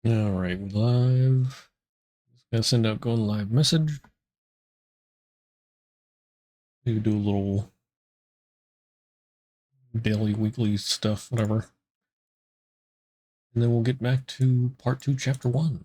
All right, live. Just gotta send out going live message. We could do a little daily, weekly stuff, whatever. And then we'll get back to part 2, chapter 1.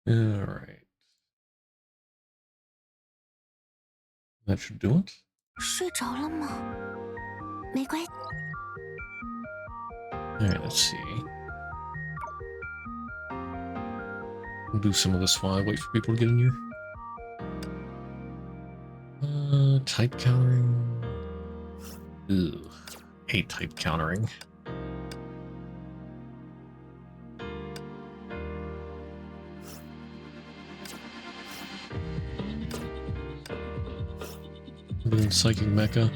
All right. That should do it. 睡着了吗？没关系。 All right, let's see. We'll do some of this while I wait for people to get in here. Type countering. Ugh. Hate type countering. Doing psychic mecha.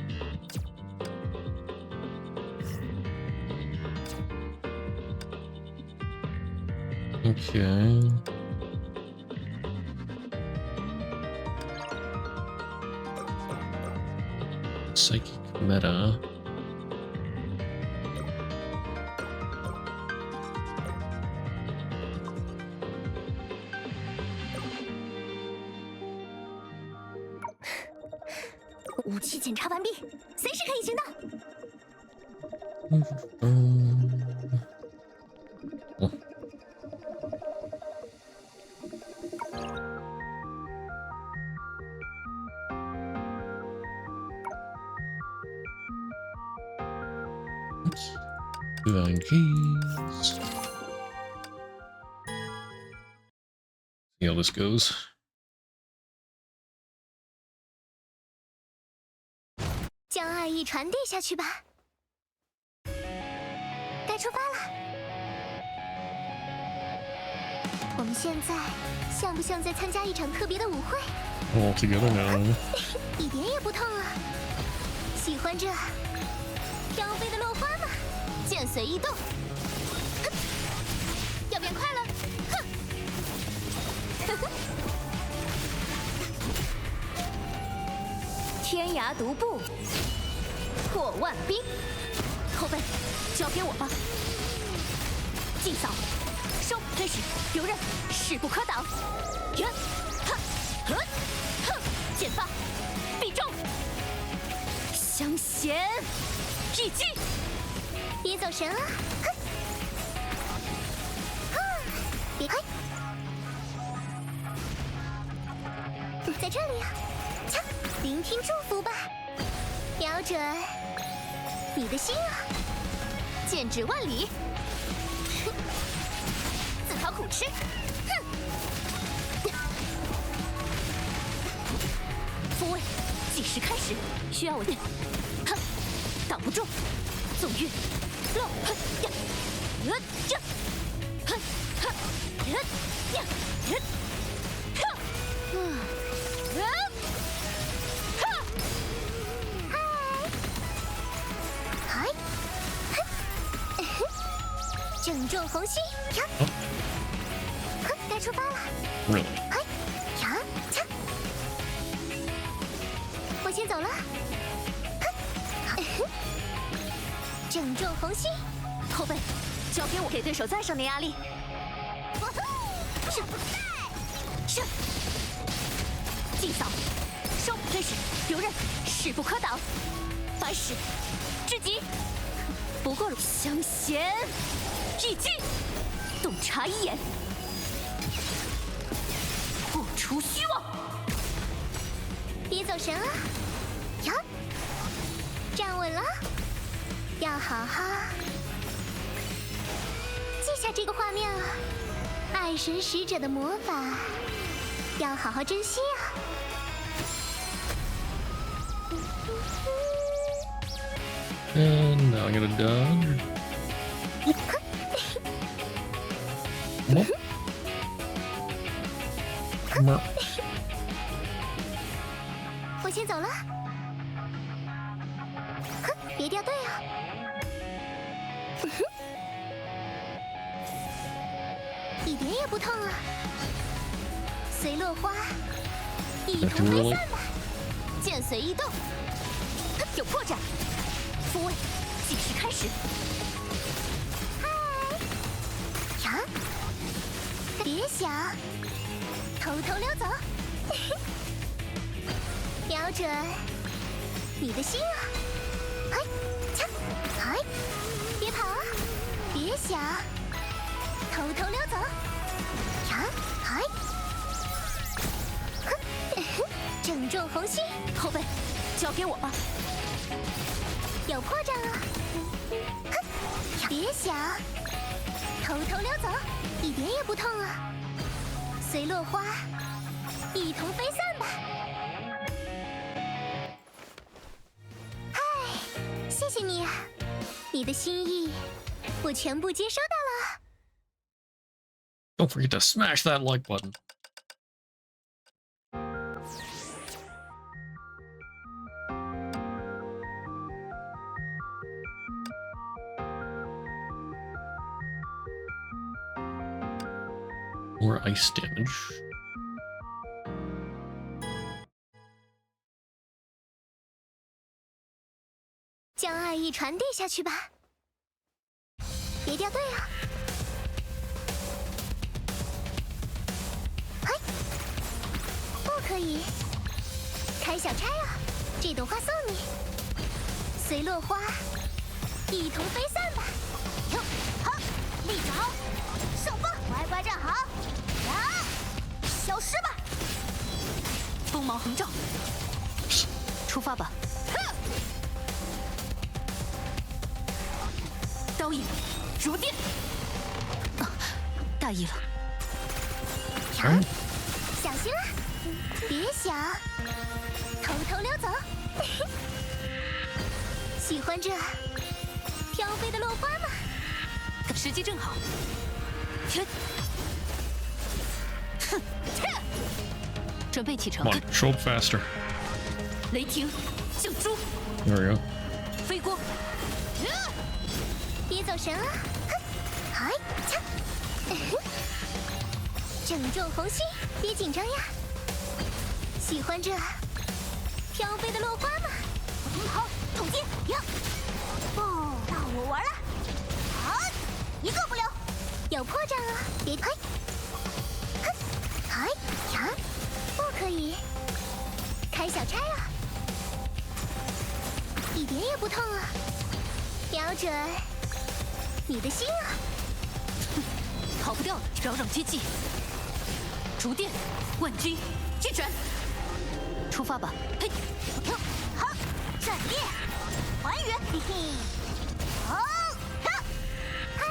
Okay. Psychic meta.武器检查完毕，随时可以行动。Divine keys. See how this goes. 将爱意传递下去吧。该出发了。我们现在像不像在参加一场特别的舞会？ All together now. 一点也不痛啊！喜欢这飘飞的落花吗？剑随意动，哼，要变快了，哼！天涯独步，破万兵。后背，交给我吧。尽扫，收，开始，留刃，势不可挡。原，哈，哼，哼，剑发，必中。相衔，一击。别走神了，哼！啊，别开。在这里啊，瞧，聆听祝福吧，瞄准你的心啊，剑指万里。哼，自讨苦吃，哼！复位，计时开始，需要我的，哼，挡不住，纵跃，落，哼呀，呀，哼，哼，呀，呀，呀，哼，嗨，正中红心，呀，哼，该出发了。Really? 嗨，呀，嚓，我先走了。哼，正中红心，后背，交给我，给对手再上点压力。是，是，尽扫，收，开始，留刃，势不可挡。反使，至极，不过相衔，一击，洞察一眼，破除虚妄。别走神啊！呀，站稳了，要好好记下这个画面啊！爱神使者的魔法，要好好珍惜啊！ And now I gotta dodge. Come on. Come on. 我先走了。哼，别掉队啊！一点也不痛啊！随落花，一同飞散吧。剑随意动，有破绽。复位，计时开始。嗨，呀，别想，偷偷溜走。瞄准你的心啊！嗨，掐，嗨，别跑啊！别想，偷偷溜走。呀，嗨，哼，正中红心，后背，交给我吧。有破绽啊！哼，别想，偷偷溜走，一点也不痛啊！随落花，一同飞散吧。谢谢你，你的心意我全部接收到了。Don't forget to smash that like button. More ice damage. 将爱意传递下去吧，别掉队啊！嗨，不可以，开小差啊！这朵花送你，随落花，一同飞散吧。哟，好，立爪，手棒，乖乖站好，呀，消失吧！锋芒横照，出发吧！哼！ 刀影，如电，大意了。呀，小心了，别想，偷偷溜走。喜欢这飘飞的落花吗？时机正好。哼，准备启程。Come on, show up faster. 雷霆，像猪。There we go. 飞锅。 别走神啊！嗨，掐！正中红心，别紧张呀。喜欢这飘飞的落花吗？好，统计呀！哦，到我玩了。好，一个不留。有破绽啊！别拍。哼，嗨呀，不可以。开小差啊！一点也不痛啊！瞄准。 你的心啊，逃不掉的，扰扰接济。逐电，万军，击转，出发吧！嘿，好，战列，还原，嘿嘿，好，哈，嗨，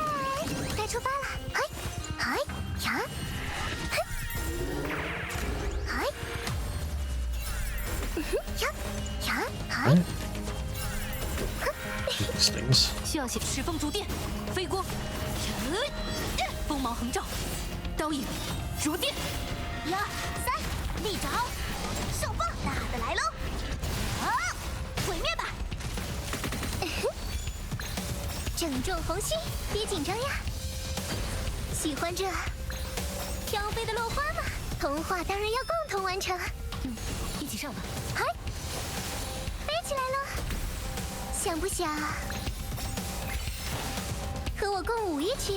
该出发了，嗨，嗨，呀，嘿，嗨，呀，呀，嗨。 Stings. 需要写赤风逐电，飞锅，锋芒横照，刀影，逐电，1、2、3，立爪，手棒，大的来喽！好，毁灭吧！正中红心，别紧张呀。喜欢这飘飞的落花吗？童话当然要共同完成。一起上吧！嗨，飞起来了！ 想不想和我共舞一曲？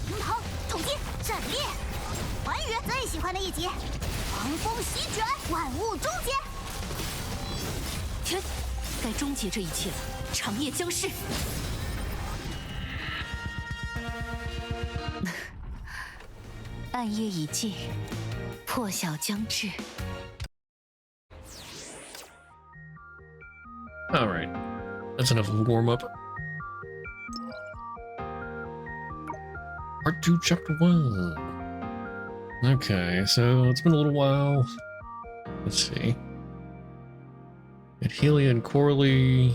樱桃统计战列，还原最喜欢的一集，狂风席卷，万物终结。天，该终结这一切了，长夜将逝。暗夜已尽，破晓将至。 All right, that's enough of a warm up. Part 2, Chapter 1. Okay, so it's been a little while. Let's see. Got Healy and Corley.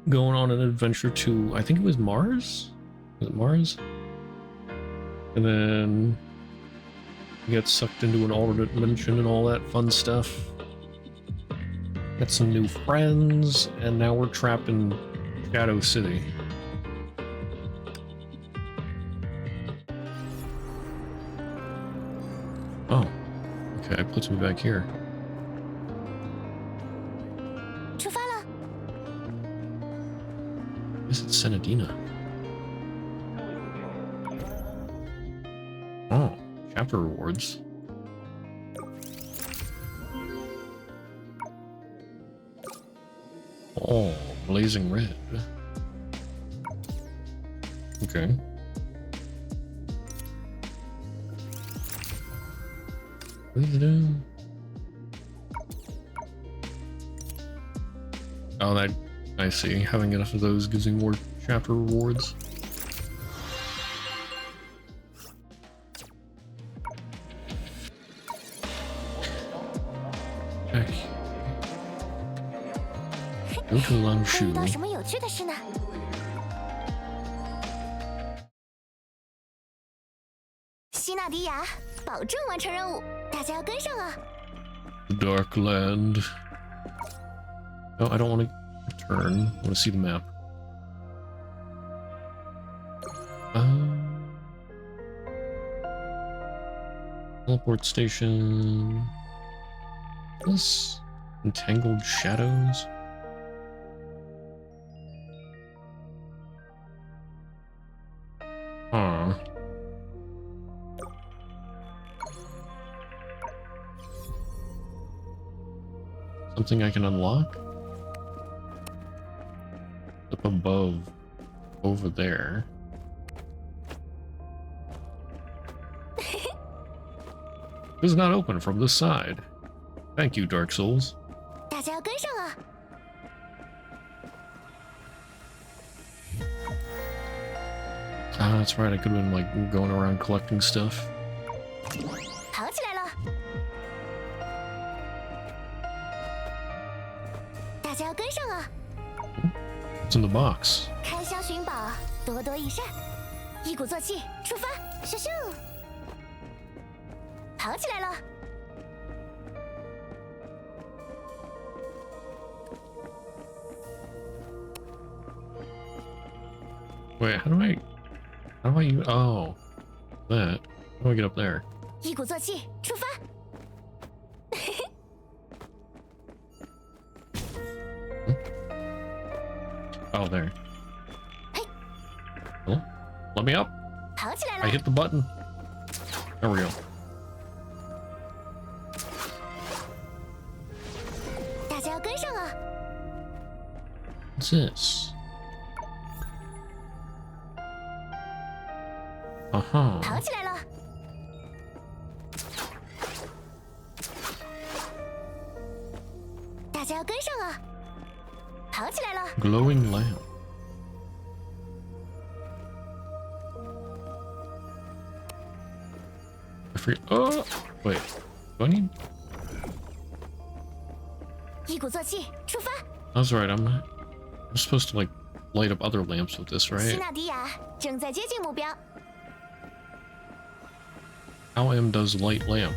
going on an adventure to, I think it was Mars? Was it Mars? And then we got sucked into an alternate dimension and all that fun stuff. Got some new friends, and now we're trapped in Shadow City. Oh, okay, it puts me back here. 出发了。 Is it Senadina? Oh, chapter rewards. Oh, blazing red. Okay. What is it doing? Oh, that, I see. Having enough of those gives me more chapter rewards. Okay. Go to 会遇 Langshu. 到什么有趣的事呢？希纳迪亚，保证完成任务，大家要跟上啊！ Dark Land. No, I don't want to return. I want to see the map. Teleport station. This entangled shadows. Huh. Something I can unlock? Up above, over there. This is not open from this side. Thank you, Dark Souls. 大家要跟上啊！ Ah, that's right. I could have been like going around collecting stuff. 跑起来了！大家要跟上啊！ What's in the box? 开箱寻宝，多多益善。一鼓作气，出发！咻咻！跑起来了！ Wait, how do I oh, that. How do I get up there? 一鼓作气，出发！ Oh, there. Hey. Well, let me up. 跑起来 I 了！ hit the button. There we go. 大家要跟上啊！ What's this? Uh-huh. 跑起来了！大家要跟上啊！跑起来了！ Glowing lamp. I forget. Oh, wait. Do I need? 一鼓作气，出发！ That's right. I'm supposed to like light up other lamps with this, 希 right? 纳迪亚正在接近目标。 How M does light lamp?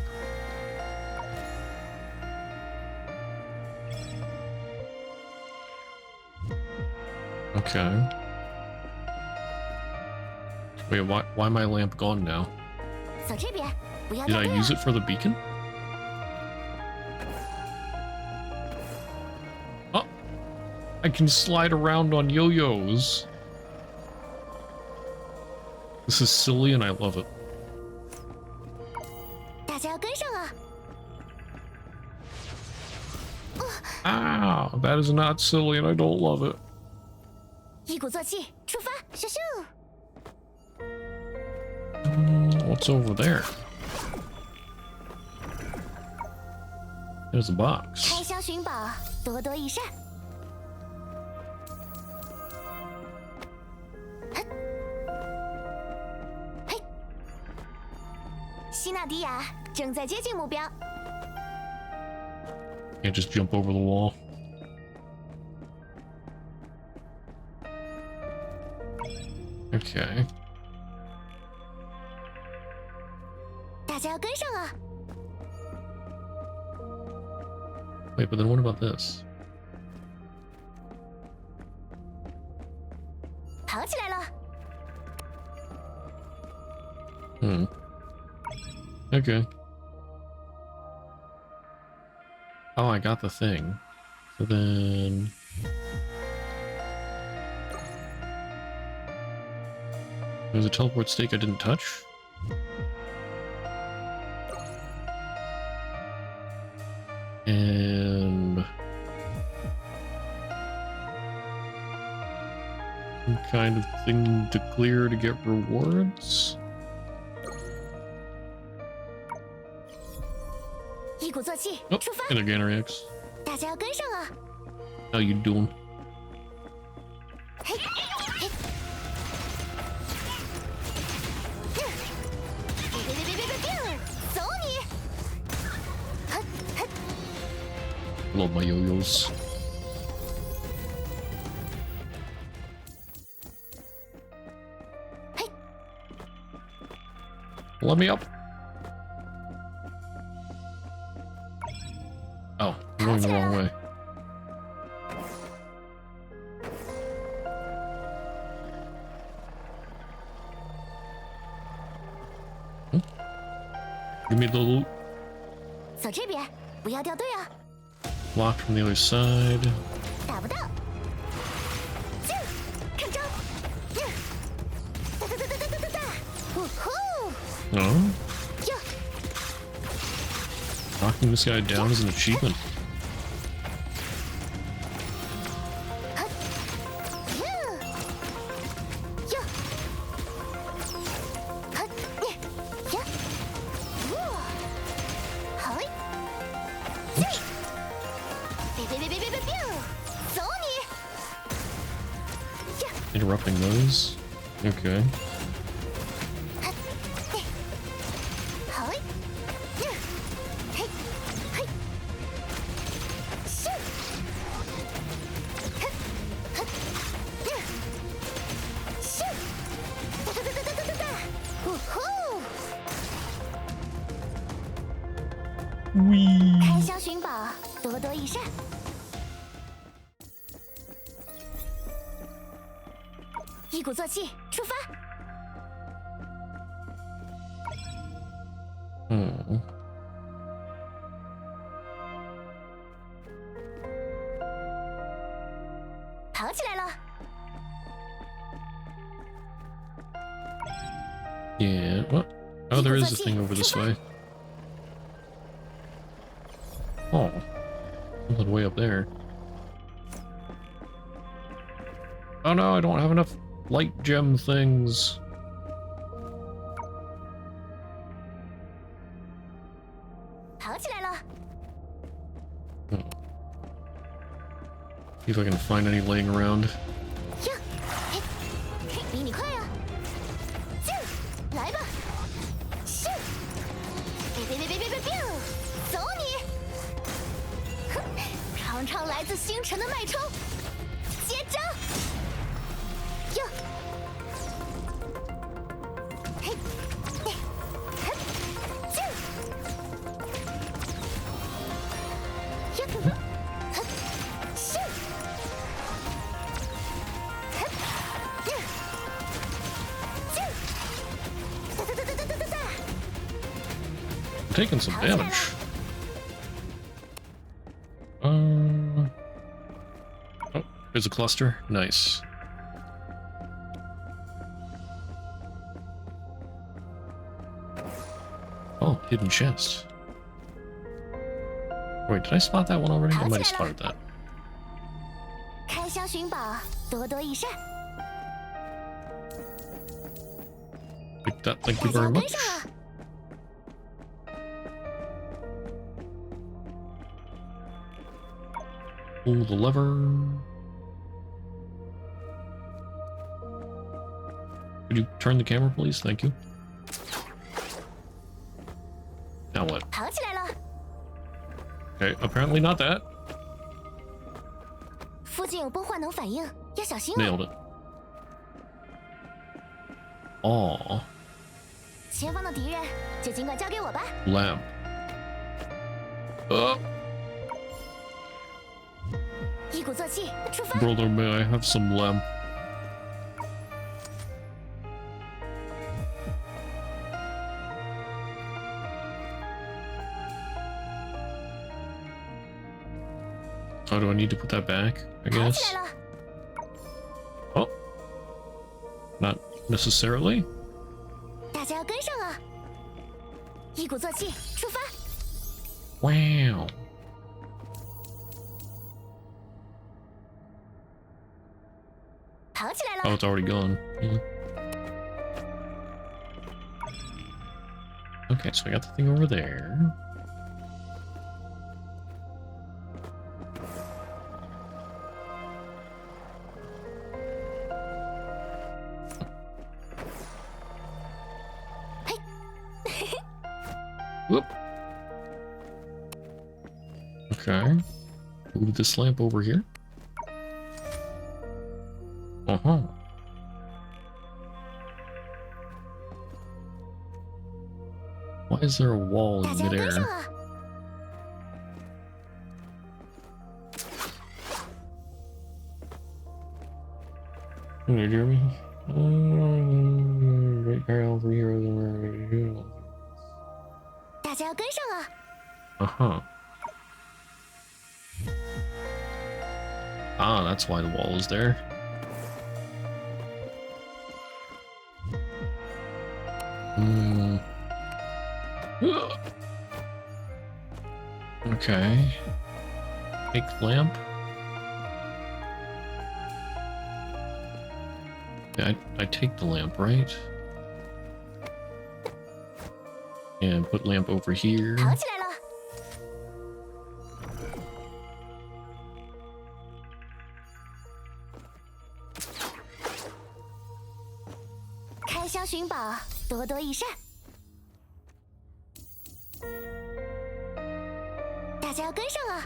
Okay. Wait, why my lamp gone now? 走这边，不要 Did 掉 I 队 use 啊！ it for the beacon? Oh! I can slide around on yo-yos. This is silly and I love it. 大家要跟上啊！ Ah, that is not silly and I don't love it. 一鼓作气，出发！咻咻！ What's over there? There's a box. 开箱寻宝，多多益善。嘿，嘿，希纳迪亚正在接近目标。 Can't just jump over the wall. Okay. 大家要跟上啊！ Wait, but then what about this? 跑起来了！ Hmm. Okay. Oh, I got the thing. So then... There's a teleport stake I didn't touch? And... some kind of thing to clear to get rewards? 一鼓作气， Oh, 出发！ and a Gainer X. 大家要跟上啊！ How you doing? 嘿，嘿，别，走你！哼哼， Love my yo-yos. Hey. Let me up. Oh, I'm going the wrong way. Give me the loot. 走这边，不要掉队啊！ Blocked from the other side. 打不到，就看招！哒！呜呼！ Oh? 哟， Knocking this guy down is an achievement. 哼，哟，哟，哼，呀，哇，嘿，别，走你！呀， Interrupting those. Okay. 嘿，嘿，嘿，咻，哼，哼，咻，哒！呜呼！ Whee! 开箱寻宝，多多益善。一鼓作气，出发！ Hmm. 跑起来了！ Yeah, what? Oh, there is a thing over this way. Oh. Something way up there. Oh no, I don't have enough light gem things. 跑起来了！ See if I can find any laying around. 哟，嘿，嘿，比你快啊！就来吧！咻！别，走你！哼，尝尝来自星辰的脉冲，接招！哟，嘿，嘿，哼，就，哟，哼，咻！ I'm taking some damage. Oh, there's a cluster. Nice. Oh, hidden chest. Wait, did I spot that one already? I might have spotted that. 开箱寻宝，多多益善。 Take that, thank 大 you 家 very 要跟 much. 上啊！ Pull the lever. Could you turn the camera, please? Thank you. Now what? 跑起来了！ Okay, apparently not that. 附近有崩坏能反应，要小心啊！ Nailed it. Aw. 前方的敌人就尽管交给我吧。 Lamp. Oh, 一鼓作气，出发！ brother, may I have some lamp? Oh, do I need to put that back? I 跑起 guess. 来了！ Oh. Not necessarily. 大家要跟上啊！一鼓作气，出发！ Wow. 跑起来 Oh, 了！ it's already gone. Yeah. Okay, so I got the thing over there. Whoop. Okay. Move this lamp over here. Uh-huh. Why is there a wall 大 in 家要跟上 midair? 啊！ Can you hear me? Great powerful heroes. 大家要跟上啊！ Uh-huh. Ah, that's why the wall is there. Hmm. Okay. Take lamp. Yeah, I take the lamp, right? And put lamp over here. 跑起来了！ 开箱寻宝，多多益善。大家要跟上啊！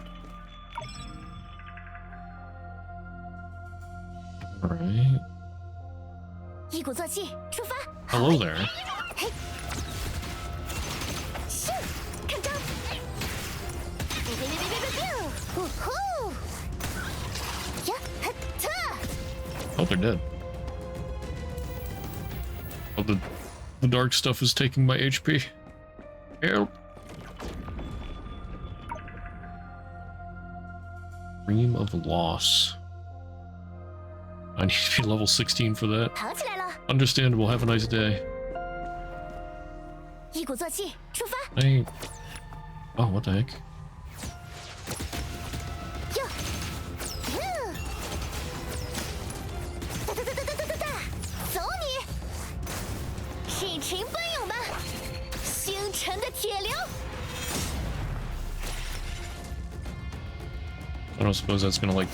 Alright. 一鼓作气，出发！ Hello there. 嘿，咻，看招！别！呼呼！呀，哈特！ Oh, they're dead. Oh, the dark stuff is taking my HP. Help. Dream of Loss. I need to be level 16 for that. 跑起来了！ Understandable. Have a nice day. 一鼓作气，出发！ Hey. Oh, what the heck? 哟，哒！走你！尽情奔涌吧，星辰的铁流！ I don't suppose that's gonna like...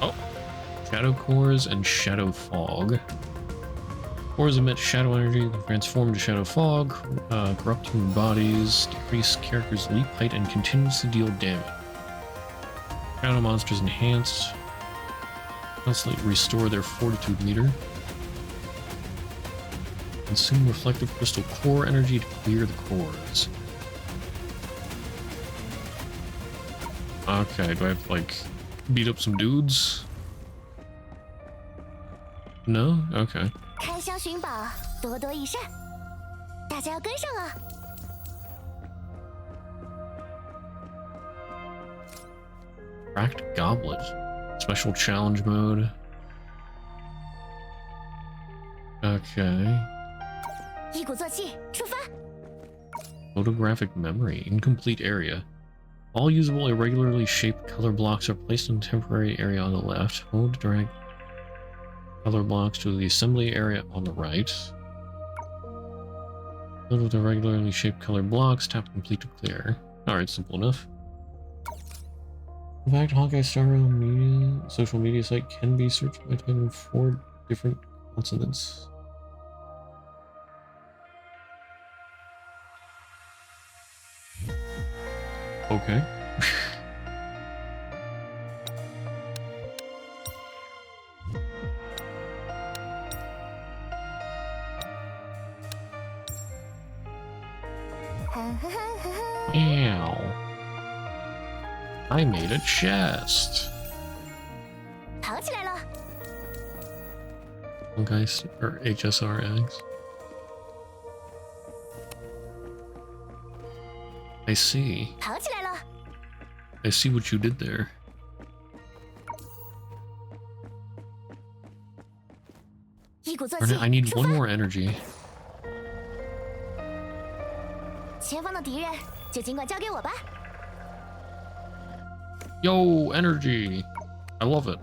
Oh. Shadow cores and shadow fog. Cores emit shadow energy, can transform to shadow fog, corrupting bodies, decrease characters' leap height, and continuously deal damage. Shadow monsters enhanced, constantly restore their fortitude meter. Consume reflective crystal core energy to clear the cores. Okay, do I have to, like, beat up some dudes? No? Okay. 开箱寻宝，多多益善，大家要跟上啊！ Cracked Goblet. Special challenge mode. Okay. 一鼓作气，出发！ Photographic memory. Incomplete area. All usable irregularly shaped color blocks are placed in a temporary area on the left. Hold to drag color blocks to the assembly area on the right. Filled with irregularly shaped color blocks. Tap complete to clear. Alright, simple enough. In fact, Honkai Star Rail media, social media site can be searched by typing 4 different consonants. Okay. Ow. I made a chest. 跑起来了。 Honkai or HSR eggs. I see. 跑起来了。 I see what you did there. 一鼓作气， I need 出 one 发。 more energy. 前方的敌人就尽管交给我吧。 Yo, energy. I love it.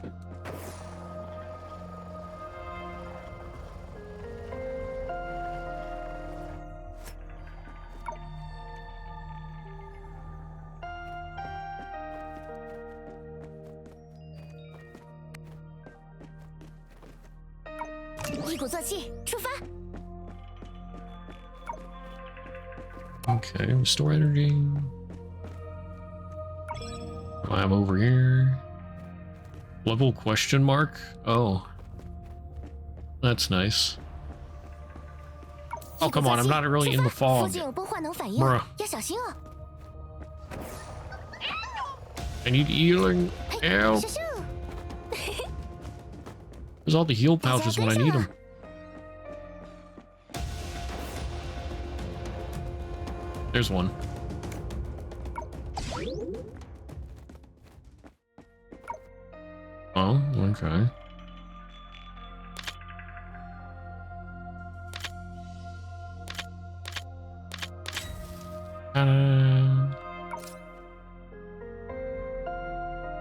Okay, restore energy. I'm over here. Level question mark? Oh. That's nice. Oh, come on, I'm not really in the fog. 附近有波幻能反应， Bruh. 要小心哦。 I need healing. 嘿， Help. 咻咻。 There's all the heal pouches when I need them. There's one. Oh, okay.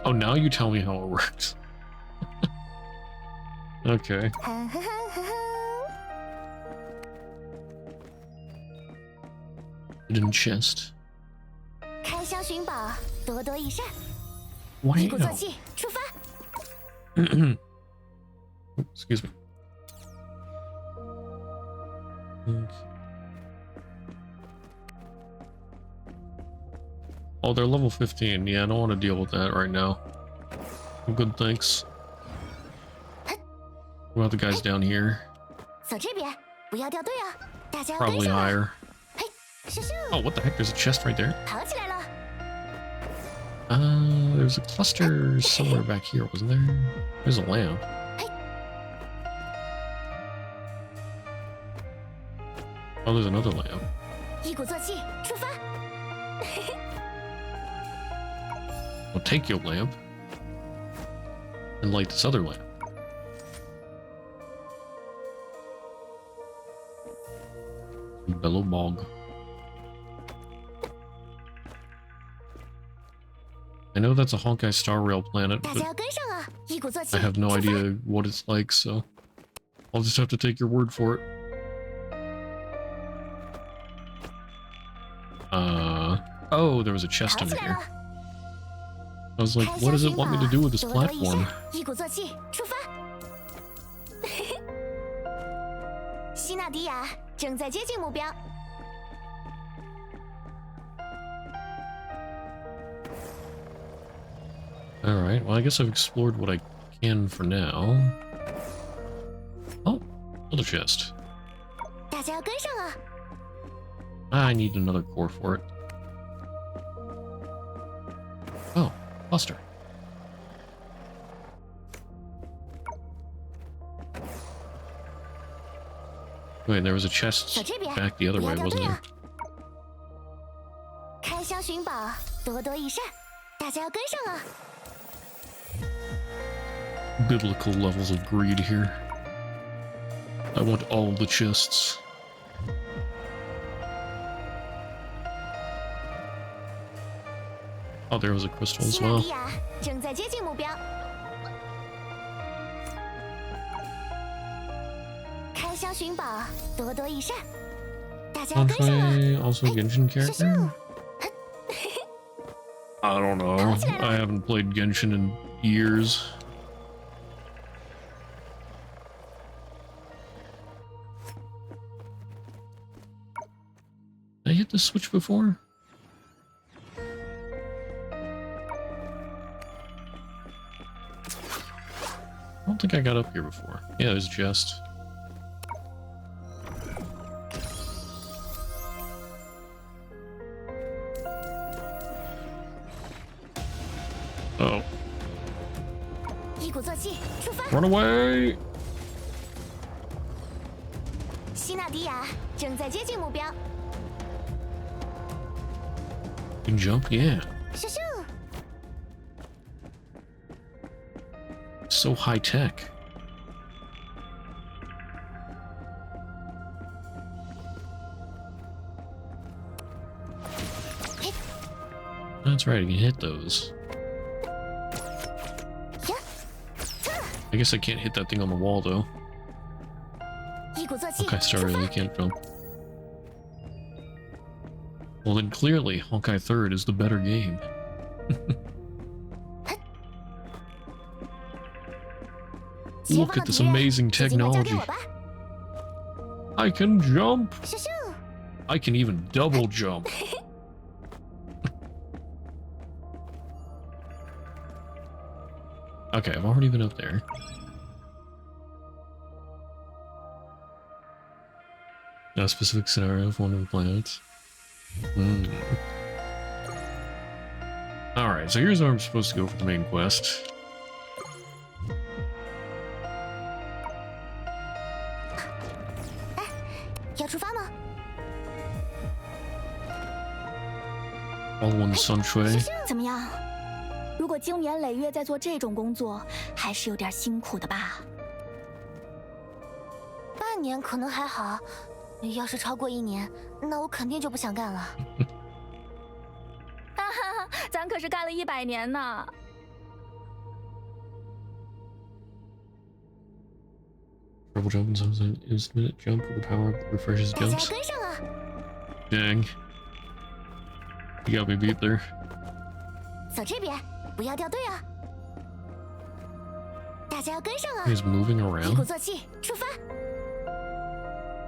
Oh, now you tell me how it works. Okay. Hidden chest. 开箱寻宝，多多益善。 Why 一鼓作 no? 气，出发。 Excuse me. Okay. Oh, they're level 15. Yeah, I don't want to deal with that right now. I'm good, thanks. What about the guys down here? 走这边，不要掉队啊！大家要跟 Probably 上啊！ higher. 嘿，咻咻， Oh, what the heck? There's a chest right there. 跑起来了。 There's a cluster somewhere back here, wasn't there? There's a lamp. Oh, there's another lamp. 一鼓作气，出发。 I'll take your lamp and light this other lamp. Bellow Bog. I know that's a Honkai Star Rail planet, 大家 but 要跟上啊！一鼓作气， I have no 出发 idea what it's like, so I'll just have to take your word for it. Oh, there was a chest 跑起 under 来 here. 了。 I was like, 开 what 箱 does it 寻 want me to 宝 do with this 多多益 platform? 善，一鼓作气，出发。希纳迪亚正在接近目标。 Alright, well, I guess I've explored what I can for now. Oh, another chest. 大家要跟上啊！ I need another core for it. Oh, cluster. Wait, there was a chest 走这边， back the other 不要 way, 掉 wasn't 队 there? 啊！开箱寻宝，多多益善，大家要跟上啊！ Biblical levels of greed here. I want all the chests. Oh, there was a crystal as 希纳 well. 迪亚正在接近目标。开箱寻宝，多多益善，大家要跟上啊！ Honkai, also a Genshin 咻 character? 咻， I don't know. I haven't played Genshin in years. Did I hit the switch before? I don't think I got up here before. Yeah, there's a chest. Oh. 一鼓作气，出发！ Run away! 希纳迪亚正在接近目标。 You can jump? Yeah. 咻咻！ So high tech. That's right, you can hit those. I guess I can't hit that thing on the wall though. 一鼓作气， Okay, 出 sorry, 发 you！ can't jump. Well then clearly, Honkai 3rd is the better game. Look at this amazing technology. I can jump! 咻咻！ I can even double jump. Okay, I've already been up there. A specific scenario of one of the planets. Alright, so here's where I'm supposed to go for the main quest. 要出发吗？ All one Sunshui. 怎么样？如果经年累月在做这种工作，还是有点辛苦的吧？半年可能还好，要是超过1年，那我肯定就不想干了。哈哈，咱可是干了100年呢。 Double jump and sometimes instant jump with the power that refreshes 大家 jumps. 跟上啊！ Dang. You got me beat there. 走这边，不要掉队啊！大家要跟上啊！ He's moving 一鼓 around. 作气，出发！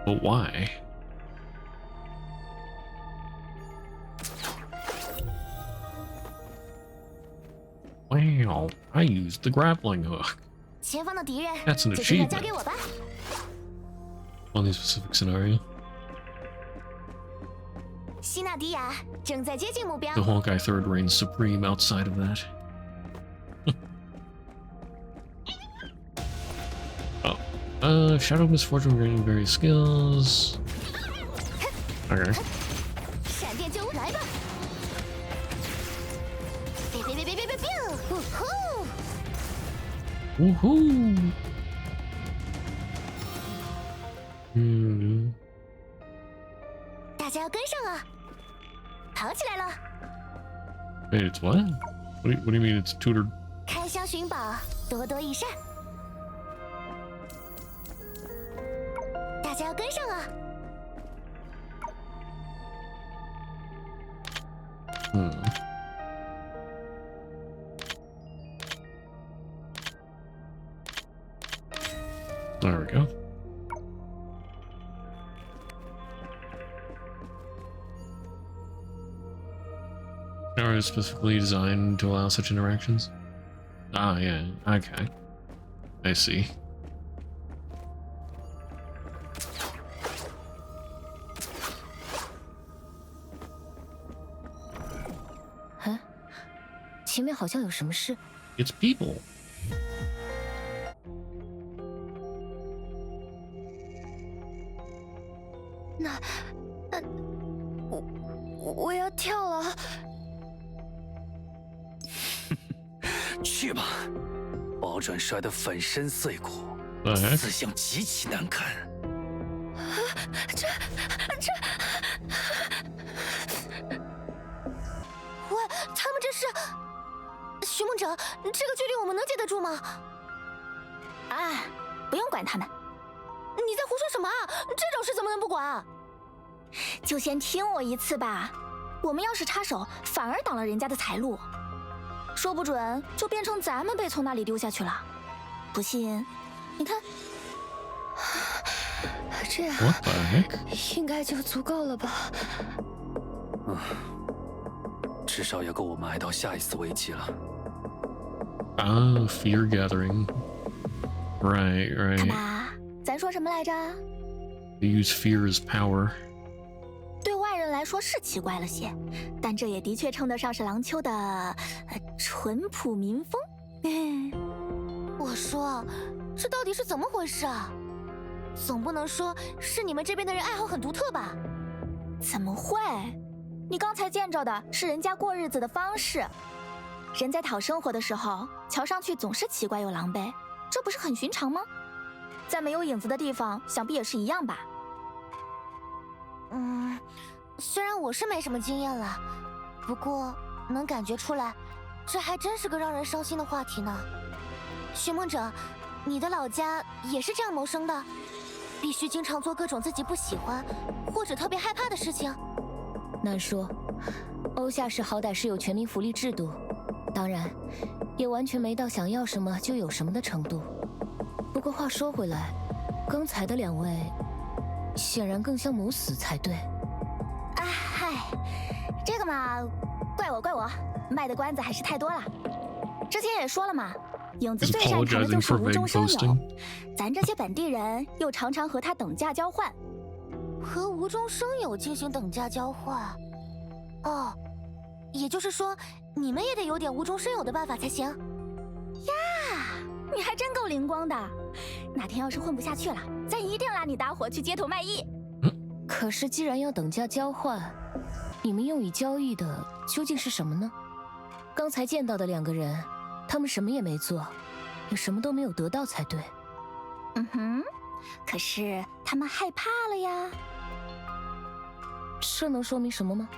But why? Wow, I used the grappling hook. 前方的敌人， That's an 就现在交 achievement. 给我吧。 On the specific scenario. 希纳迪亚正在接近目标 The。Honkai 3rd reigns supreme outside of that. Oh. Shadow Misfortune gaining various skills. Okay. 闪电就来吧！别别别别别别别！呜呼！ Woohoo! Hmm. 大家要跟上啊！跑起来了！ Wait, it's what? What do you mean it's tutored? 开箱寻宝，多多益善。大家要跟上啊！ There we go. Are they specifically designed to allow such interactions? Ah, yeah. Okay. I see. 前面好像有什么事。 It's people. 我要跳了。去吧，保准摔得粉身碎骨， The heck? 死相极其难看。喂，他们这是？徐梦哲，这个距离我们能接得住吗？啊，不用管他们。你在胡说什么啊？这种事怎么能不管？就先听我一次吧。我们要是插手，反而挡了人家的财路，说不准就变成咱们被从那里丢下去了。不信，你看，这样 What the heck? 应该就足够了吧？至少也够我们挨到下一次危机了。 Ah, fear gathering. Right, 看 right. 吧，咱说什么来着？ They use fear as power. 对外人人来说是奇怪了些，但这也的确称得上是廊丘的淳朴民风。我说，这到底是怎么回事啊？总不能说是你们这边的人爱好很独特吧？怎么会？你刚才见着的是人家过日子的方式。人在讨生活的时候，瞧上去总是奇怪又狼狈，这不是很寻常吗？在没有影子的地方，想必也是一样吧。虽然我是没什么经验了，不过能感觉出来，这还真是个让人伤心的话题呢。寻梦者，你的老家也是这样谋生的？必须经常做各种自己不喜欢或者特别害怕的事情？难说，欧夏市好歹是有全民福利制度，当然，也完全没到想要什么就有什么的程度。不过话说回来，刚才的两位，显然更像谋死才对。嗨，这个嘛，怪我，卖的关子还是太多了。之前也说了嘛，影子最擅长的就是无中生有，咱这些本地人又常常和他等价交换。和无中生有进行等价交换？哦，也就是说，你们也得有点无中生有的办法才行。呀，你还真够灵光的。哪天要是混不下去了，咱一定拉你搭伙去街头卖艺。可是既然要等价交换，你们用以交易的究竟是什么呢？刚才见到的两个人，他们什么也没做，也什么都没有得到才对。可是他们害怕了呀。这能说明什么吗？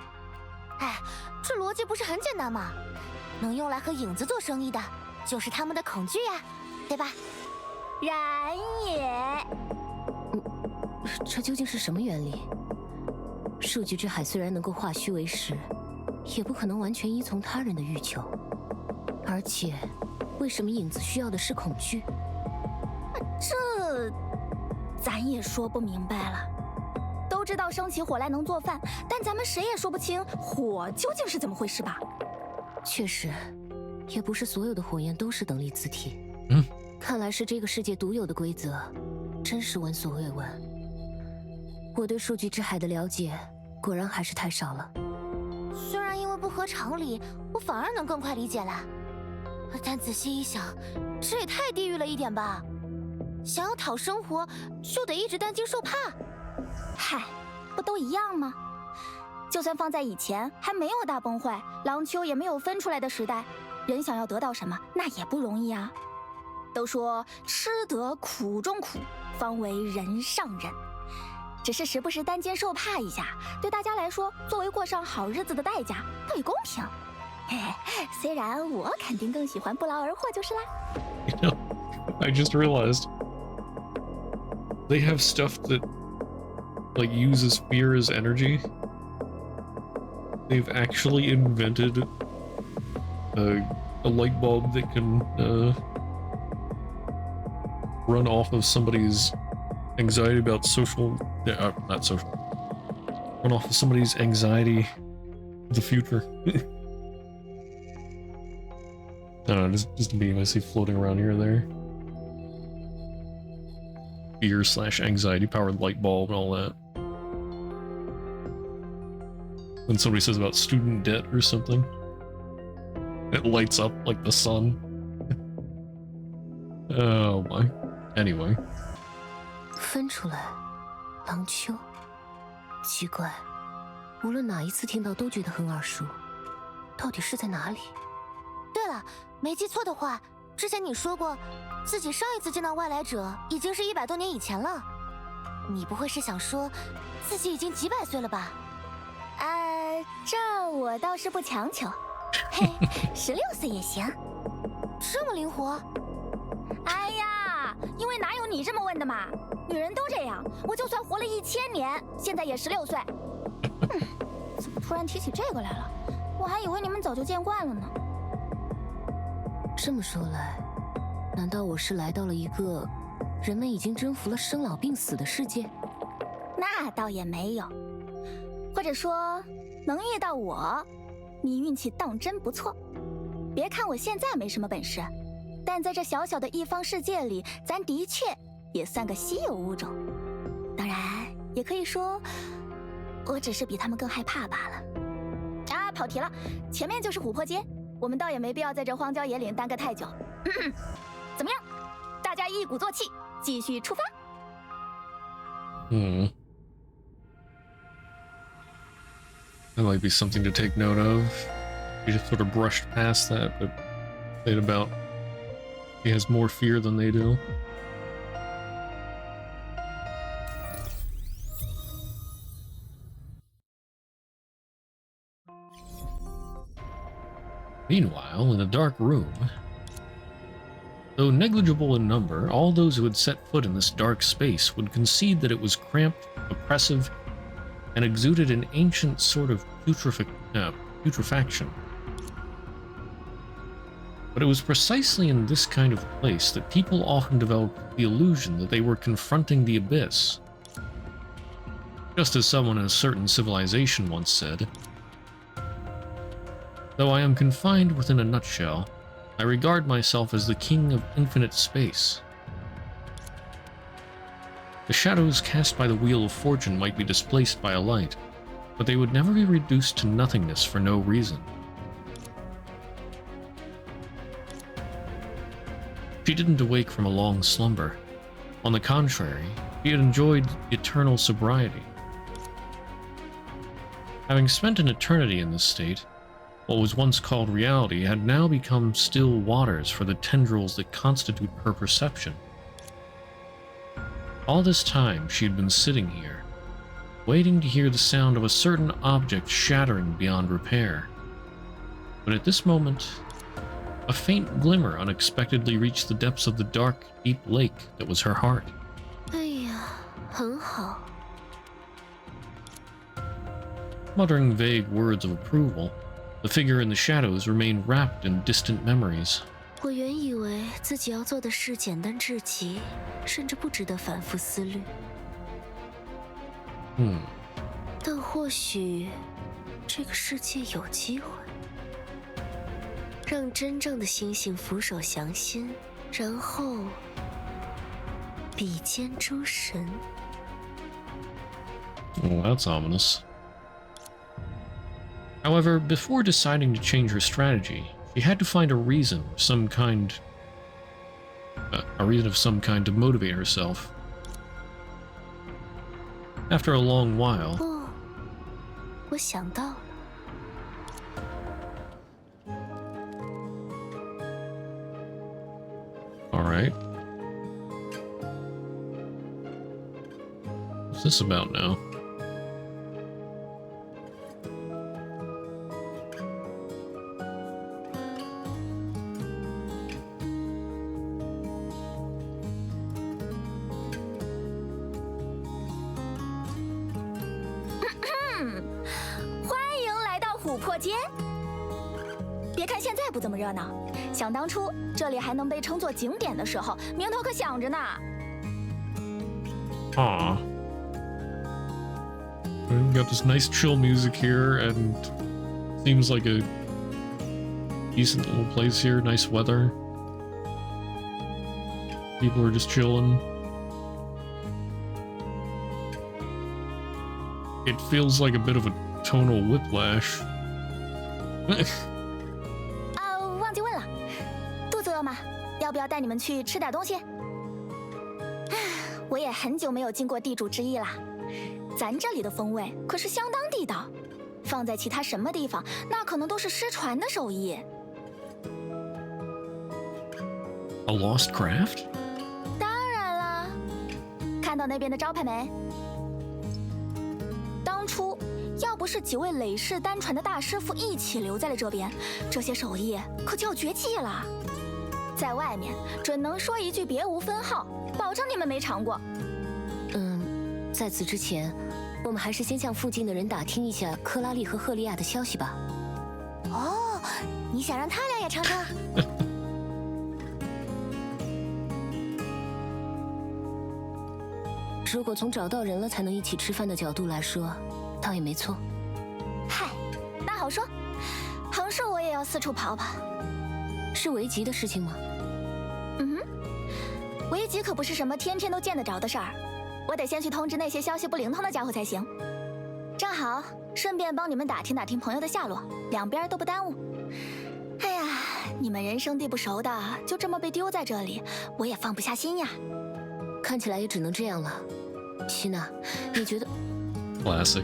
这逻辑不是很简单吗？能用来和影子做生意的，就是他们的恐惧呀，对吧？然也。这究竟是什么原理？数据之海虽然能够化虚为实，也不可能完全依从他人的欲求。而且，为什么影子需要的是恐惧？这，咱也说不明白了。都知道生起火来能做饭，但咱们谁也说不清火究竟是怎么回事吧？确实，也不是所有的火焰都是等离子体。看来是这个世界独有的规则，真是闻所未闻。我对数据之海的了解，果然还是太少了。虽然因为不合常理，我反而能更快理解了，但仔细一想，这也太地狱了一点吧？想要讨生活，就得一直担惊受怕。嗨，不都一样吗？就算放在以前还没有大崩坏，廊丘也没有分出来的时代，人想要得到什么，那也不容易啊。都说吃得苦中苦，方为人上人。只是时不时担惊受怕一下，对大家来说，作为过上好日子的代价，倒也公平。虽然我肯定更喜欢不劳而获就是啦。You know, I just realized they have stuff that like uses fear as energy. They've actually invented a light bulb that can run off of somebody's anxiety about not social. Run off of somebody's anxiety of the future. I don't know, just a beam I see floating around here or there. Fear/anxiety powered light bulb and all that. When somebody says about student debt or something, it lights up like the sun. Oh my. Anyway. 分出来，廊丘。奇怪，无论哪一次听到都觉得很耳熟，到底是在哪里？对了，没记错的话，之前你说过，自己上一次见到外来者已经是100多年以前了。你不会是想说，自己已经几百岁了吧？这我倒是不强求。嘿，16岁也行。这么灵活？哎呀，因为哪有你这么问的嘛？女人都这样，我就算活了1000年，现在也16岁。怎么突然提起这个来了？我还以为你们早就见惯了呢。这么说来，难道我是来到了一个人们已经征服了生老病死的世界？那倒也没有，或者说，能遇到我，你运气当真不错。别看我现在没什么本事，但在这小小的一方世界里，咱的确也算个稀有物种。当然，也可以说，我只是比他们更害怕罢了。啊，跑题了，前面就是琥珀街，我们倒也没必要在这荒郊野岭耽搁太久。怎么样？大家一鼓作气，继续出发。That might be something to take note of. You just sort of brushed past that, but saying about he has more fear than they do. Meanwhile, in a dark room, though negligible in number, all those who had set foot in this dark space would concede that it was cramped, oppressive, and exuded an ancient sort of putrefaction. But it was precisely in this kind of place that people often developed the illusion that they were confronting the abyss. Just as someone in a certain civilization once said, "Though I am confined within a nutshell, I regard myself as the king of infinite space." The shadows cast by the Wheel of Fortune might be displaced by a light, but they would never be reduced to nothingness for no reason. She didn't awake from a long slumber. On the contrary, she had enjoyed eternal sobriety. Having spent an eternity in this state, what was once called reality had now become still waters for the tendrils that constitute her perception. All this time she had been sitting here, waiting to hear the sound of a certain object shattering beyond repair. But at this moment, a faint glimmer unexpectedly reached the depths of the dark, deep lake that was her heart. 哎呀，很好。 Muttering vague words of approval, the figure in the shadows remained wrapped in distant memories. 我原以为自己要做的事简单至极，甚至不值得反复思虑。但或许这个世界有机会，让真正的星星俯首降仙，然后比肩诸神。Oh, that's ominous. However, before deciding to change her strategy, she had to find a reason of some kind to motivate herself. After a long while, 哦，我想到了。 all right. What's this about now?街，别看现在不怎么热闹，想当初这里还能被称作景点的时候，名头可响着呢。Aw. We got this nice chill music here, and seems like a decent little place here. Nice weather. People are just chilling. It feels like a bit of a tonal whiplash. 忘记问了，肚子饿吗？要不要带你们去吃点东西？我也很久没有进过地主之邑了，咱这里的风味可是相当地道，放在其他什么地方，那可能都是失传的手艺。A lost craft? 当然啦，看到那边的招牌没？当初。 要不是几位累世单传的大师傅一起留在了这边，这些手艺可就要绝迹了。在外面准能说一句别无分号，保证你们没尝过。在此之前，我们还是先向附近的人打听一下克拉丽和赫利亚的消息吧。哦，你想让他俩也尝尝？如果从找到人了才能一起吃饭的角度来说。 倒也没错。嗨，那好说，横竖我也要四处跑跑。是危急的事情吗？危急可不是什么天天都见得着的事儿，我得先去通知那些消息不灵通的家伙才行。正好顺便帮你们打听打听朋友的下落，两边都不耽误。哎呀，你们人生地不熟的，就这么被丢在这里，我也放不下心呀。看起来也只能这样了。希娜，你觉得 Classic.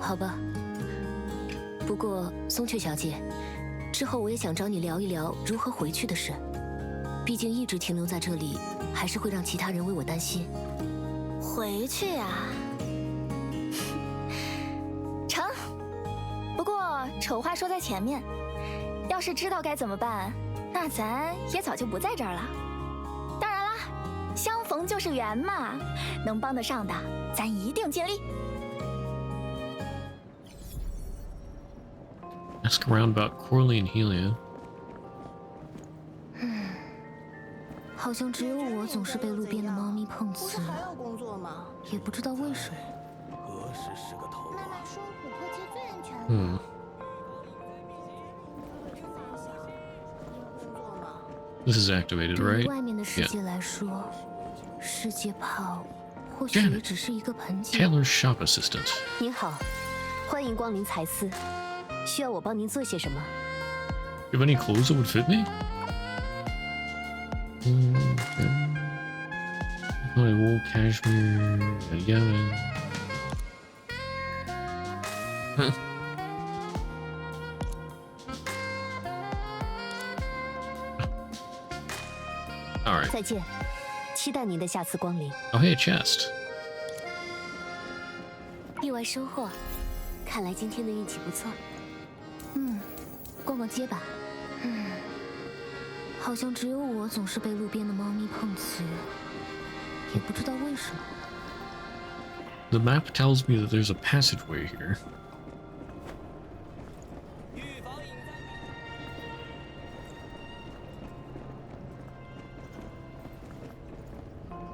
好吧。不过，松雀小姐，之后我也想找你聊一聊如何回去的事。毕竟一直停留在这里，还是会让其他人为我担心。回去呀，成。不过丑话说在前面，要是知道该怎么办，那咱也早就不在这儿了。当然啦，相逢就是缘嘛，能帮得上的，咱一定尽力。Ask around about Corley and Helia. 好像只有我总是被路边的猫咪碰瓷，还要工作吗？也不知道为什么。何时是个头妈妈说琥珀街最安全了。Hmm. This is activated, 对于 right? 外面的世 Yeah. 界来说，世界炮或许也只是一个盆景。 Taylor's shop assistant. 您好，欢迎光临财司，需要我帮您做些什么？ You have any clothes that would fit me? Okay. Wool, cashmere, yeah. Huh. All right. 再见，期待您的下次光临。 Oh, hey, a chest. 意外收获，看来今天的运气不错。逛逛街吧。好像只有我总是被路边的猫咪碰瓷，也不知道为什么。 The map tells me that there's a passageway here.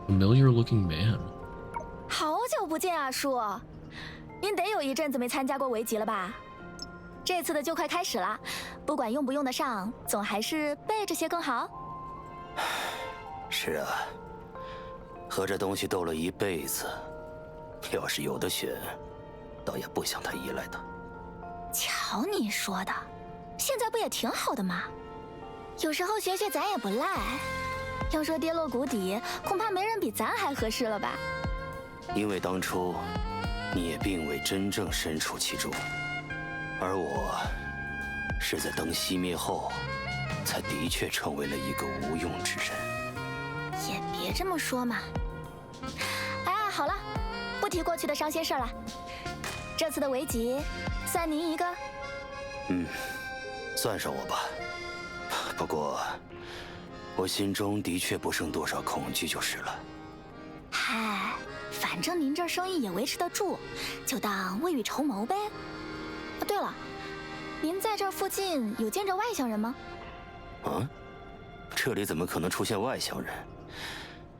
Familiar-looking man. 好久不见啊，叔，您得有一阵子没参加过围棋了吧？这次的就快开始了，不管用不用得上，总还是背着些更好。是啊，和这东西斗了一辈子，要是有的选，倒也不想太依赖它。瞧你说的，现在不也挺好的吗？有时候学学咱也不赖。要说跌落谷底，恐怕没人比咱还合适了吧？因为当初你也并未真正身处其中，而我是在灯熄灭后，才的确成为了一个无用之人。也别这么说嘛。哎，好了，不提过去的伤心事了。这次的围棋，算您一个。算上我吧。不过，我心中的确不剩多少恐惧就是了。嗨，反正您这生意也维持得住，就当未雨绸缪呗。啊，对了，您在这附近有见着外乡人吗？啊？这里怎么可能出现外乡人？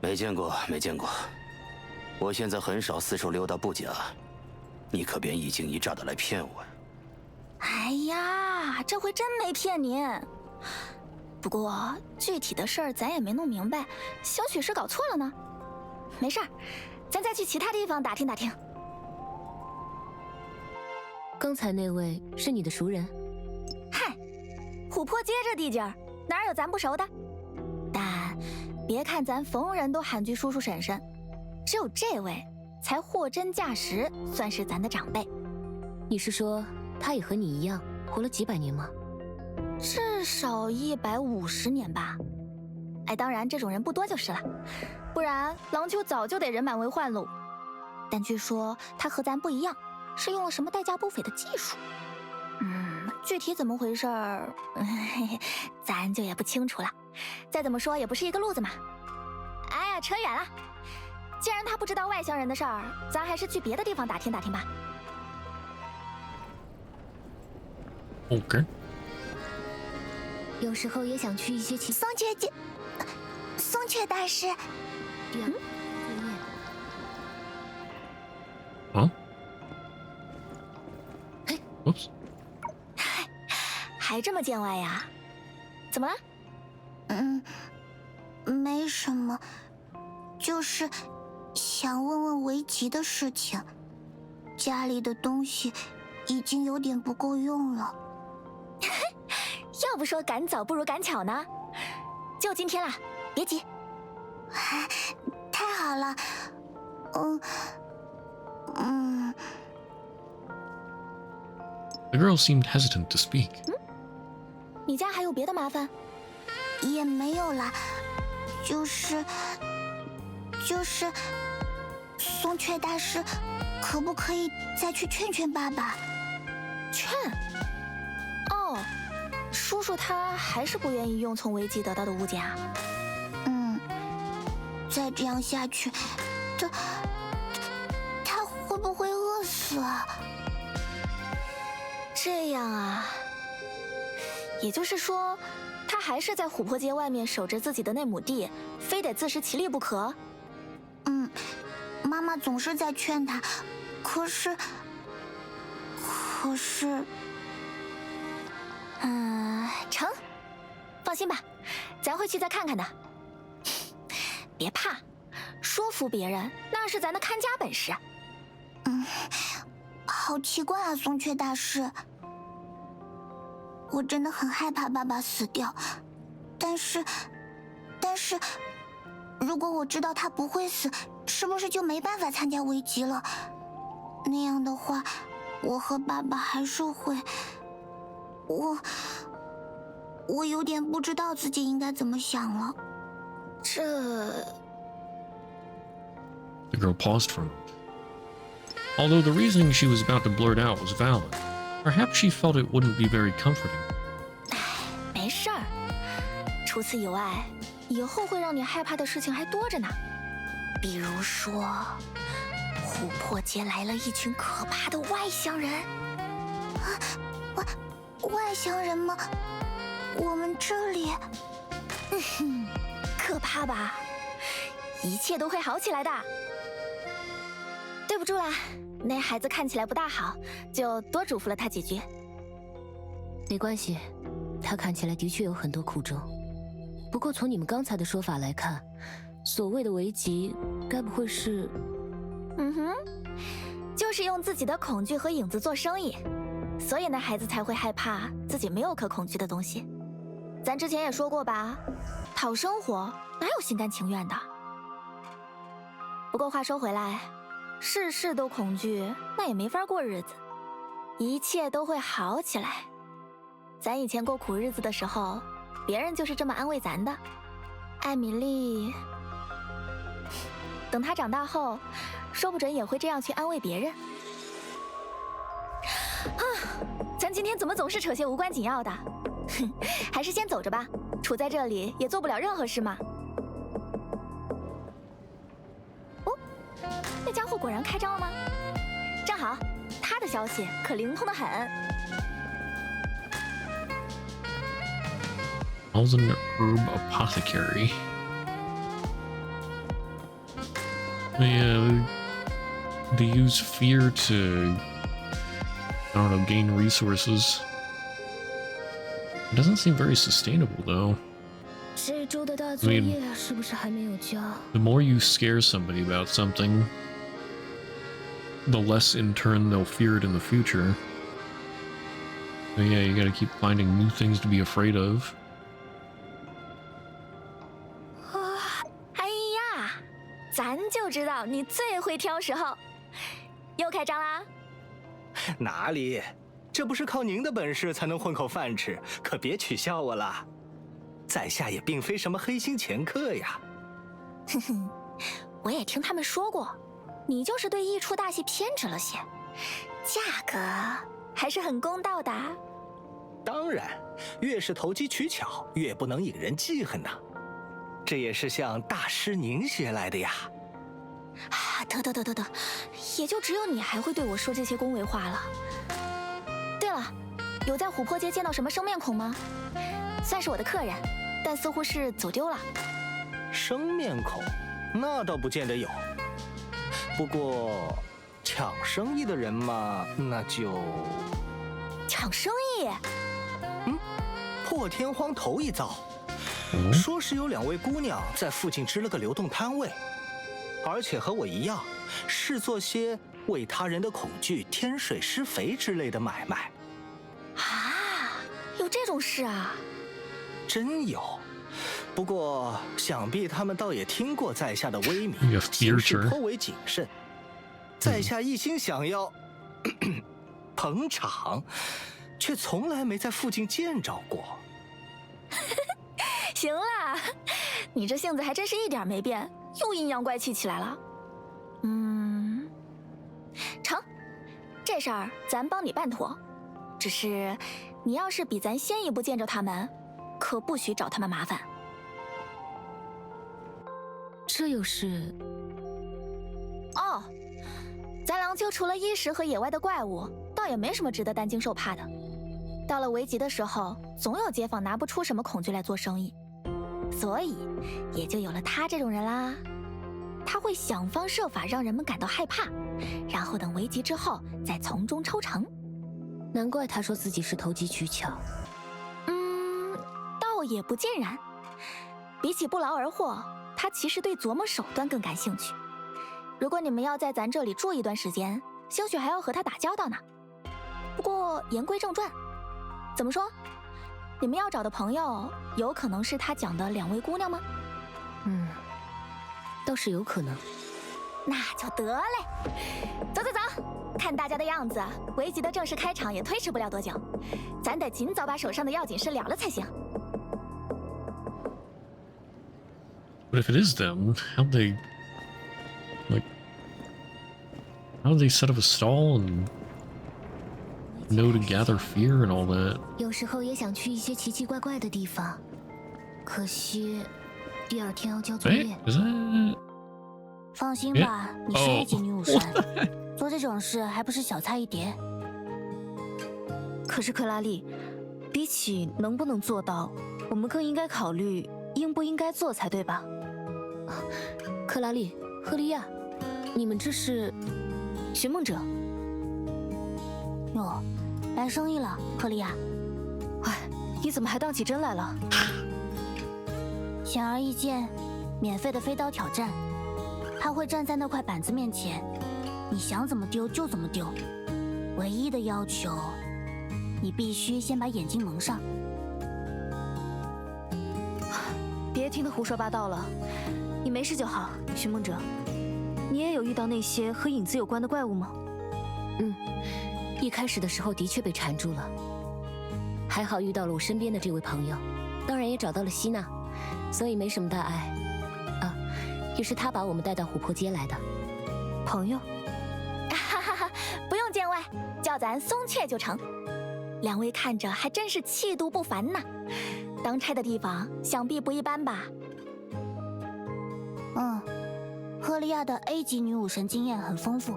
没见过，没见过。我现在很少四处溜达不假，你可别一惊一乍的来骗我呀。哎呀，这回真没骗您。不过具体的事儿咱也没弄明白，小许是搞错了呢。没事儿，咱再去其他地方打听打听。刚才那位是你的熟人？嗨，琥珀街这地界儿哪有咱不熟的？但别看咱逢人都喊句叔叔婶婶，只有这位才货真价实，算是咱的长辈。你是说他也和你一样活了几百年吗？至少150年吧。哎，当然这种人不多就是了，不然郎丘早就得人满为患喽。但据说他和咱不一样，是用了什么代价不菲的技术。具体怎么回事儿，咱就也不清楚了。再怎么说也不是一个路子嘛。哎呀，扯远了。既然他不知道外乡人的事儿，咱还是去别的地方打听打听吧。Okay. 有时候也想去一些松雀姐，松雀大师，第二作业。Huh? 还这么见外呀？怎么了？没什么，就是想问问维吉的事情。家里的东西已经有点不够用了。要不说赶早不如赶巧呢，就今天了，别急。太好了，The girl seemed hesitant to speak. 你家还有别的麻烦？也没有啦，就是松雀大师，可不可以再去劝劝爸爸？劝？哦，叔叔他还是不愿意用从维基得到的物件啊。再这样下去，他会不会饿死啊？这样啊，也就是说，他还是在琥珀街外面守着自己的那亩地，非得自食其力不可。妈妈总是在劝他，可是，成，放心吧，咱会去再看看的。别怕，说服别人那是咱的看家本事。好奇怪啊，松雀大师，我真的很害怕爸爸死掉，但是，如果我知道他不会死，是不是就没办法参加危机了？那样的话，我和爸爸还是会，我有点不知道自己应该怎么想了。The girl paused for a moment. Although the reasoning she was about to blurt out was valid, perhaps she felt it wouldn't be very comforting. 没事儿，除此以外，以后会让你害怕的事情还多着呢。比如说，琥珀街来了一群可怕的外乡人。外乡人吗？我们这里……可怕吧？一切都会好起来的。对不住啦，那孩子看起来不大好，就多嘱咐了他几句。没关系，他看起来的确有很多苦衷。不过从你们刚才的说法来看，所谓的危急，该不会是……就是用自己的恐惧和影子做生意，所以那孩子才会害怕自己没有可恐惧的东西。咱之前也说过吧，讨生活哪有心甘情愿的？不过话说回来，事事都恐惧，那也没法过日子。一切都会好起来。咱以前过苦日子的时候，别人就是这么安慰咱的。艾米丽，等她长大后，说不准也会这样去安慰别人。咱今天怎么总是扯些无关紧要的？还是先走着吧，处在这里也做不了任何事嘛。哦，那家伙果然开张了吗？正好，他的消息可灵通得很。Thousand Herb Apothecary. They use fear to, I don't know, gain resources. It doesn't seem very sustainable, though. 这周的大作业是不是还没有交？ The more you scare somebody about something, the less in turn they'll fear it in the future. So yeah, you gotta keep finding new things to be afraid of. 哎呀，咱就知道你最会挑时候。又开张啦？哪里？这不是靠您的本事才能混口饭吃，可别取笑我了。在下也并非什么黑心掮客呀。我也听他们说过，你就是对一出大戏偏执了些，价格还是很公道的。当然，越是投机取巧，越不能引人记恨呐。这也是向大师您学来的呀。得，也就只有你还会对我说这些恭维话了。对了，有在琥珀街见到什么生面孔吗？算是我的客人，但似乎是走丢了。生面孔，那倒不见得有。不过，抢生意的人嘛，那就……抢生意？破天荒头一遭，哦，说是有2位姑娘在附近支了个流动摊位，而且和我一样，是做些为他人的恐惧添水施肥之类的买卖。啊，有这种事啊？真有。不过想必他们倒也听过在下的威名， You have 行事 theater. 颇为谨慎。在下一心想要捧场，却从来没在附近见着过。行啦，你这性子还真是一点没变，又阴阳怪气起来了。成，这事儿咱帮你办妥。只是你要是比咱先一步见着他们，可不许找他们麻烦。这又是……哦，咱廊丘除了衣食和野外的怪物，倒也没什么值得担惊受怕的。到了危急的时候，总有街坊拿不出什么恐惧来做生意，所以也就有了他这种人啦。他会想方设法让人们感到害怕，然后等危急之后再从中抽成。难怪他说自己是投机取巧。倒也不尽然。比起不劳而获，他其实对琢磨手段更感兴趣。如果你们要在咱这里住一段时间，兴许还要和他打交道呢。不过言归正传，怎么说？你们要找的朋友，有可能是他讲的2位姑娘吗？倒是有可能。那就得嘞。走走走，看大家的样子，危急的正式开场也推迟不了多久，咱得尽早把手上的要紧事了了才行。But if it is them, how'd they set up a stall and know to gather fear and all that? 有时候也想去一些奇奇怪怪的地方，可惜第2天要交作 Hey, 业。 is that? 放心吧，你是1级女武神，做这种事还不是小菜一碟。可是克拉丽，比起能不能做到，我们更应该考虑应不应该做才对吧？克拉丽、赫利亚，你们这是寻梦者。哟，来生意了，赫利亚。哎，你怎么还当起真来了？显而易见，免费的飞刀挑战，他会站在那块板子面前，你想怎么丢就怎么丢。唯一的要求，你必须先把眼睛蒙上。别听他胡说八道了，你没事就好。寻梦者，你也有遇到那些和影子有关的怪物吗？一开始的时候的确被缠住了，还好遇到了我身边的这位朋友，当然也找到了希娜，所以没什么大碍。啊，也是他把我们带到琥珀街来的。朋友？哈哈哈，不用见外，叫咱松雀就成。2位看着还真是气度不凡呢，当差的地方想必不一般吧？赫利亚的 A 级女武神经验很丰富。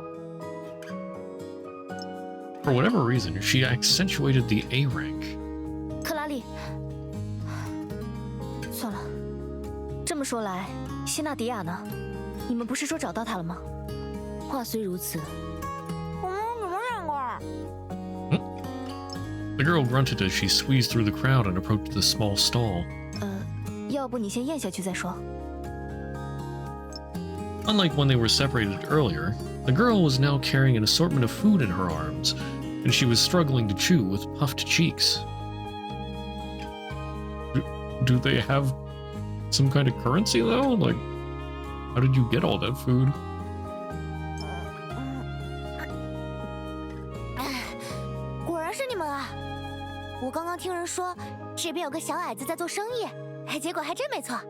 For whatever reason, she accentuated the A rank. 克拉丽，算了，这么说来，希娜迪亚呢？你们不是说找到她了吗？话虽如此，我们怎么见过？ The girl grunted as she squeezed through the crowd and approached the small stall. 要不你先咽下去再说。Unlike when they were separated earlier, the girl was now carrying an assortment of food in her arms, and she was struggling to chew with puffed cheeks. Do they have some kind of currency, though? Like, how did you get all that food? 果然是你们啊！我刚刚听人说这边有个小矮子在做生意，结果还真没错。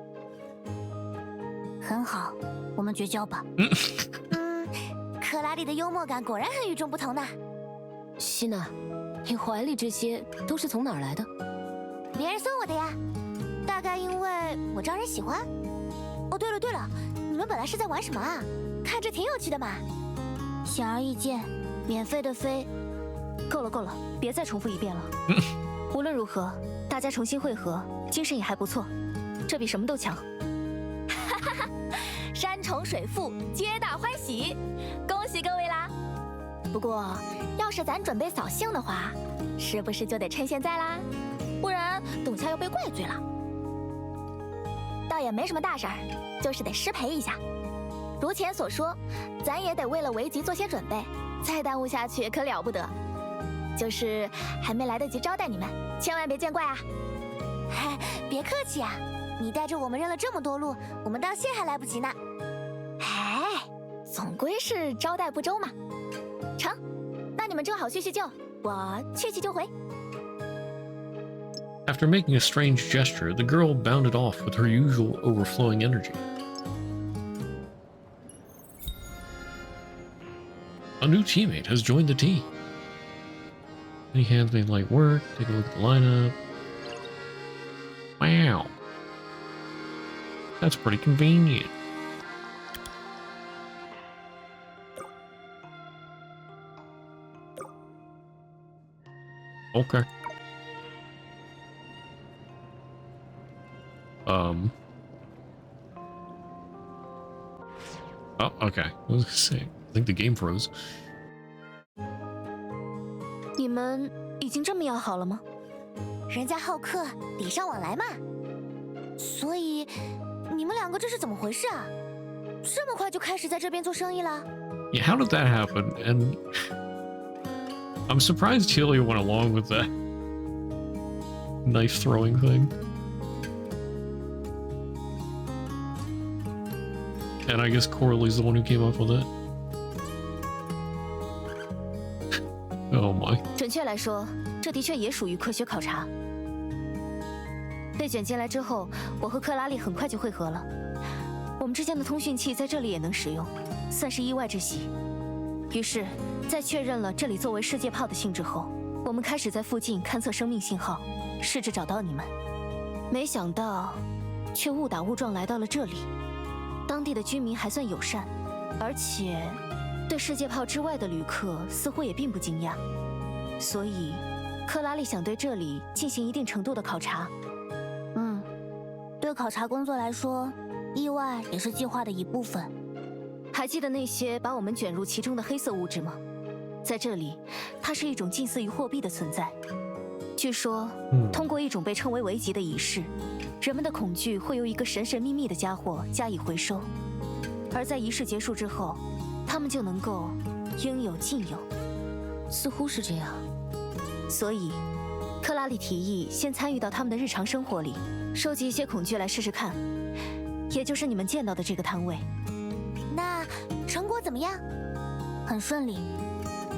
很好，我们绝交吧。克拉丽的幽默感果然很与众不同呢。希娜，你怀里这些都是从哪儿来的？别人送我的呀，大概因为我招人喜欢。哦，对了对了，你们本来是在玩什么啊？看着挺有趣的嘛。显而易见，免费的飞。够了够了，别再重复一遍了。无论如何，大家重新会合，精神也还不错，这比什么都强。山重水复，皆大欢喜，恭喜各位啦！不过，要是咱准备扫兴的话，是不是就得趁现在啦？不然等下要被怪罪了。倒也没什么大事儿，就是得失陪一下。如前所说，咱也得为了危急做些准备，再耽误下去可了不得。就是还没来得及招待你们，千万别见怪啊！嗨，别客气啊，你带着我们认了这么多路，我们道谢还来不及呢。哎，总归是招待不周嘛。成，那你们正好叙叙旧，我去去就回。After making a strange gesture, the girl bounded off with her usual overflowing energy. A new teammate has joined the team. Any hands made light work. Take a look at the lineup. Wow. That's pretty convenient. Okay. Oh, okay. I was gonna say, I think the game froze. 你们已经这么要好了吗？人家好客，礼尚往来嘛。所以，你们两个这是怎么回事啊？这么快就开始在这边做生意了？ Yeah, how did that happen? And I'm surprised Celia went along with that knife throwing thing. And I guess Corley's the one who came up with it. Oh my. 准确来说，这的确也属于科学考察。被卷进来之后，我和克拉丽很快就汇合了。我们之间的通讯器在这里也能使用，算是意外之喜。于是，在确认了这里作为世界炮的性质后，我们开始在附近勘测生命信号，试着找到你们。没想到，却误打误撞来到了这里。当地的居民还算友善，而且对世界炮之外的旅客似乎也并不惊讶。所以，克拉丽想对这里进行一定程度的考察。对考察工作来说，意外也是计划的一部分。还记得那些把我们卷入其中的黑色物质吗？在这里，它是一种近似于货币的存在。据说，通过一种被称为维吉的仪式，人们的恐惧会由一个神神秘秘的家伙加以回收，而在仪式结束之后，他们就能够应有尽有。似乎是这样。所以，克拉丽提议先参与到他们的日常生活里，收集一些恐惧来试试看，也就是你们见到的这个摊位。那成果怎么样？很顺利。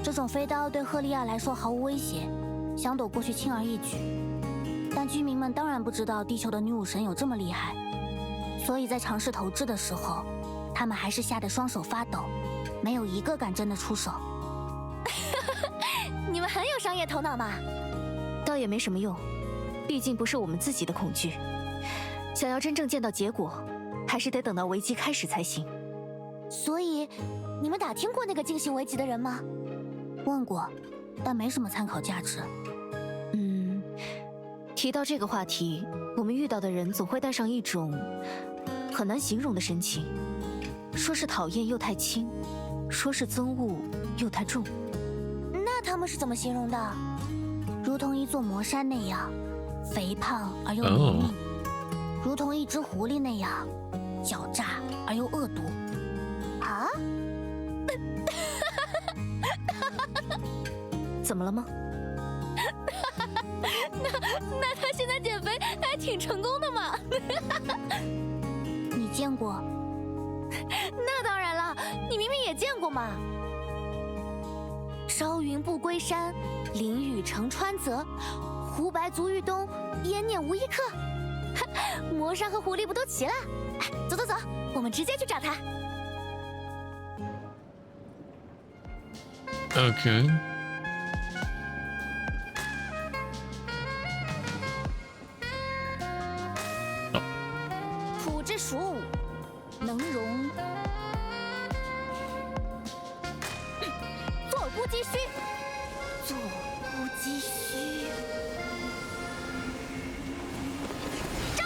这种飞刀对赫利亚来说毫无威胁，想躲过去轻而易举。但居民们当然不知道地球的女武神有这么厉害，所以在尝试投掷的时候，他们还是吓得双手发抖，没有一个敢真的出手。你们很有商业头脑嘛。倒也没什么用，毕竟不是我们自己的恐惧。想要真正见到结果，还是得等到危机开始才行。所以，你们打听过那个进行危机的人吗？问过，但没什么参考价值。提到这个话题，我们遇到的人总会带上一种很难形容的神情，说是讨厌又太轻，说是憎恶又太重。那他们是怎么形容的？如同一座魔山那样，肥胖而又黏腻；如同一只狐狸那样，狡诈而又恶毒。啊？怎么了吗？那他现在减肥还挺成功的嘛。你见过？那当然了，你明明也见过嘛。朝云不归山，淋雨成川泽，胡白足欲东，焉念无一客。魔山和狐狸不都齐了？哎，走走走，我们直接去找他。Okay. Oh. 土之属武，能容。坐而不击虚，坐而不击虚。招！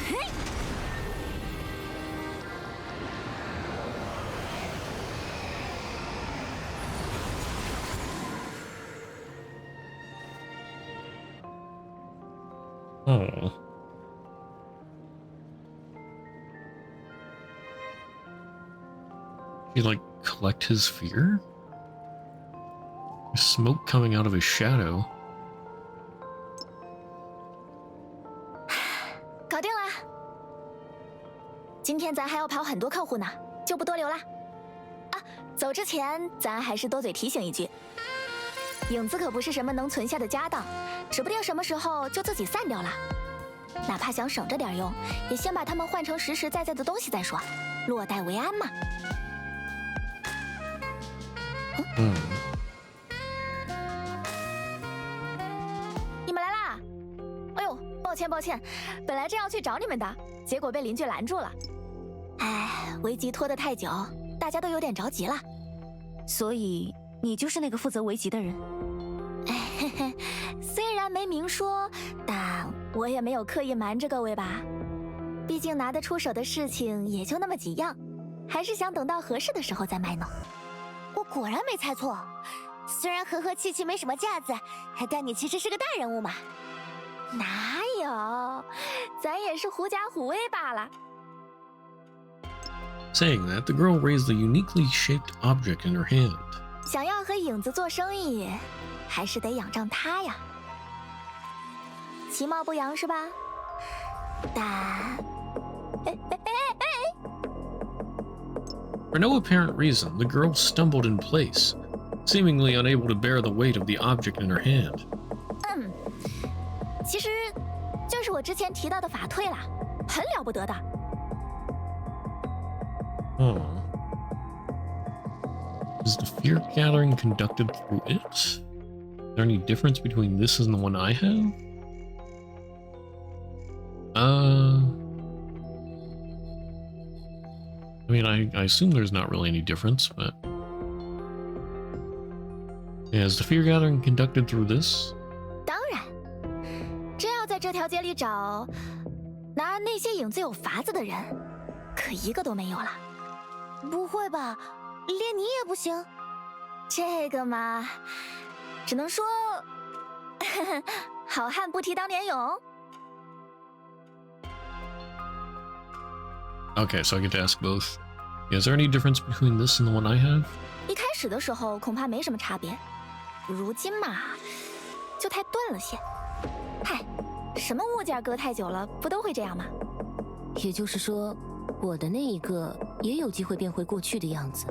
嘿！ Oh. You like collect his fear? There's smoke coming out of his shadow. 搞定了。今天咱还要跑很多客户呢，就不多留了。啊，走之前咱还是多嘴提醒一句，影子可不是什么能存下的家当，指不定什么时候就自己散掉了。哪怕想省着点用，也先把它们换成实实在在的东西再说，落袋为安嘛。嗯。你们来啦！哎呦，抱歉抱歉，本来正要去找你们的，结果被邻居拦住了。哎，危急拖得太久，大家都有点着急了。所以你就是那个负责危急的人？哎嘿嘿，虽然没明说，但我也没有刻意瞒着各位吧。毕竟拿得出手的事情也就那么几样，还是想等到合适的时候再卖弄。我果然没猜错，虽然和和气气没什么架子，但你其实是个大人物嘛。哪有，咱也是狐假虎威罢了。Saying that, the girl raised the uniquely shaped object in her hand. 想要和影子做生意，还是得仰仗他呀。其貌不扬是吧？但，For no apparent reason, the girl stumbled in place, seemingly unable to bear the weight of the object in her hand. 其实就是我之前提到的法退啦，很了不得的。Oh. Is the fear gathering conducted through it? Is there any difference between this and the one I have? I mean, I assume there's not really any difference, but... Yeah, is the fear gathering conducted through this? 当然，真要在这条街里找，拿那些影子有法子的人，可一个都没有了。不会吧，连你也不行？这个嘛，只能说，好汉不提当年勇。Okay, so I get to ask both. Yeah, is there any difference between this and the one I have? 一开始的时候恐怕没什么差别，如今嘛，就太钝了些。嗨，什么物件搁太久了，不都会这样吗？也就是说，我的那一个也有机会变回过去的样子，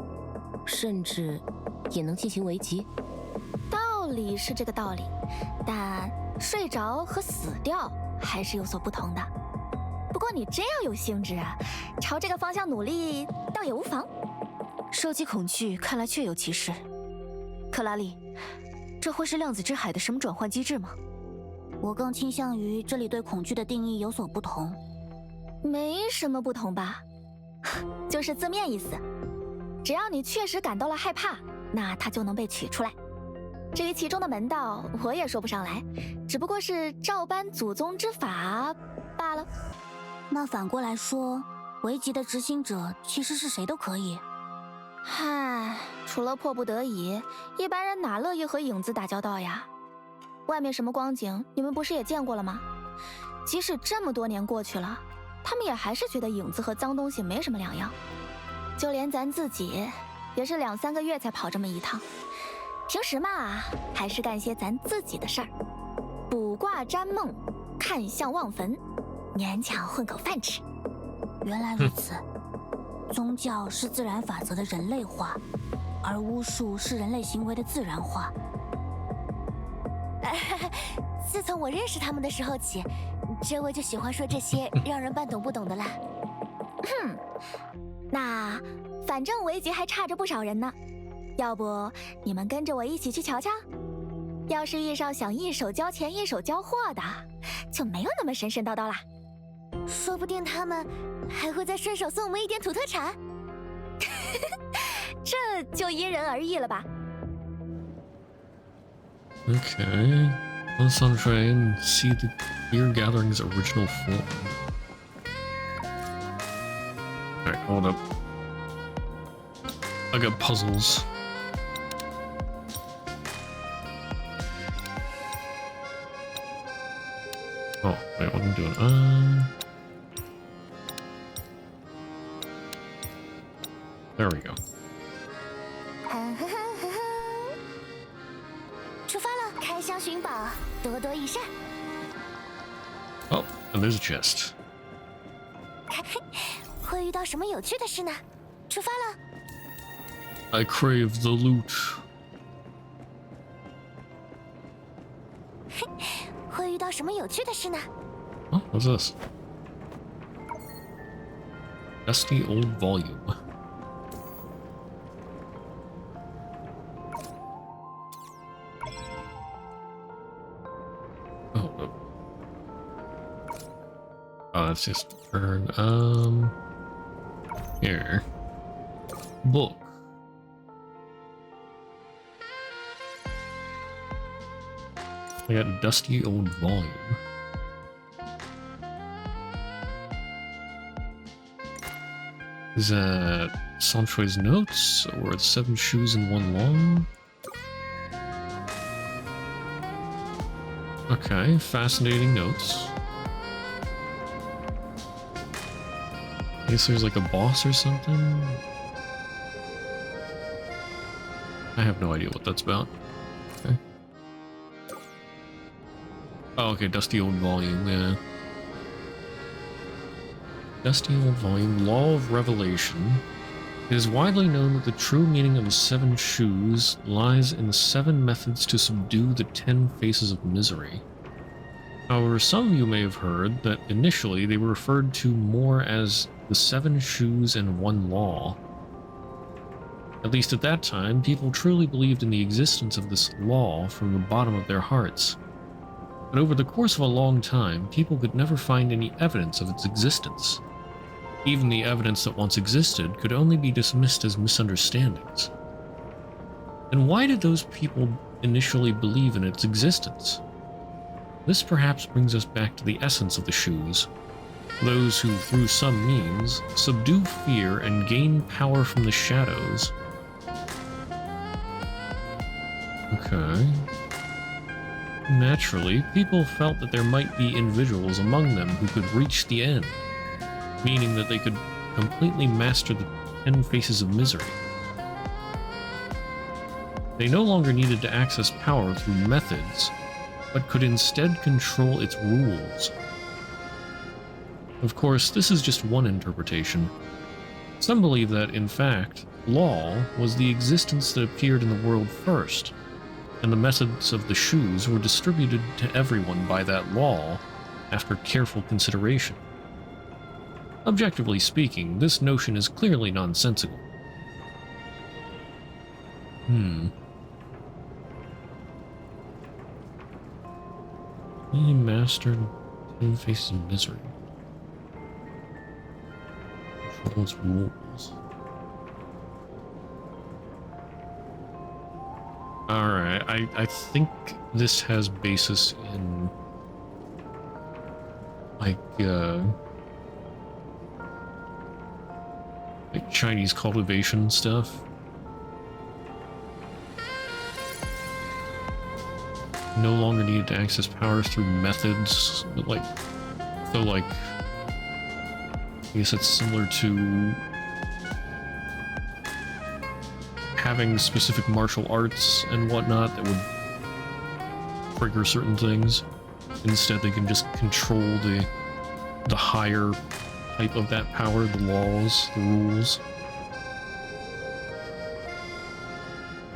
甚至也能进行围击。道理是这个道理，但睡着和死掉还是有所不同的。不过你真要有兴致啊，朝这个方向努力倒也无妨。收集恐惧看来确有其事。克拉丽，这会是量子之海的什么转换机制吗？我更倾向于这里对恐惧的定义有所不同。没什么不同吧，就是字面意思。只要你确实感到了害怕，那它就能被取出来。至于其中的门道，我也说不上来，只不过是照搬祖宗之法罢了。那反过来说，危急的执行者其实是谁都可以。嗨，除了迫不得已，一般人哪乐意和影子打交道呀？外面什么光景，你们不是也见过了吗？即使这么多年过去了，他们也还是觉得影子和脏东西没什么两样。就连咱自己，也是2、3个月才跑这么一趟。平时嘛，还是干些咱自己的事儿，卜卦占梦，看相望坟，勉强混口饭吃。原来如此，宗教是自然法则的人类化，而巫术是人类行为的自然化。自从我认识他们的时候起，这位就喜欢说这些让人半懂不懂的啦。哼，那反正危急还差着不少人呢，要不你们跟着我一起去瞧瞧？要是遇上想一手交钱一手交货的，就没有那么神神叨叨啦。说不定他们还会再顺手送我们一点土特产。这就因人而异了吧。Okay, let's try and see the fear gathering's original form. Alright, hold up. I got puzzles. Oh, wait, what am I doing? There we go. 出发了，开箱寻宝，多多益善。 Oh, and there's a chest. 会遇到什么有趣的事呢？出发了。 I crave the loot. 会遇到什么有趣的事呢？ Oh, what's this? Dusty old volume. Oh, that's just a turn. Here. Book. I got a dusty old volume. Is that Sanchoi's notes or 7 shoes and 1 long? Okay, fascinating notes. I guess there's like a boss or something? I have no idea what that's about. Okay. Oh, okay, dusty old volume, yeah. Dusty old volume, Law of Revelation. It is widely known that the true meaning of the 7 shoes lies in the 7 methods to subdue the 10 faces of misery. However, some of you may have heard that initially they were referred to more as the 7 shoes and 1 law. At least at that time, people truly believed in the existence of this law from the bottom of their hearts. But over the course of a long time, people could never find any evidence of its existence. Even the evidence that once existed could only be dismissed as misunderstandings. And why did those people initially believe in its existence? This perhaps brings us back to the essence of the shoes. Those who, through some means, subdue fear and gain power from the shadows. Okay. Naturally, people felt that there might be individuals among them who could reach the end, meaning that they could completely master the 10 faces of misery. They no longer needed to access power through methods, but could instead control its rules. Of course, this is just one interpretation. Some believe that, in fact, law was the existence that appeared in the world first, and the methods of the shoes were distributed to everyone by that law after careful consideration. Objectively speaking, this notion is clearly nonsensical. He mastered 10 faces of misery. Controls rules. Alright, I think this has basis in like Chinese cultivation stuff. No longer needed to access power through methods, but like, so like, I guess it's similar to having specific martial arts and whatnot that would trigger certain things. Instead, they can just control the higher type of that power, the laws, the rules.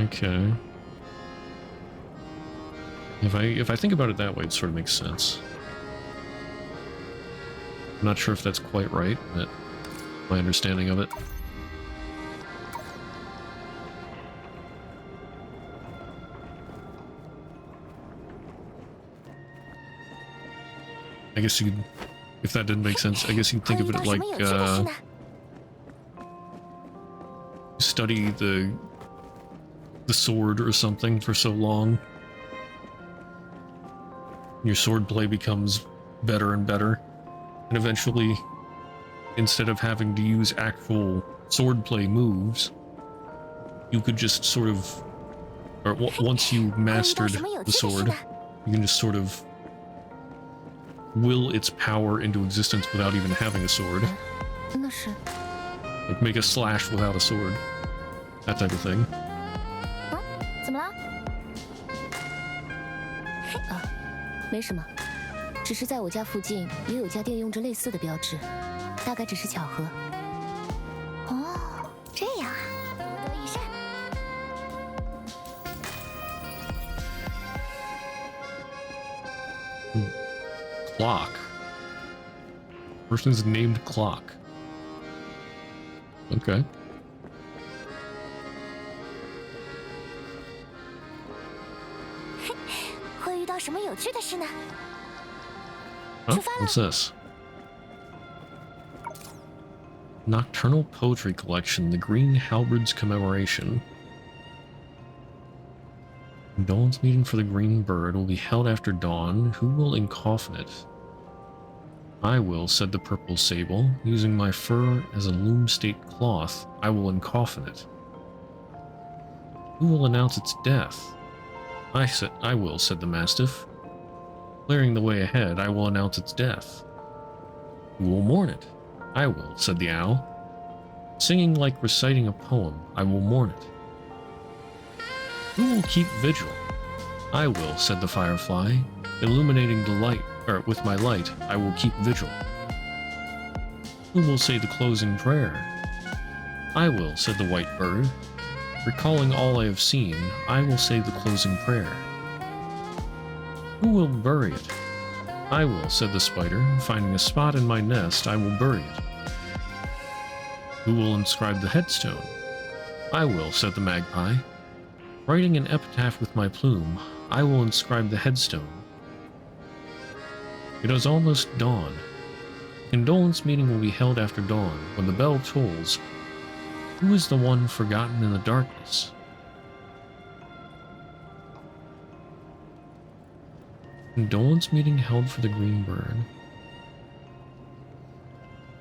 Okay. If I think about it that way, it sort of makes sense. I'm not sure if that's quite right, but my understanding of it. I guess you could, if that didn't make sense, I guess you could think of it like, study the sword or something for so long. Your swordplay becomes better and better, and eventually, instead of having to use actual swordplay moves, you could just sort of, or once you mastered the sword, you can just sort of will its power into existence without even having a sword. 那是 Like make a slash without a sword. That type of thing. 怎么了？啊，没什么，只是在我家附近也有家店用着类似的标志，大概只是巧合。哦，这样啊，多多益善。Clock. Person is named Clock. Okay. 会遇到什么有趣的事呢？ Huh? What's this? Nocturnal Poetry Collection, the Green Halberds Commemoration. Condolence meeting for the Green Bird will be held after dawn. Who will encoffin it? I will, said the Purple Sable. Using my fur as a loom state cloth, I will encoffin it. Who will announce its death? I will, said the Mastiff. Clearing the way ahead, I will announce its death. Who will mourn it? I will, said the Owl. Singing like reciting a poem, I will mourn it. Who will keep vigil? I will, said the Firefly. Illuminating the light, or with my light, I will keep vigil. Who will say the closing prayer? I will, said the White Bird. Recalling all I have seen, I will say the closing prayer. Who will bury it? I will, said the Spider. Finding a spot in my nest, I will bury it. Who will inscribe the headstone? I will, said the Magpie. Writing an epitaph with my plume, I will inscribe the headstone. It is almost dawn. Condolence meeting will be held after dawn. When the bell tolls, who is the one forgotten in the darkness? Condolence meeting held for the Green Bird.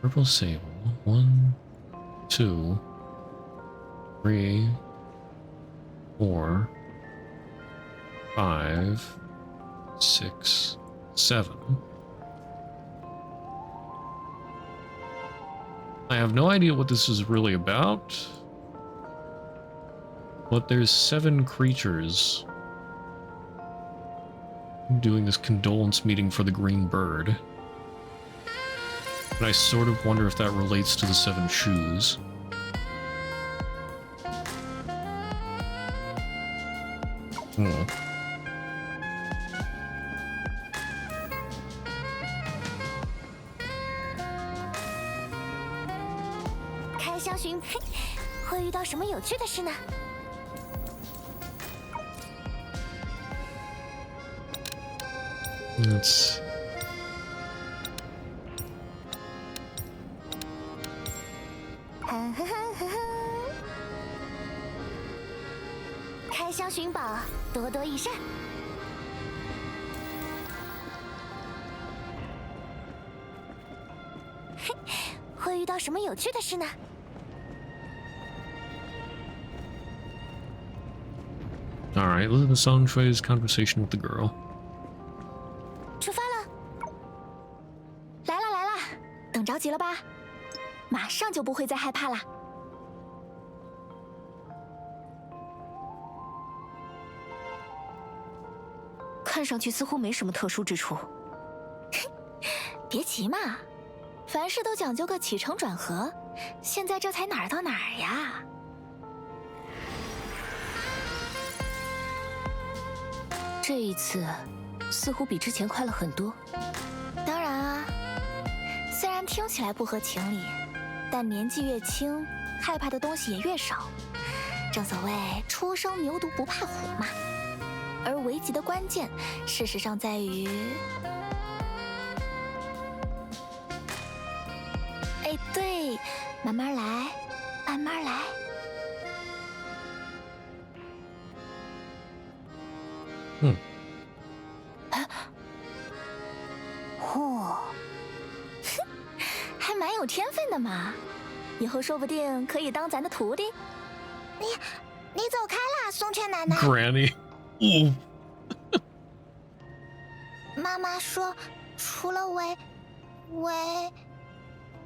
Purple Sable. 1, 2, 3, 4, 5, 6, 7. I have no idea what this is really about, but there's 7 creatures doing this condolence meeting for the Green Bird. And I sort of wonder if that relates to the 7 shoes. Hmm. 开箱寻，嘿，会遇到什么有趣的事呢？ Let's... 哼哼哼哼哼，开箱寻宝，多多益善。嘿，会遇到什么有趣的事呢？ Alright, listen to Song Shui's conversation with the girl. 出发了，来了来了，等着急了吧？马上就不会再害怕啦。看上去似乎没什么特殊之处。别急嘛，凡事都讲究个起承转合，现在这才哪儿到哪儿呀？这一次似乎比之前快了很多。当然啊，虽然听起来不合情理，但年纪越轻，害怕的东西也越少。正所谓初生牛犊不怕虎嘛。而危急的关键，事实上在于，哎，对，慢慢来，慢慢来。嗯。嚯，还蛮有天分的嘛，以后说不定可以当咱的徒弟。你走开啦，松雀奶奶。Granny. 妈妈说，除了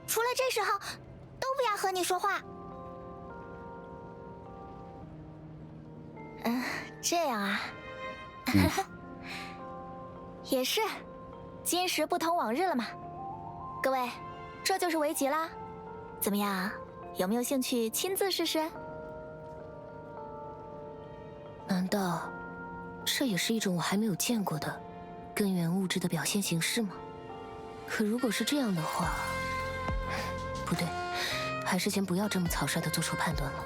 除了这时候，都不要和你说话。这样啊。也是，今时不同往日了嘛。各位，这就是围棋啦，怎么样？有没有兴趣亲自试试？难道这也是一种我还没有见过的根源物质的表现形式吗？可如果是这样的话，不对，还是先不要这么草率的做出判断了。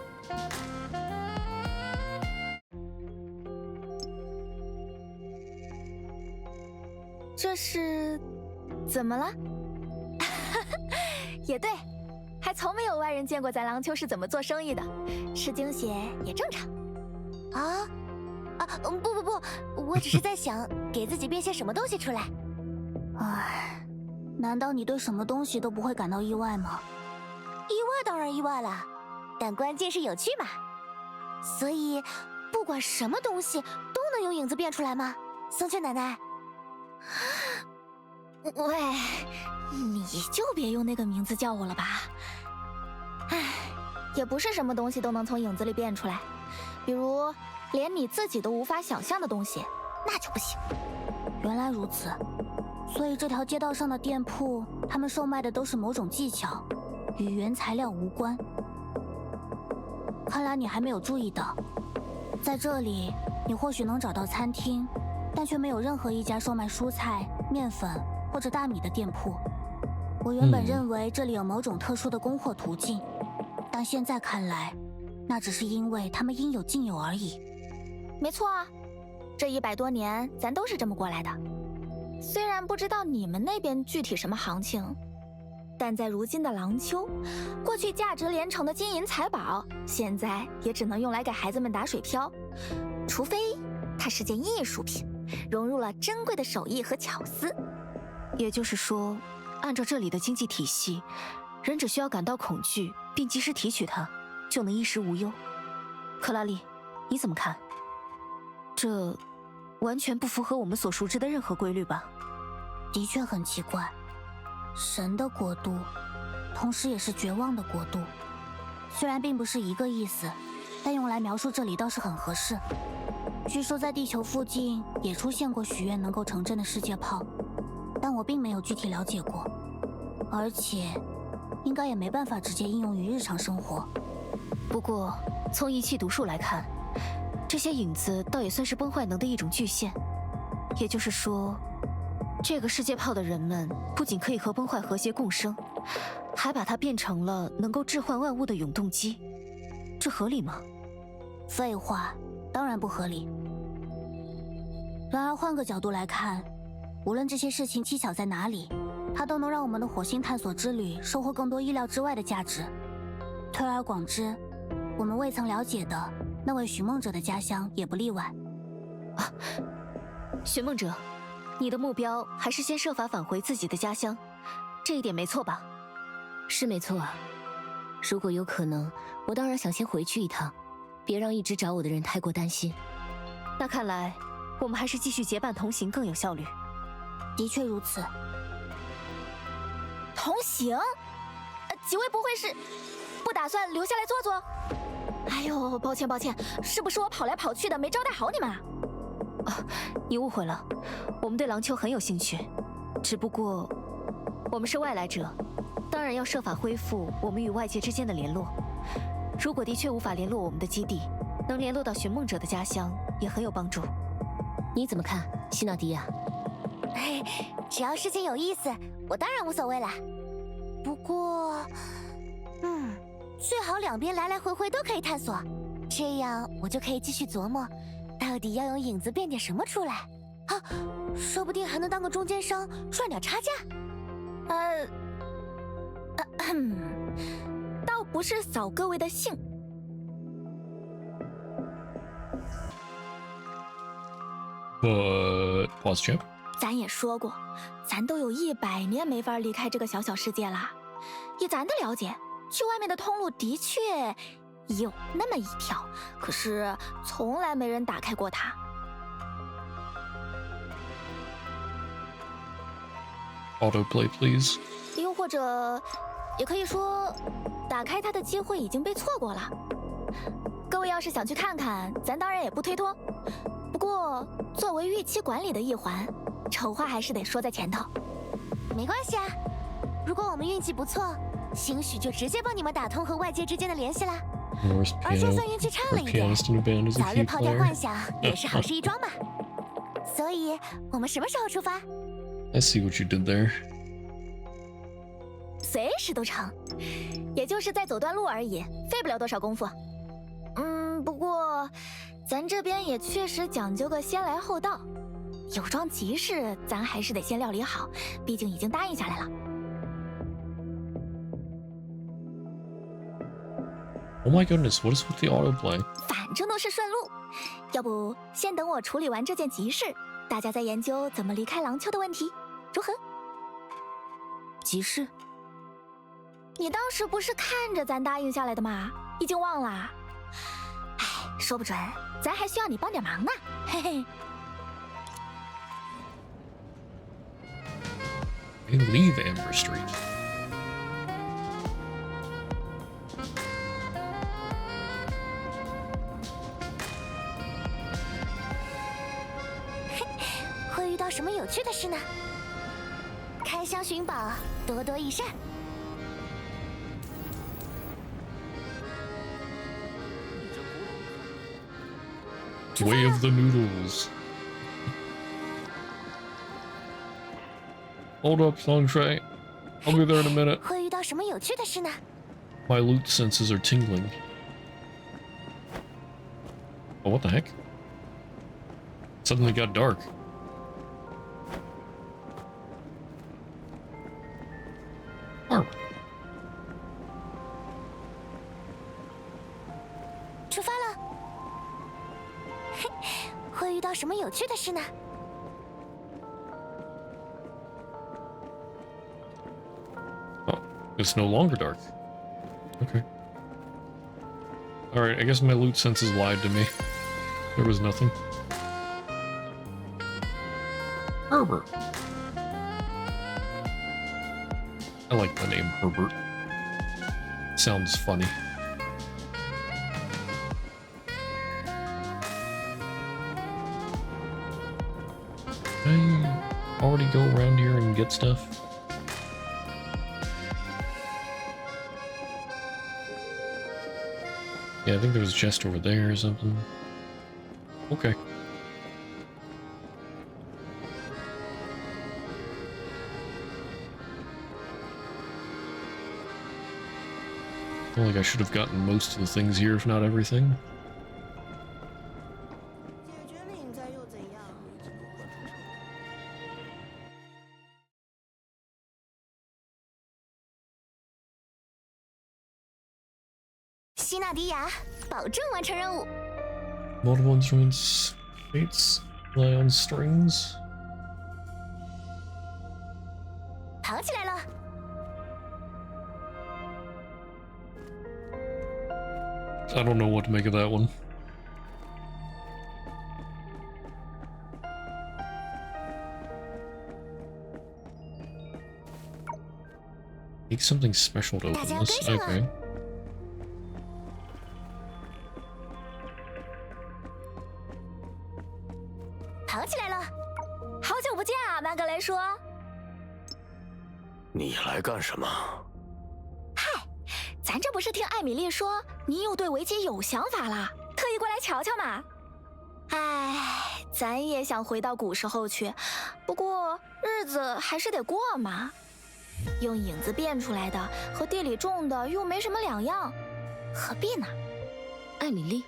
这是怎么了？也对，还从没有外人见过咱郎丘是怎么做生意的，吃惊些也正常。不，我只是在想给自己变些什么东西出来。唉，难道你对什么东西都不会感到意外吗？意外当然意外了，但关键是有趣嘛。所以，不管什么东西都能用影子变出来吗？松雀奶奶。喂，你就别用那个名字叫我了吧。唉，也不是什么东西都能从影子里变出来，比如连你自己都无法想象的东西，那就不行。原来如此，所以这条街道上的店铺，他们售卖的都是某种技巧，与原材料无关。看来你还没有注意到，在这里你或许能找到餐厅，但却没有任何一家售卖蔬菜、面粉或者大米的店铺。我原本认为这里有某种特殊的供货途径，但现在看来，那只是因为他们应有尽有而已。没错啊，这100多年咱都是这么过来的。虽然不知道你们那边具体什么行情，但在如今的郎丘，过去价值连城的金银财宝，现在也只能用来给孩子们打水漂，除非它是件艺术品，融入了珍贵的手艺和巧思。也就是说，按照这里的经济体系，人只需要感到恐惧并及时提取它，就能衣食无忧。克拉丽，你怎么看？这完全不符合我们所熟知的任何规律吧？的确很奇怪，神的国度，同时也是绝望的国度。虽然并不是一个意思，但用来描述这里倒是很合适。据说在地球附近也出现过许愿能够成真的世界炮，但我并没有具体了解过，而且应该也没办法直接应用于日常生活。不过从仪器读数来看，这些影子倒也算是崩坏能的一种巨现。也就是说，这个世界炮的人们不仅可以和崩坏和谐共生，还把它变成了能够置换万物的永动机，这合理吗？废话，当然不合理。然而换个角度来看，无论这些事情蹊跷在哪里，它都能让我们的火星探索之旅收获更多意料之外的价值。推而广之，我们未曾了解的那位寻梦者的家乡也不例外。啊，寻梦者，你的目标还是先设法返回自己的家乡，这一点没错吧？是没错啊。如果有可能，我当然想先回去一趟，别让一直找我的人太过担心。那看来，我们还是继续结伴同行更有效率。的确如此。同行？几位不会是不打算留下来坐坐？哎呦，抱歉，是不是我跑来跑去的没招待好你们啊？啊，你误会了，我们对郎丘很有兴趣，只不过我们是外来者，当然要设法恢复我们与外界之间的联络。如果的确无法联络我们的基地，能联络到寻梦者的家乡也很有帮助。你怎么看，希纳迪亚？只要事情有意思，我当然无所谓了。不过，最好两边来来回回都可以探索，这样我就可以继续琢磨，到底要用影子变点什么出来。说不定还能当个中间商，赚点差价。倒不是扫各位的兴。Boss champ，咱也说过，咱都有100年没法离开这个小小世界啦。以咱的了解，去外面的通路的确有那么一条，可是从来没人打开过它。autoplay, please. 又或者，也可以说，打开它的机会已经被错过了。各位要是想去看看，咱当然也不推脱。不过，作为预期管理的一环，丑话还是得说在前头。没关系啊，如果我们运气不错，兴许就直接帮你们打通和外界之间的联系啦。 Norse 而就 piano, 算运气差了 or 一点， pianist in a band is a 早日 key 抛掉 player. 幻想也是好事一桩嘛。所以，我们什么时候出发？ I see what you did there. 随时都成，也就是再走段路而已，费不了多少功夫。不过，咱这边也确实讲究个先来后到，有桩急事咱还是得先料理好，毕竟已经答应下来了。 Oh my goodness, what is with the autoplay? 反正都是顺路，要不先等我处理完这件急事，大家再研究怎么离开廊丘的问题，如何？急事？你当时不是看着咱答应下来的吗？已经忘了？哎，说不准咱还需要你帮点忙呢，嘿嘿。 We leave Amber Street. 会遇到什么有趣的事呢？开箱寻宝，多多益善。 Way of the noodles. Hold up, Songtray. I'll be there in a minute. 会遇到什么有趣的事呢？ My loot senses are tingling. Oh, what the heck? Suddenly got dark. Oh, 出发了。嘿，会遇到什么有趣的事呢？ oh, it's no longer dark. Okay. Alright, I guess my loot senses lied to me. There was nothing. Herbert. I like the name Herbert. Sounds funny. Can I already go around here and get stuff? Yeah, I think there was a chest over there or something. Okay. I feel like I should have gotten most of the things here, if not everything. 解决了影灾又怎样？希纳迪亚，保证完成任务。 Multiple instruments, fates, lie on strings. 跑起来了！ I don't know what to make of that one. Need something special to open this. Okay. 跑起来了！好久不见啊，曼格雷叔。你来干什么？咱这不是听艾米丽说你又对围棋有想法了，特意过来瞧瞧嘛。唉，咱也想回到古时候去，不过日子还是得过嘛。用影子变出来的和地里种的又没什么两样，何必呢？艾米丽，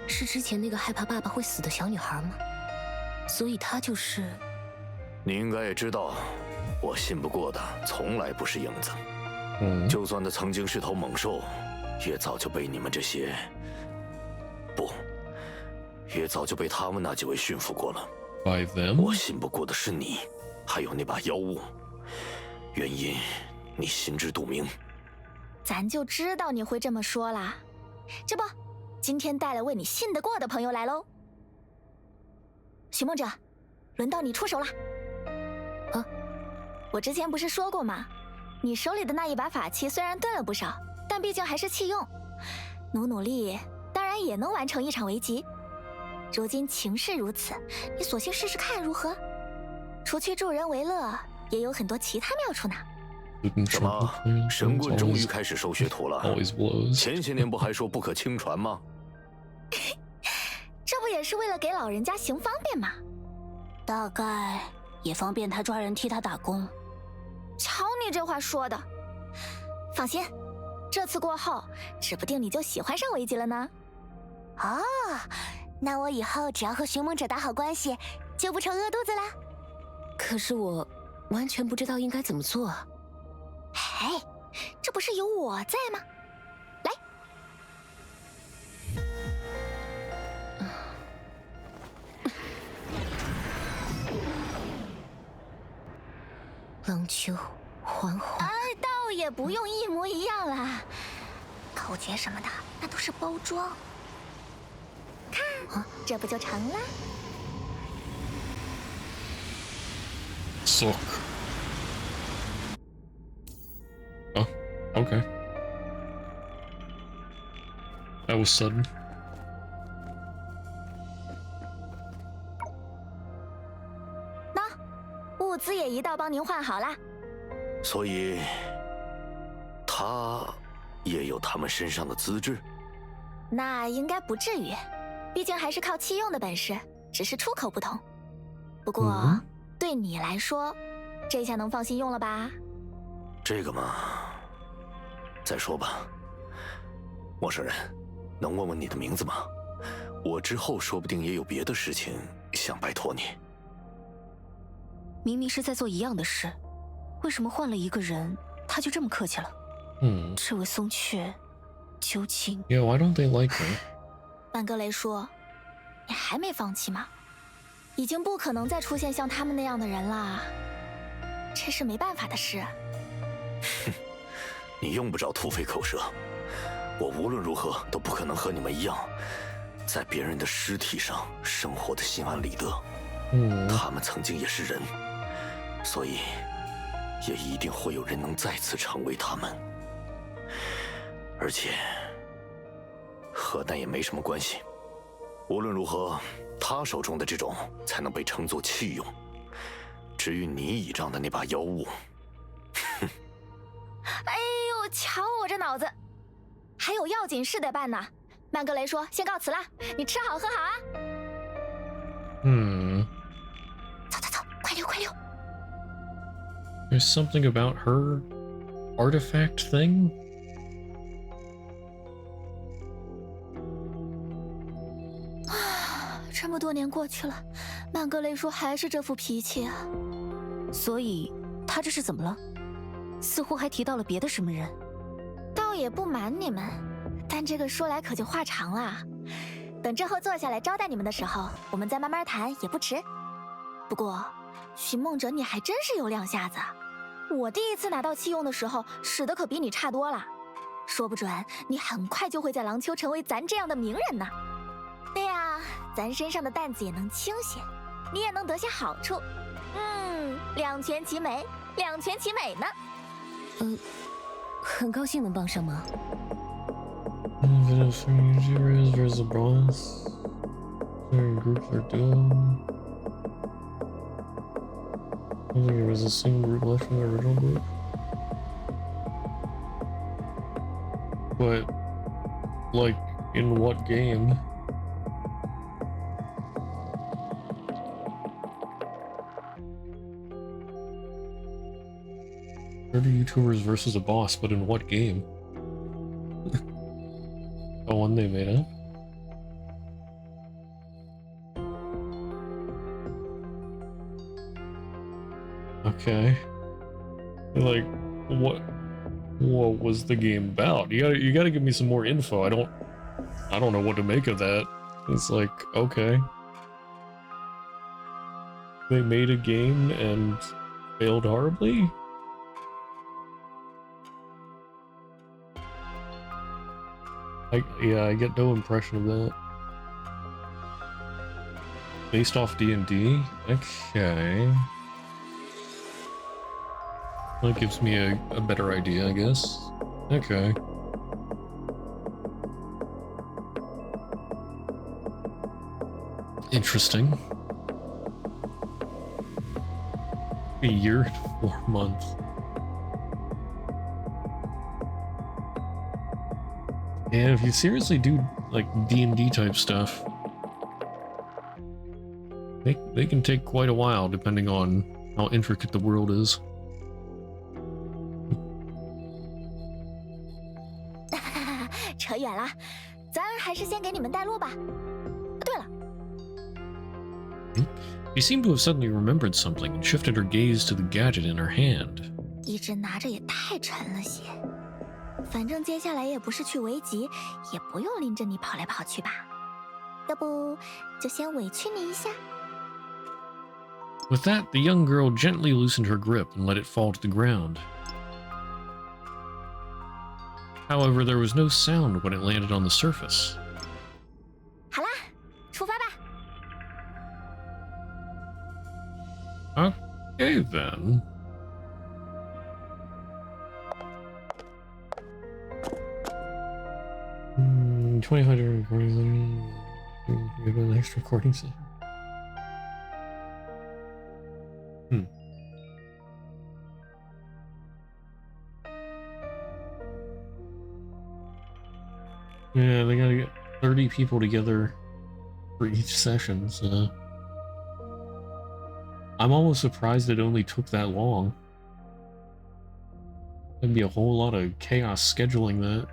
是之前那个害怕爸爸会死的小女孩吗？所以她就是……你应该也知道，我信不过的从来不是影子。就算他曾经是头猛兽，也早就被你们这些……不，也早就被他们那几位驯服过了。By them? 我信不过的是你，还有那把妖物。原因你心知肚明。咱就知道你会这么说啦。这不，今天带了位你信得过的朋友来喽。许梦者，轮到你出手了。啊，我之前不是说过吗？你手里的那一把法器虽然钝了不少，但毕竟还是弃用。努力，当然也能完成一场危机。如今情势如此，你索性试试看如何？除去助人为乐，也有很多其他妙处呢。什么？神棍终于开始收学徒了？前些年不还说不可轻传吗？这不也是为了给老人家行方便吗？大概也方便他抓人替他打工。瞧你这话说的，放心，这次过后，指不定你就喜欢上维吉了呢。哦，那我以后只要和寻梦者打好关系，就不愁饿肚子啦。可是我完全不知道应该怎么做啊。哎，这不是有我在吗？来，冷秋，缓缓。哎，倒也不用一模一样啦，口诀什么的那都是包装。看，这不就成了？Suck. Oh, okay. That was sudden. 物资也一道帮您换好啦。所以，他也有他们身上的资质？那应该不至于，毕竟还是靠弃用的本事，只是出口不同。不过，对你来说，这下能放心用了吧？这个嘛，再说吧。陌生人，能问问你的名字吗？我之后说不定也有别的事情想拜托你。明明是在做一样的事，为什么换了一个人，他就这么客气了？这位松雀，究竟 Yeah, why don't they like her? 曼格雷说：“你还没放弃吗？已经不可能再出现像他们那样的人啦，这是没办法的事。”哼，你用不着吐费口舌。我无论如何都不可能和你们一样，在别人的尸体上生活的心安理得。他们曾经也是人。所以，也一定会有人能再次成为他们，而且和那也没什么关系。无论如何，他手中的这种才能被称作器用。至于你倚仗的那把妖物，哼！哎呦，瞧我这脑子，还有要紧事得办呢。曼格雷说：“先告辞啦，你吃好喝好啊。”走走走，快溜快溜！ There's something about her artifact thing. 这么多年过去了，曼格雷说还是这副脾气啊。所以他这是怎么了？似乎还提到了别的什么人。倒也不瞒你们，但这个说来可就话长了。等之后坐下来招待你们的时候，我们再慢慢谈也不迟。不过，寻梦者你还真是有两下子。我第一次拿到器用的时候，使的可比你差多了。说不准你很快就会在廊丘成为咱这样的名人呢。对呀，咱身上的担子也能轻些，你也能得些好处。两全其美，两全其美呢。很高兴能帮上忙。There's a boss. Groups are done. I don't think there was a single group left from the original group. But, like, in what game? YouTubers versus a boss, but in what game? The one they made up? Okay. Like, what was the game about? You gotta give me some more info. I don't know what to make of that. It's like, okay. They made a game and failed horribly? I get no impression of that. Based off D&D? Okay. That gives me a better idea, I guess. Okay. Interesting. A year and 4 months. Yeah, if you seriously do like D&D type stuff, they can take quite a while depending on how intricate the world is. 扯远了，咱还是先给你们带路吧。对了， She seemed to have suddenly remembered something and shifted her gaze to the gadget in her hand. 一直拿着也太沉了些。反正接下来也不是去围棋，也不用拎着你跑来跑去吧。要不就先委屈你一下。 With that, the young girl gently loosened her grip and let it fall to the ground. However, there was no sound when it landed on the surface. 好啦，出发吧。 Okay, then. Hmm, 25 different recordings. We have an extra recording session. Yeah, they gotta get 30 people together for each session, so... I'm almost surprised it only took that long. There'd be a whole lot of chaos scheduling that.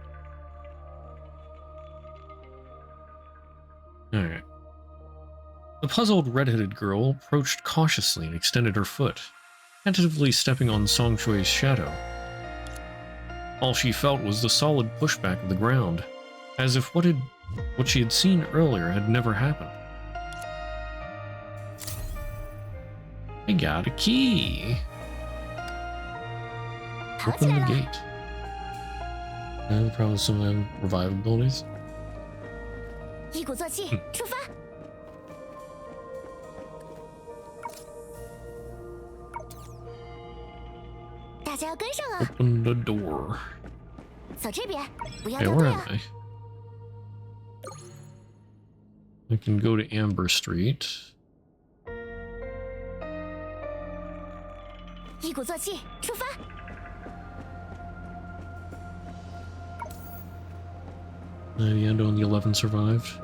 Alright. The puzzled red-headed girl approached cautiously and extended her foot, tentatively stepping on Song Shui's shadow. All she felt was the solid pushback of the ground, as if what she had seen earlier had never happened. I got a key. Open the gate. And probably some of them revive abilities. 一鼓作气，出发！大家要跟上啊！ Open the door. 走这边，不要 Hey, 掉 where 队 am 啊！ I? I can go to Amber Street. 一鼓作气，出发！ The end on the 11 survived.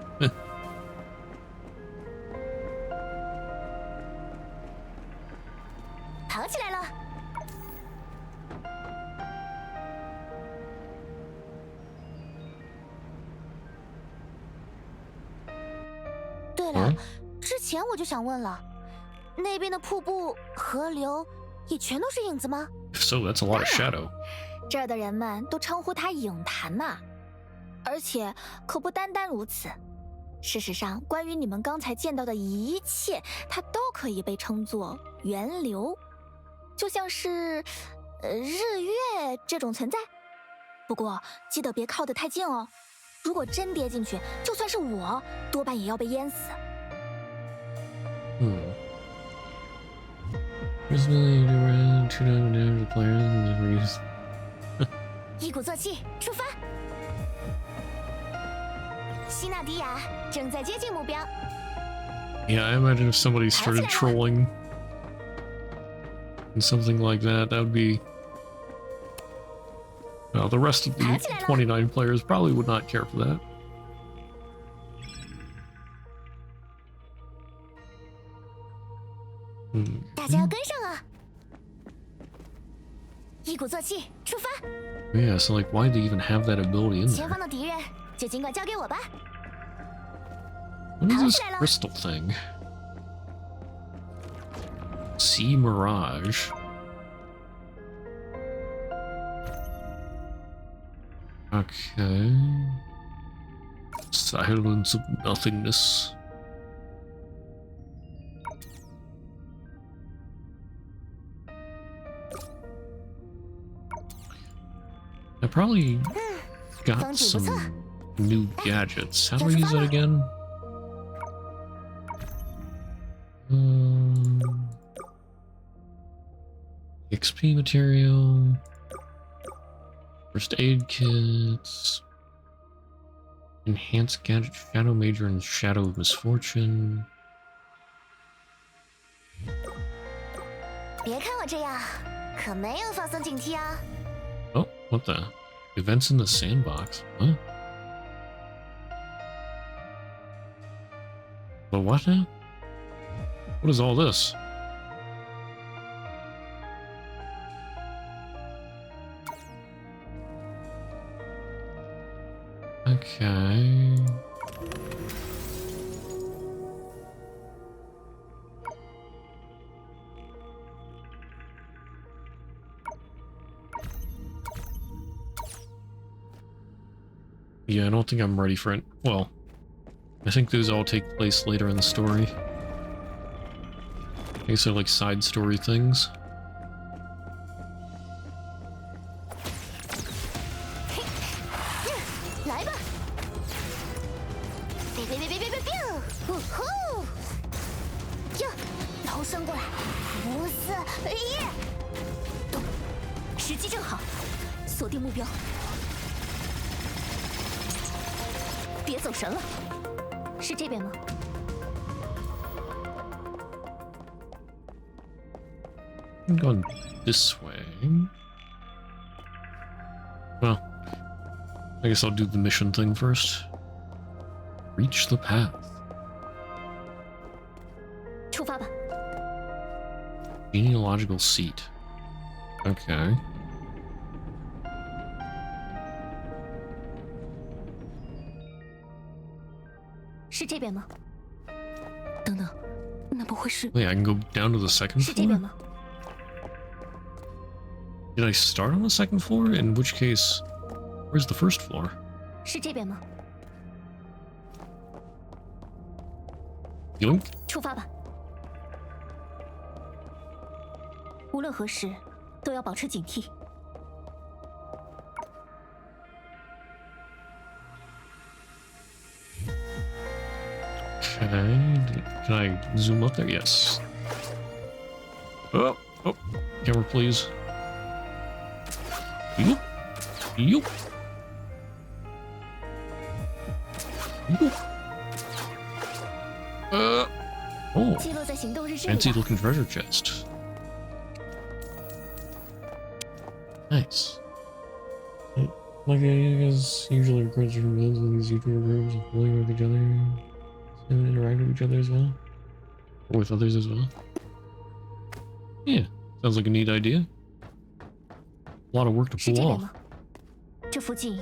跑起来了！对了，之前我就想问了，那边的瀑布、河流也全都是影子吗？ If so, that's a lot of shadow. 这儿的人们都称呼它影坛呐，而且可不单单如此。事实上，关于你们刚才见到的一切，它都可以被称作源流，就像是日月这种存在。不过记得别靠得太近哦，如果真跌进去，就算是我，多半也要被淹死。Recently, around 2 damage to players and never used. 一鼓作气，出发！希纳迪亚正在接近目标。 Yeah, I imagine if somebody started trolling and something like that, that would be... Well, the rest of the 29 players probably would not care for that. Hmm. 大家要跟上啊！一鼓作气，出发！ Yeah, so like, why do they even have that ability in 前 there? 方的敌人就尽管交给我吧。 What is this crystal thing? Sea Mirage. Okay. Silence of nothingness. I probably got some new gadgets. How do I use that again? XP material. First aid kits. Enhanced gadget, Shadow Major, and Shadow of Misfortune. 别看我这样，可没有放松警惕啊。Oh, what the? Events in the sandbox. What? But what now? What is all this? Okay. Yeah, I don't think I'm ready for it. Well, I think those all take place later in the story. I guess they're like side story things. 来吧！别！呼呼！呀，逃生过来！不是耶！动，时机正好，锁定目标。别走神了，是这边吗？ I'm going this way. Well, I guess I'll do the mission thing first. Reach the path. 出发吧。 Genealogical seat. Okay. 是这边吗？等等，那不会是？ Wait, I can go down to the second 是这边 floor? 吗？ Did I start on the second floor? In which case, where's the first floor? 是这边吗？ Yoink. 出发吧。无论何时，都要保持警惕。 Okay, can I zoom up there? Yes. Oh, camera please. Yoop. Yoop. Yoop. Oh, 记录在行动日志里 fancy 吧。 looking treasure chest. Nice. Like I guess usually records from events in these YouTuber groups and familiar with each other and interact with each other as well. Or with others as well. Yeah, sounds like a neat idea. A lot of work to 是 pull 这边 off. 吗？这附近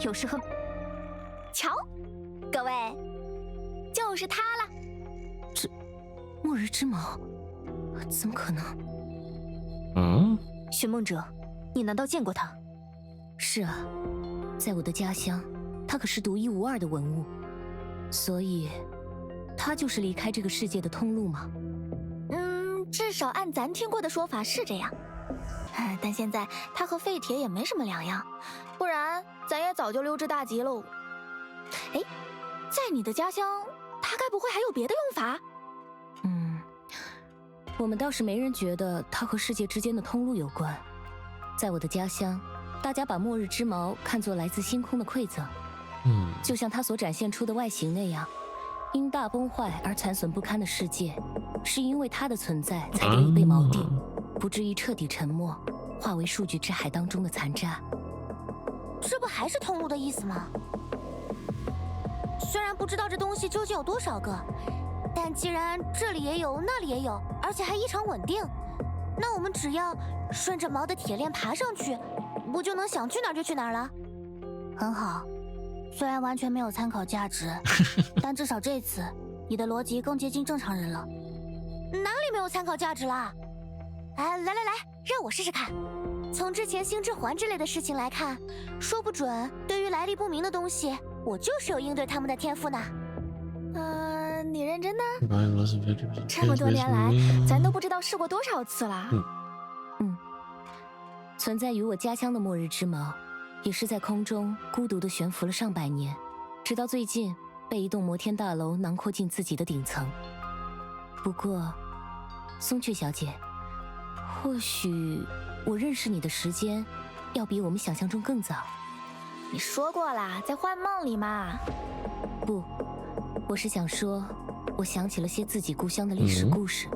有适合……瞧，各位，就是它了。末日之矛？怎么可能？ Huh? 寻梦者，你难道见过它？是啊，在我的家乡，它可是独一无二的文物，所以，它就是离开这个世界的通路吗？至少按咱听过的说法是这样。但现在它和废铁也没什么两样，不然咱也早就溜之大吉喽。哎，在你的家乡，它该不会还有别的用法？我们倒是没人觉得它和世界之间的通路有关。在我的家乡，大家把末日之矛看作来自星空的馈赠，就像它所展现出的外形那样。因大崩坏而残损不堪的世界，是因为它的存在才得以被锚定，不至于彻底沉没，化为数据之海当中的残渣。这不还是通路的意思吗？虽然不知道这东西究竟有多少个，但既然这里也有，那里也有，而且还异常稳定，那我们只要顺着锚的铁链爬上去，不就能想去哪儿就去哪儿了？很好。虽然完全没有参考价值，但至少这次你的逻辑更接近正常人了。哪里没有参考价值啦？来，让我试试看。从之前星之环之类的事情来看，说不准对于来历不明的东西，我就是有应对他们的天赋呢。你认真的？ 50%这么多年来，咱都不知道试过多少次了。存在于我家乡的末日之矛。也是在空中孤独地悬浮了上百年，直到最近被一栋摩天大楼囊括进自己的顶层。不过，松雀小姐，或许我认识你的时间，要比我们想象中更早。你说过啦，在幻梦里嘛。不，我是想说，我想起了些自己故乡的历史故事。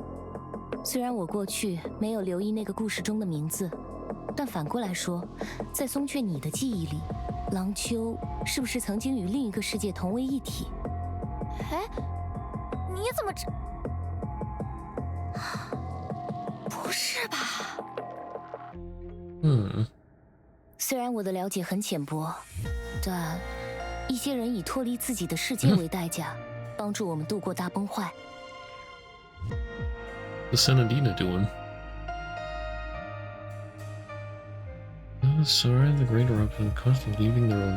虽然我过去没有留意那个故事中的名字，但反过来说，在松雀你的记忆里，廊丘是不是曾经与另一个世界同为一体？哎，你怎么知？不是吧？虽然我的了解很浅薄，但一些人以脱离自己的世界为代价，帮助我们度过大崩坏。What's Senadina doing? Sorry, the Great Eruption cost of leaving their own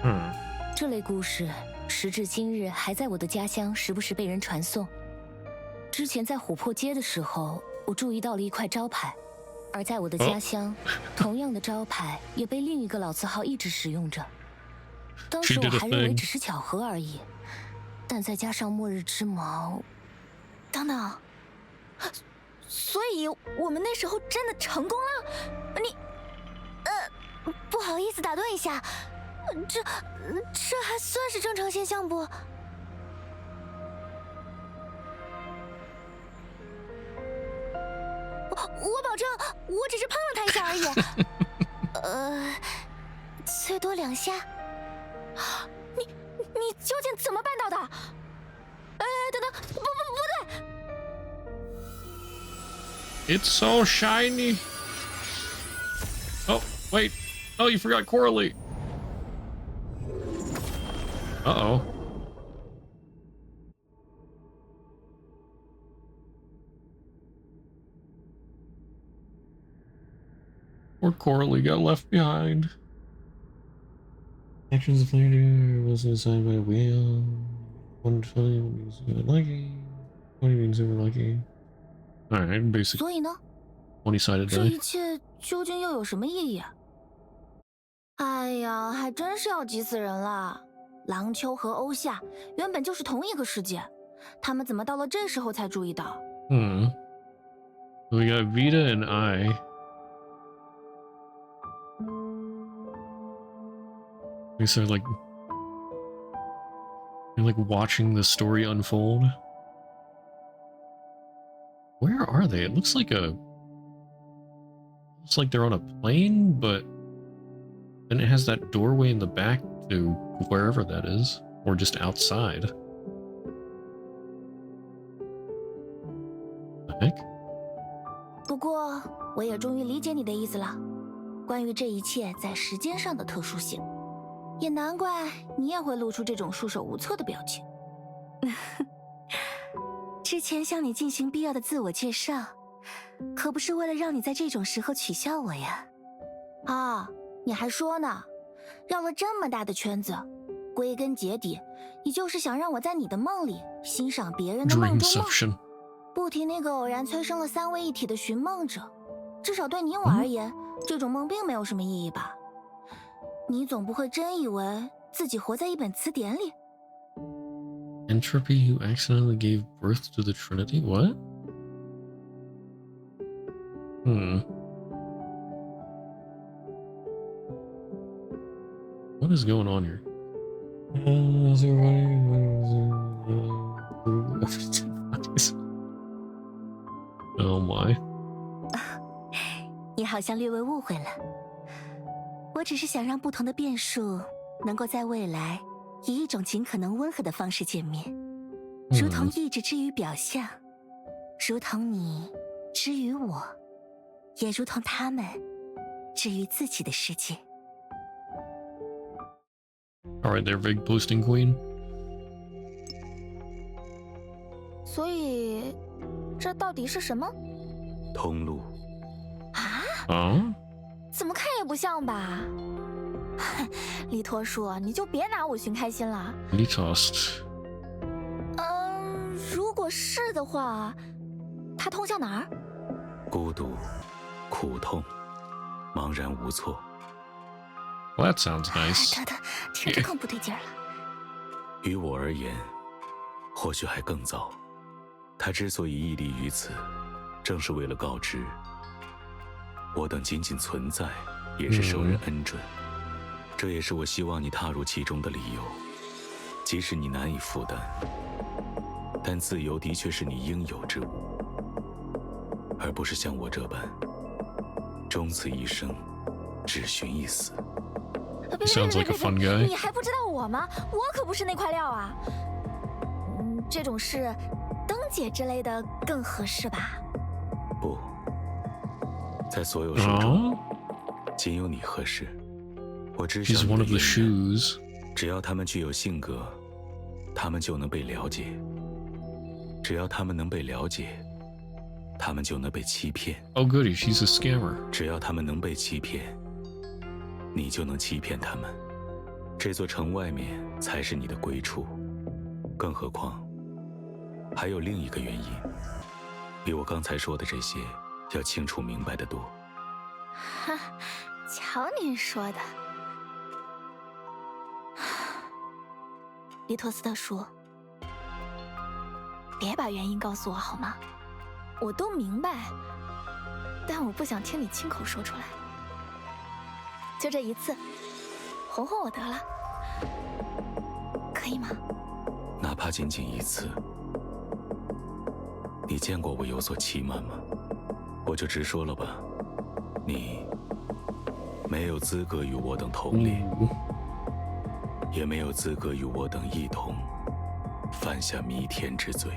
world. 这类故事时至今日还在我的家乡时不时被人传颂。之前在琥珀街的时候，我注意到了一块招牌，而在我的家乡，同样的招牌也被另一个老字号一直使用着。当时我还认为只是巧合而已，但再加上末日之矛，等等，所以我们那时候真的成功了？你，不好意思打断一下，这还算是正常现象不？我保证，我只是碰了他一下而已。最多2下。你究竟怎么办到的？等等，不对。It's so shiny. Oh, wait. Oh, you forgot Coralie. Uh-oh. Poor Coralie got left behind. Actions of player was assigned by a whale. 120 means super lucky. 20 means super lucky. Alright, basically. 所以呢 20-sided 这一 die. 切究竟又有什么意义？哎呀，还真是要急死人了！廊丘和欧夏原本就是同一个世界，他们怎么到了这时候才注意到？ We got Vita and I. I guess they're like watching the story unfold. Where are they? It looks like they're on a plane, but then it has that doorway in the back to wherever that is, or just outside. The heck? 不过，我也终于理解你的意思了。关于这一切在时间上的特殊性，也难怪你也会露出这种束手无策的表情。之前向你进行必要的自我介绍，可不是为了让你在这种时候取笑我呀。啊，你还说呢？绕了这么大的圈子，归根结底，你就是想让我在你的梦里欣赏别人的梦中梦。不提那个偶然催生了3位一体的寻梦者，至少对你我而言，这种梦并没有什么意义吧？你总不会真以为自己活在一本词典里？ Entropy who accidentally gave birth to the Trinity? What? What is going on here? Oh my. 你好像略微误会了，我只是想让不同的变数能够在未来以一种尽可能温和的方式见面，如同意志之于表象，如同你之于我，也如同他们之于自己的世界。Alright, there, big boosting queen. 所以，这到底是什么？通路。啊？怎么看也不像吧？李托叔，你就别拿我寻开心了。Litost. 如果是的话，它通向哪儿？孤独、苦痛、茫然无措。Well, that sounds nice. 等等，听着更不对劲儿了。于我而言，或许还更糟。他之所以屹立于此，正是为了告知我等仅仅存在，也是受人恩准。这也是我希望你踏入其中的理由。即使你难以负担，但自由的确是你应有之物，而不是像我这般终此一生只寻一死。Sounds like a fun guy. 你还不知道我吗？我可不是那块料啊。这种事，灯姐之类的更合适吧？不，在所有事中，仅有你合适。我知晓 He's 你 one 的 of the 隐忍， shoes. 只要他们具有性格，他们就能被了解；只要他们能被了解，他们就能被欺骗。 Oh, goody, she's a scammer. 只要他们能被欺骗，你就能欺骗他们。这座城外面才是你的归处，更何况还有另一个原因，比我刚才说的这些要清楚明白得多。哈，瞧您说的。利托斯特叔，别把原因告诉我好吗？我都明白，但我不想听你亲口说出来。就这一次，哄哄我得了，可以吗？哪怕仅仅一次。你见过我有所欺瞒吗？我就直说了吧，你没有资格与我等同列，也没有资格与我等一同犯下弥天之罪。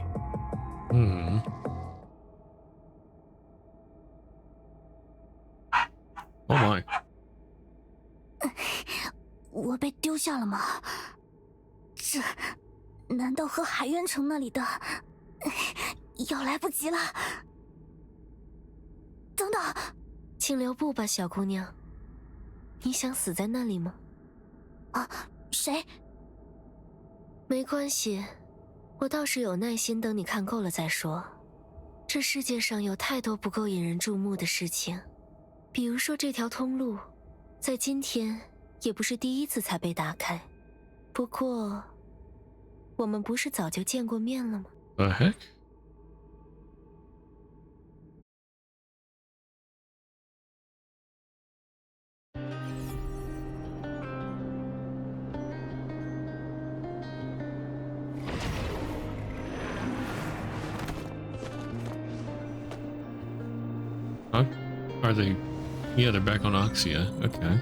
Oh my. 我被丢下了吗？这难道和海渊城那里的要来不及了？等等，请留步吧，小姑娘。你想死在那里吗？啊，谁？没关系，我倒是有耐心等你看够了再说。这世界上有太多不够引人注目的事情，比如说这条通路，在今天也不是第一次才被打开。不过，我们不是早就见过面了吗？ The heck? Huh? Are they? Yeah, they're back on Oxia. Okay.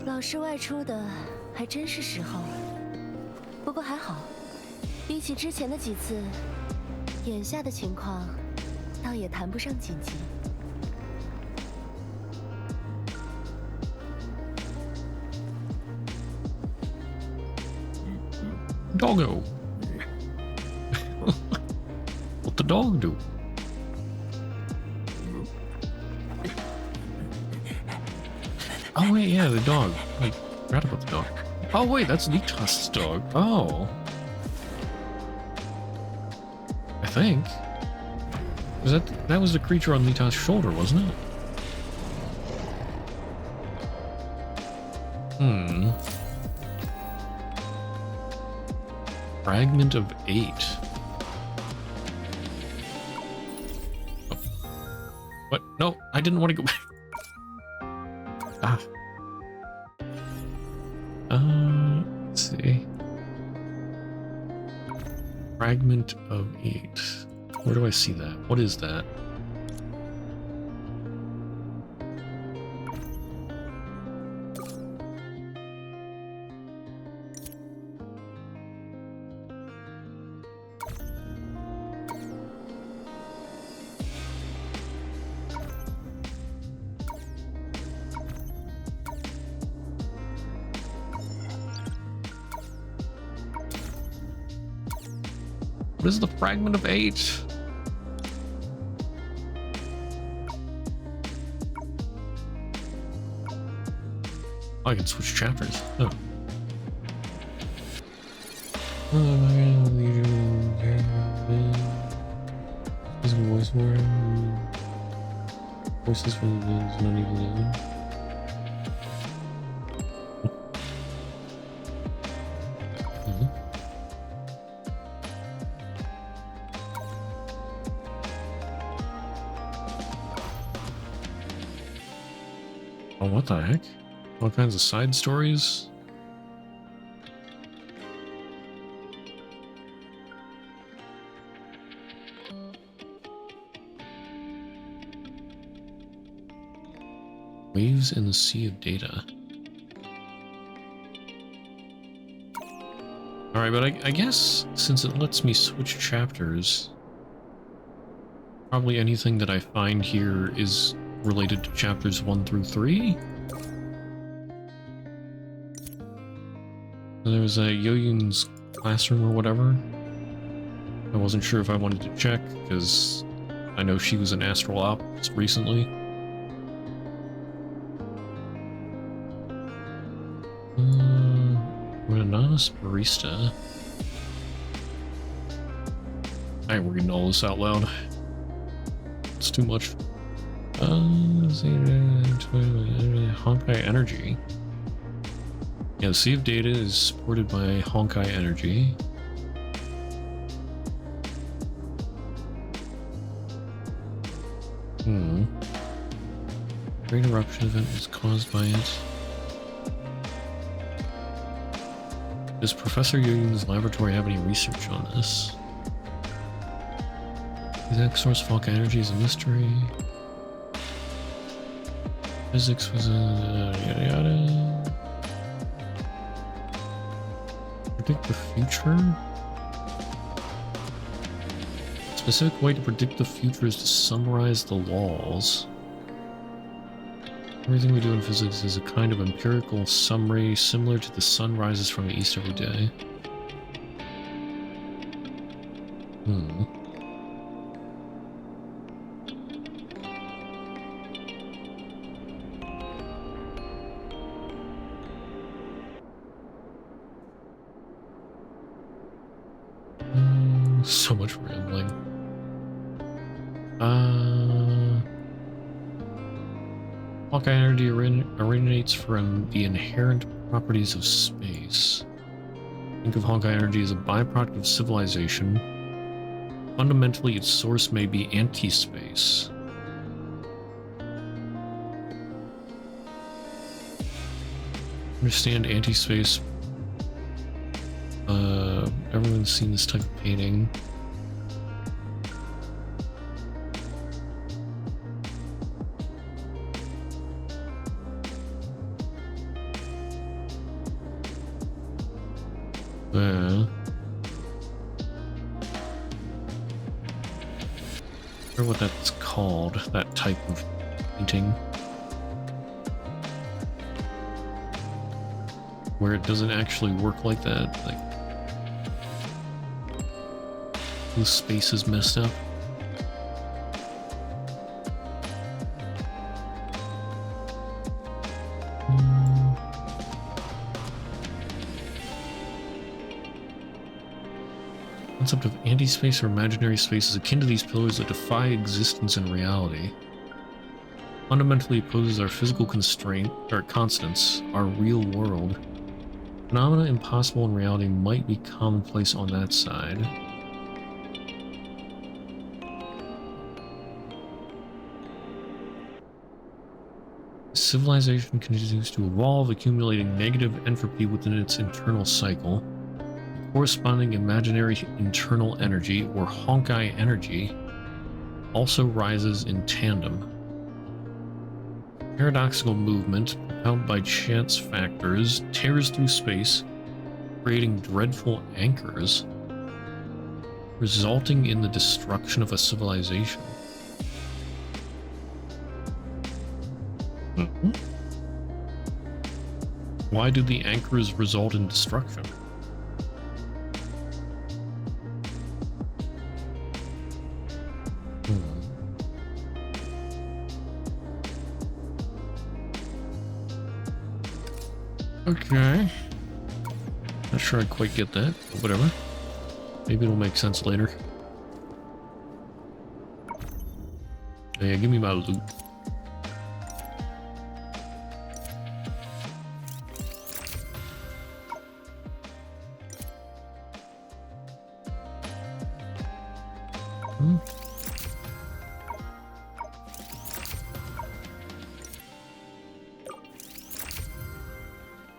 老师外出的还真是时候了，不过还好，比起之前的几次，眼下的情况倒也谈不上紧急。Doggo. What the dog do? Oh wait, yeah, the dog. Wait, forgot about the dog. Oh wait, that's Nitas's dog. Oh. I think. Was that was the creature on Nitas's shoulder, wasn't it? Fragment of 8. Oh. What? No, I didn't want to go back. Ah. Let's see. Fragment of 8. Where do I see that? What is that? What is the fragment of 8? Oh, I can switch chapters. Oh. Voice voices from the not even living. Oh, what the heck? All kinds of side stories? Waves in the sea of data. Alright, but I guess since it lets me switch chapters, probably anything that I find here is related to chapters 1 through 3. There's a Yoyun's classroom or whatever. I wasn't sure if I wanted to check, because I know she was in Astral Ops recently. We're an anonymous barista. I ain't reading all this out loud. It's too much. Honkai Energy. Yeah, the Sea of Data is supported by Honkai Energy. Great eruption event was caused by it. Does Professor Yoyun's laboratory have any research on this? The exact source of Honkai Energy is a mystery. Physics was a yada yada. Predict the future? A specific way to predict the future is to summarize the laws. Everything we do in physics is a kind of empirical summary similar to the sun rises from the east every day. So much rambling. Honkai Energy originates from the inherent properties of space. Think of Honkai Energy as a byproduct of civilization. Fundamentally, its source may be anti-space. Understand anti-space. Everyone's seen this type of painting. I wonder what that's called, that type of painting. Where it doesn't actually work like that, like the space is messed up. Concept of anti-space or imaginary space is akin to these pillars that defy existence in reality. Fundamentally opposes our physical constraint, or constants, our real world. Phenomena impossible in reality might be commonplace on that side. Civilization continues to evolve, accumulating negative entropy within its internal cycle. Corresponding imaginary internal energy, or Honkai energy, also rises in tandem. Paradoxical movement, propelled by chance factors, tears through space, creating dreadful anchors, resulting in the destruction of a civilization. Why do the anchors result in destruction? Okay. Not sure I quite get that, but whatever. Maybe it'll make sense later. Yeah, give me my loot.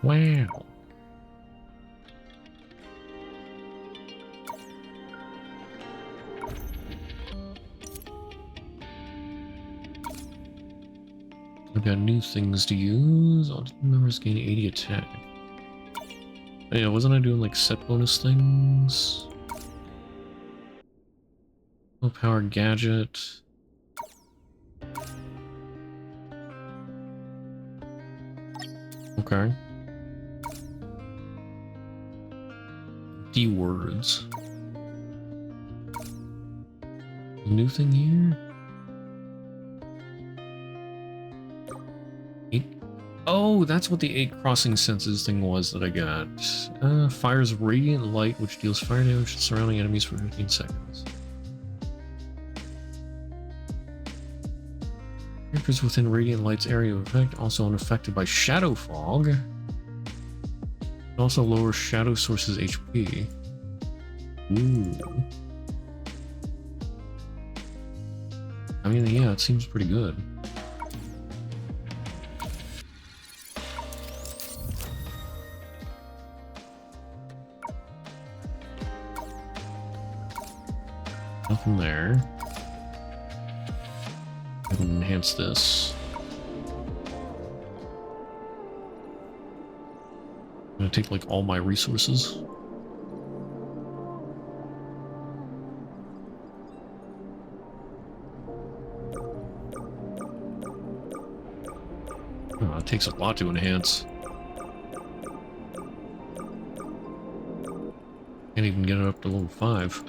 Wow. I've got new things to use. All team members gain 80 attack. Oh, yeah, wasn't I doing like set bonus things? Low power gadget. Okay. D words. New thing here? 8. Oh, that's what the 8 crossing senses thing was that I got. Fires radiant light, which deals fire damage to surrounding enemies for 15 seconds. Characters within radiant light's area of effect also unaffected by shadow fog. It also lowers shadow source's HP. Ooh. I mean, yeah, it seems pretty good. Nothing there. I can enhance this. I'm gonna take like all my resources. Oh, it takes a lot to enhance. Can't even get it up to level 5.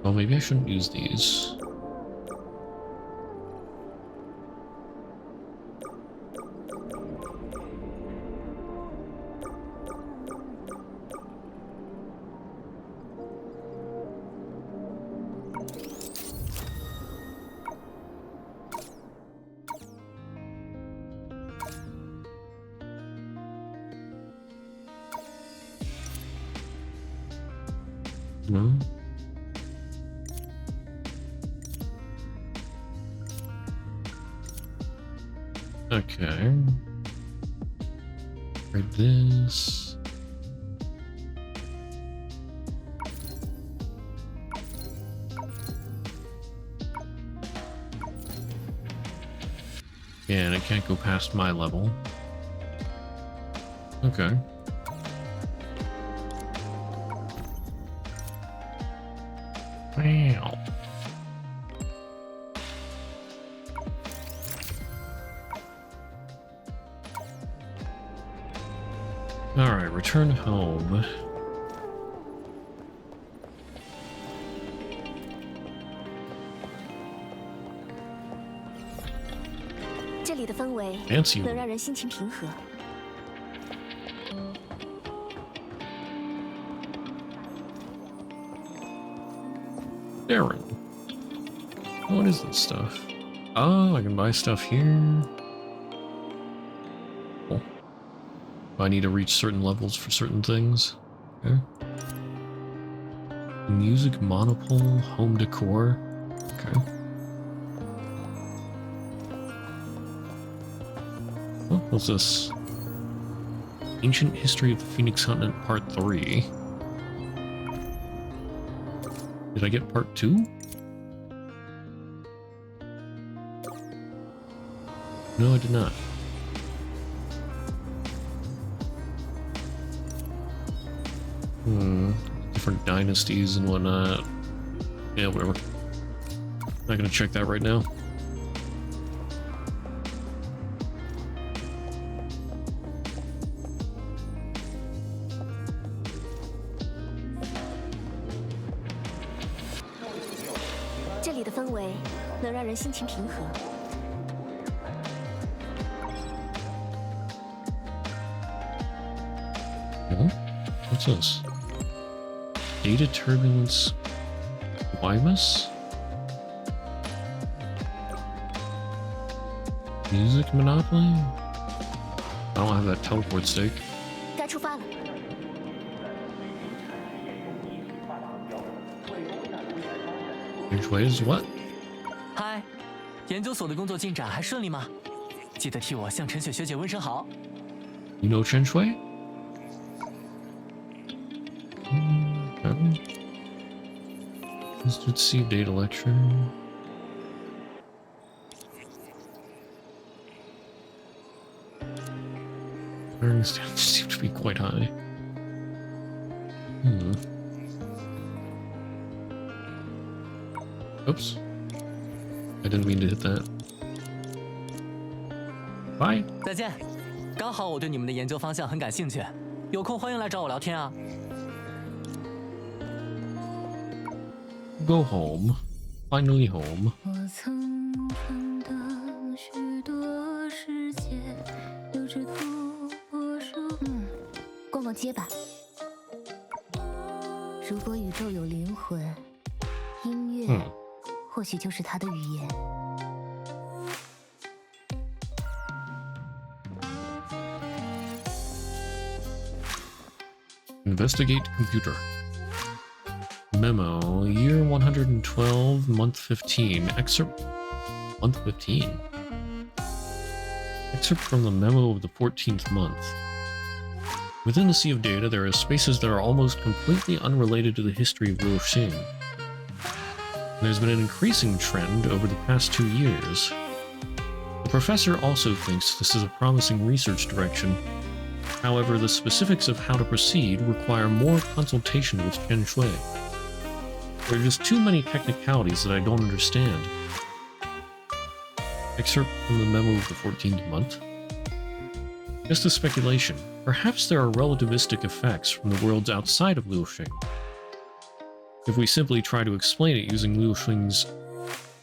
Well, maybe I shouldn't use these. No. Okay. Read this. Yeah, and I can't go past my level. Okay. Wow. Alright, return home. Fancy. Darren. What is this stuff? Oh, I can buy stuff here. Cool. I need to reach certain levels for certain things. Okay. Music monopole, home decor. Okay. Oh, what's this? Ancient History of the Phoenix Continent Part 3. Did I get Part 2? No, I did not. Different dynasties and whatnot. Yeah, whatever. Not gonna check that right now. What's this? Data turbulence. Wymus? Music monopoly? I don't have that teleport stake. Which way is what? 嗨，研究所的工作进展还顺利吗？记得替我向陈雪学姐问声好。You know Chen Shui? Let's see data lecture. Learning standards seem to be quite high. Oops. I didn't mean to hit that. Bye. 再见。刚好我对你们的研究方向很感兴趣，有空欢迎来找我聊天啊。Go home. Finally home. 我曾看到许多世界，有只土拨鼠。逛逛街吧。如果宇宙有灵魂，音乐或许就是它的语言。Investigate computer. Memo, year 112, month 15. Excerpt. Month 15? Excerpt from the memo of the 14th month. Within the sea of data, there are spaces that are almost completely unrelated to the history of Luoxing. There's been an increasing trend over the past 2 years. The professor also thinks this is a promising research direction. However, the specifics of how to proceed require more consultation with Chen Shui. There are just too many technicalities that I don't understand. Excerpt from the memo of the 14th month. Just a speculation. Perhaps there are relativistic effects from the worlds outside of Luoxing. If we simply try to explain it using Luoxing's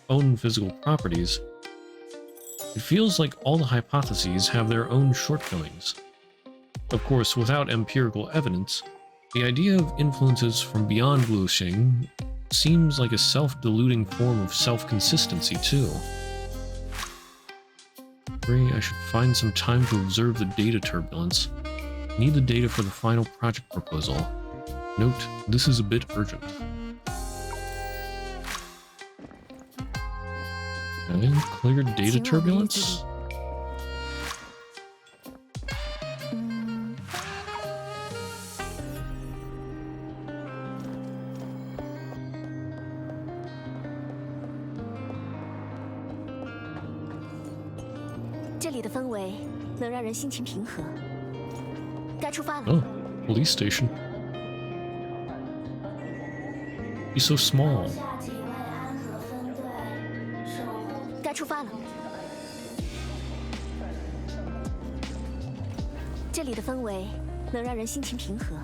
own physical properties, it feels like all the hypotheses have their own shortcomings. Of course, without empirical evidence, the idea of influences from beyond Luoxing seems like a self-deluding form of self-consistency, too. I should find some time to observe the data turbulence. Need the data for the final project proposal. Note, this is a bit urgent. Okay, clear data turbulence? Oh, police station. He's so small. 该出发了。这里的氛围能让人心情平和。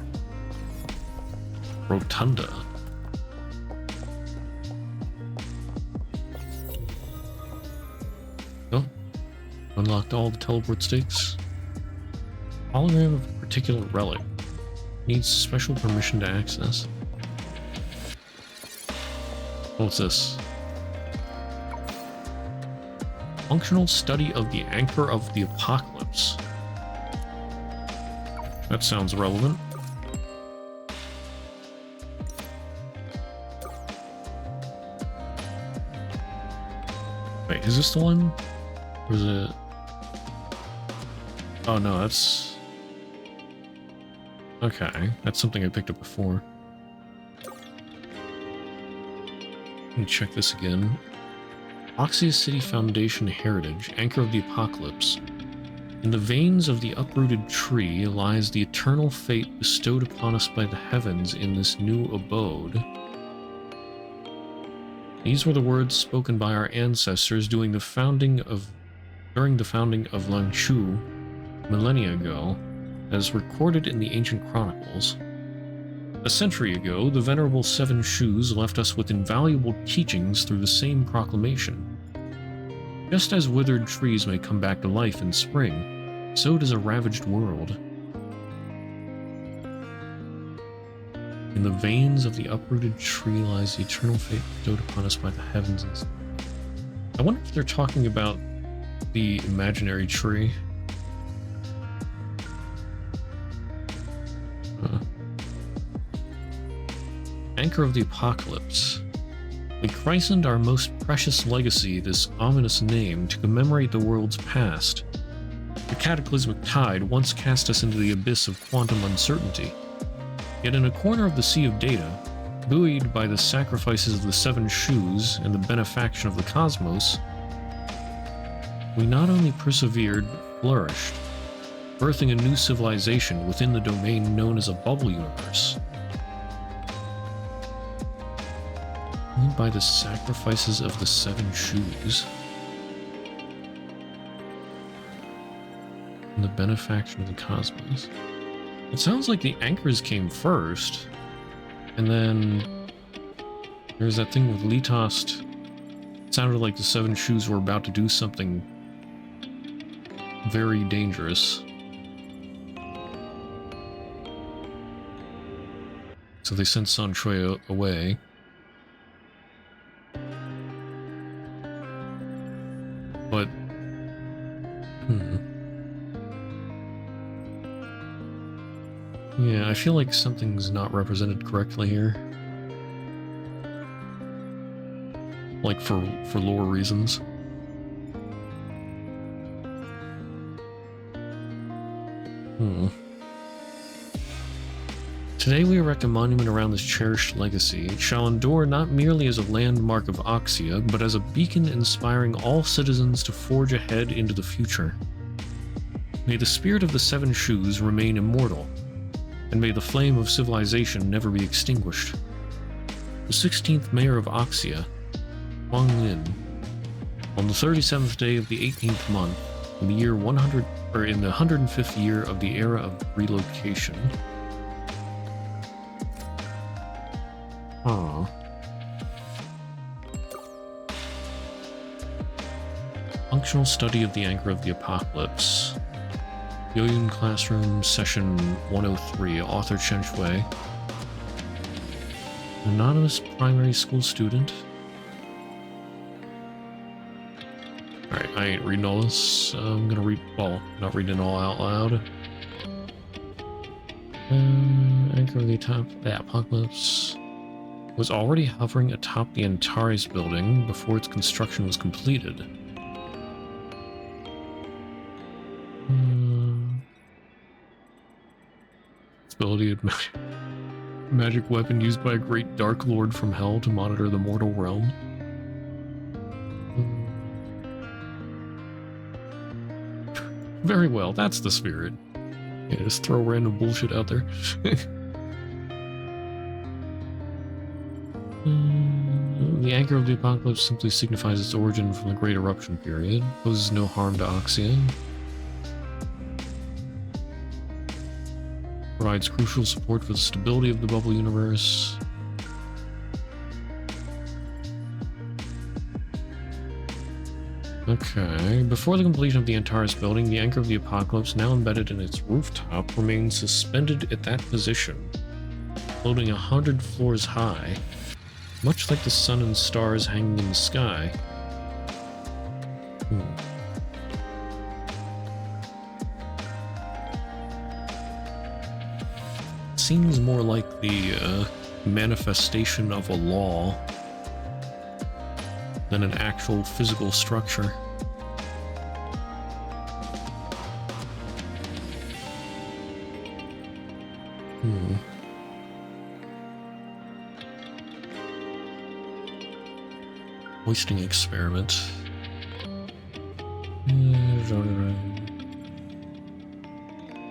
Rotunda. Oh, unlocked all the teleport stakes. Hologram of a particular relic. Needs special permission to access. What's this? Functional study of the anchor of the apocalypse. That sounds relevant. Wait, is this the one? Or is it... Oh no, that's... Okay, that's something I picked up before. Let me check this again. Oxia City Foundation Heritage, Anchor of the Apocalypse. In the veins of the uprooted tree lies the eternal fate bestowed upon us by the heavens in this new abode. These were the words spoken by our ancestors during the founding of Langshu millennia ago, as recorded in the ancient chronicles. A century ago, the Venerable Seven Shoes left us with invaluable teachings through the same proclamation. Just as withered trees may come back to life in spring, so does a ravaged world. In the veins of the uprooted tree lies the eternal fate bestowed upon us by the heavens. I wonder if they're talking about the imaginary tree. Anchor of the Apocalypse. We christened our most precious legacy this ominous name to commemorate the world's past. The cataclysmic tide once cast us into the abyss of quantum uncertainty. Yet in a corner of the sea of data, buoyed by the sacrifices of the Seven Shoes and the benefaction of the cosmos, we not only persevered but flourished, birthing a new civilization within the domain known as a bubble universe. Only by the sacrifices of the Seven Shoes and the benefaction of the cosmos. It sounds like the anchors came first, and then there's that thing with Litost. It sounded like the Seven Shoes were about to do something very dangerous. So they sent Santroy away. But yeah, I feel like something's not represented correctly here. Like for lore reasons. Today we erect a monument around this cherished legacy. It shall endure not merely as a landmark of Oxia, but as a beacon inspiring all citizens to forge ahead into the future. May the spirit of the Seven Shoes remain immortal, and may the flame of civilization never be extinguished. The 16th Mayor of Oxia, Huang Lin, on the 37th day of the 18th month, in the year 100, or in the 105th year of the era of relocation. Aww. Functional study of the Anchor of the Apocalypse. Yoyun Classroom, Session 103, Author Chen Shui. Anonymous primary school student. Alright, I ain't reading all this. I'm gonna read, well, not reading it all out loud. Anchor of the Apocalypse was already hovering atop the Antares building before its construction was completed. Ability of magic weapon used by a great Dark Lord from Hell to monitor the mortal realm. Very well, that's the spirit. Yeah, just throw random bullshit out there. The Anchor of the Apocalypse simply signifies its origin from the Great Eruption period. Poses no harm to Oxia. Provides crucial support for the stability of the bubble universe. Okay, before the completion of the Antares building, the Anchor of the Apocalypse, now embedded in its rooftop, remains suspended at that position, floating 100 floors high, much like the sun and stars hanging in the sky. Seems more like the manifestation of a law than an actual physical structure. Hoisting experiment.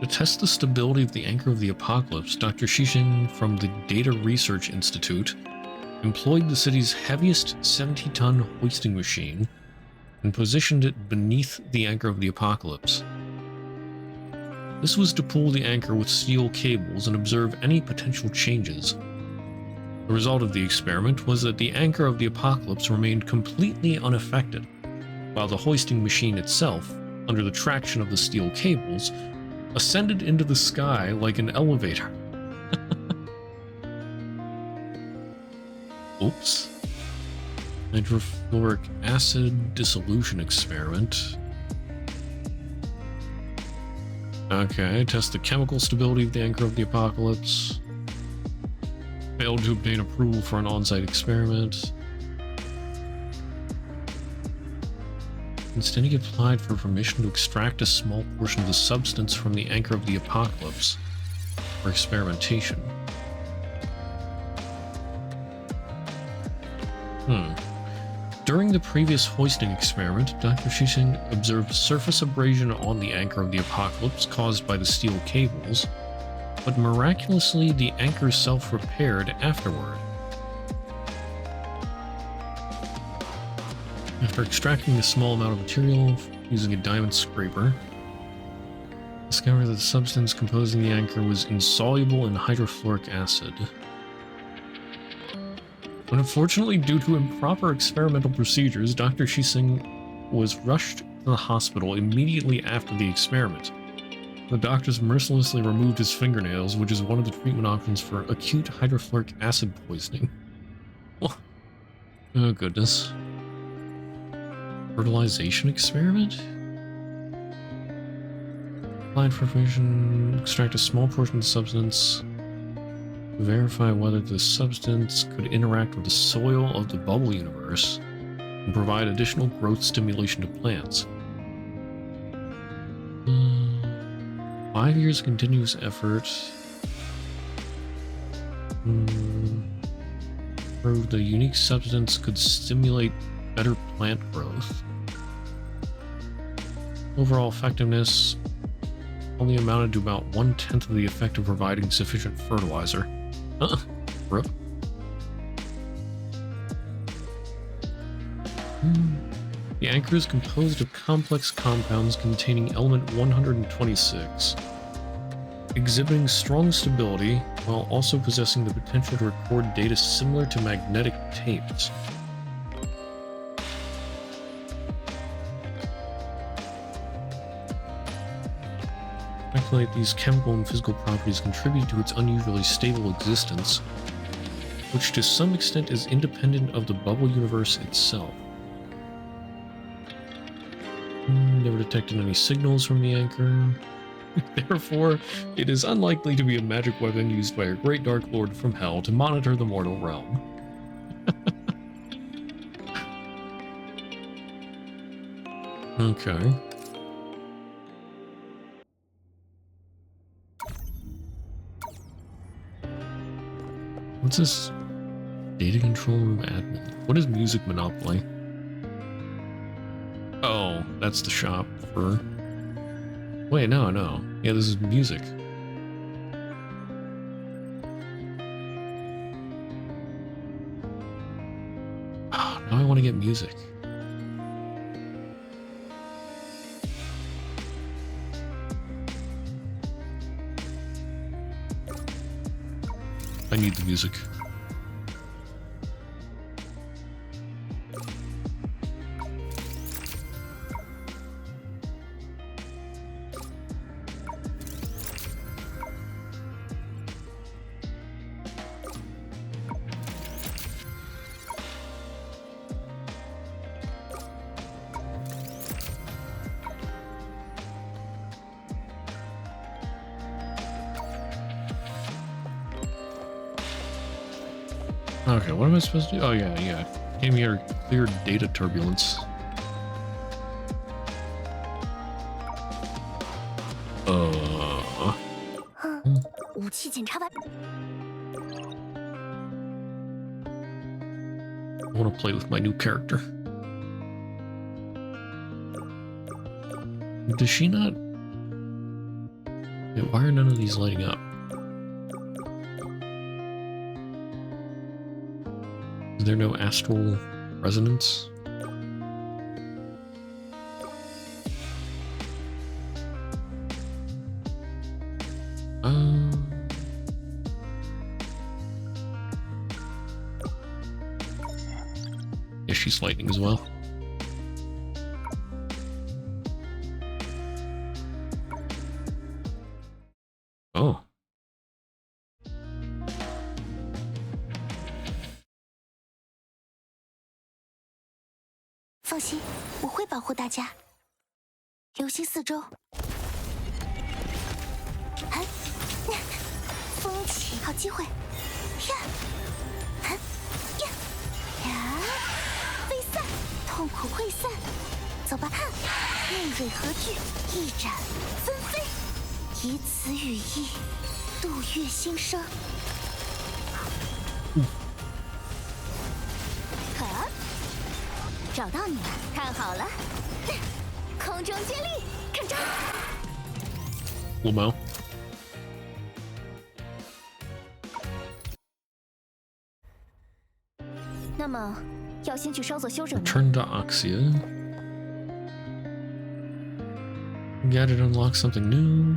To test the stability of the Anchor of the Apocalypse, Dr. Shishin from the Data Research Institute employed the city's heaviest 70-ton hoisting machine and positioned it beneath the Anchor of the Apocalypse. This was to pull the anchor with steel cables and observe any potential changes. The result of the experiment was that the Anchor of the Apocalypse remained completely unaffected, while the hoisting machine itself, under the traction of the steel cables, ascended into the sky like an elevator. Oops. Hydrofluoric acid dissolution experiment. Okay, test the chemical stability of the Anchor of the Apocalypse. Failed to obtain approval for an on-site experiment. Instead, he applied for permission to extract a small portion of the substance from the anchor of the apocalypse for experimentation. During the previous hoisting experiment, Dr. Shising observed surface abrasion on the anchor of the apocalypse caused by the steel cables, but miraculously the anchor self-repaired afterward. After extracting a small amount of material using a diamond scraper, discovered that the substance composing the anchor was insoluble in hydrofluoric acid. But unfortunately, due to improper experimental procedures, Dr. Shising was rushed to the hospital immediately after the experiment. The doctors mercilessly removed his fingernails, which is one of the treatment options for acute hydrofluoric acid poisoning. Oh goodness. Fertilization experiment? Applied for permission, extract a small portion of the substance, verify whether the substance could interact with the soil of the bubble universe, and provide additional growth stimulation to plants. 5 years of continuous effort. Proved the unique substance could stimulate better plant growth. Overall effectiveness only amounted to about 1/10 of the effect of providing sufficient fertilizer. Bro. The anchor is composed of complex compounds containing element 126, exhibiting strong stability while also possessing the potential to record data similar to magnetic tapes. Speculate these chemical and physical properties contribute to its unusually stable existence, which to some extent is independent of the bubble universe itself. Never detected any signals from the anchor. Therefore, it is unlikely to be a magic weapon used by a great dark lord from hell to monitor the mortal realm. Okay. What's this? Data control room admin. What is music monopoly? Oh, that's the shop for... Wait, no. Yeah, this is music. Oh, now I want to get music. I need the music. Okay, what am I supposed to do? Oh, yeah. Came here to clear data turbulence. I want to play with my new character. Does she not... Wait, why are none of these lighting up? Is there no astral resonance? Yeah, she's lightning as well. Oh. 放心，我会保护大家。留心四周。哎，风起，好机会！呀，呀，飞散，痛苦溃散。走吧，刃蕊合聚，一斩纷飞，以此羽翼，度月心生。好，找到你了，看好了，空中接力，看招！我毛。那么，要先去稍作休整吗？ Return to Oxia. Gadget unlocks something new.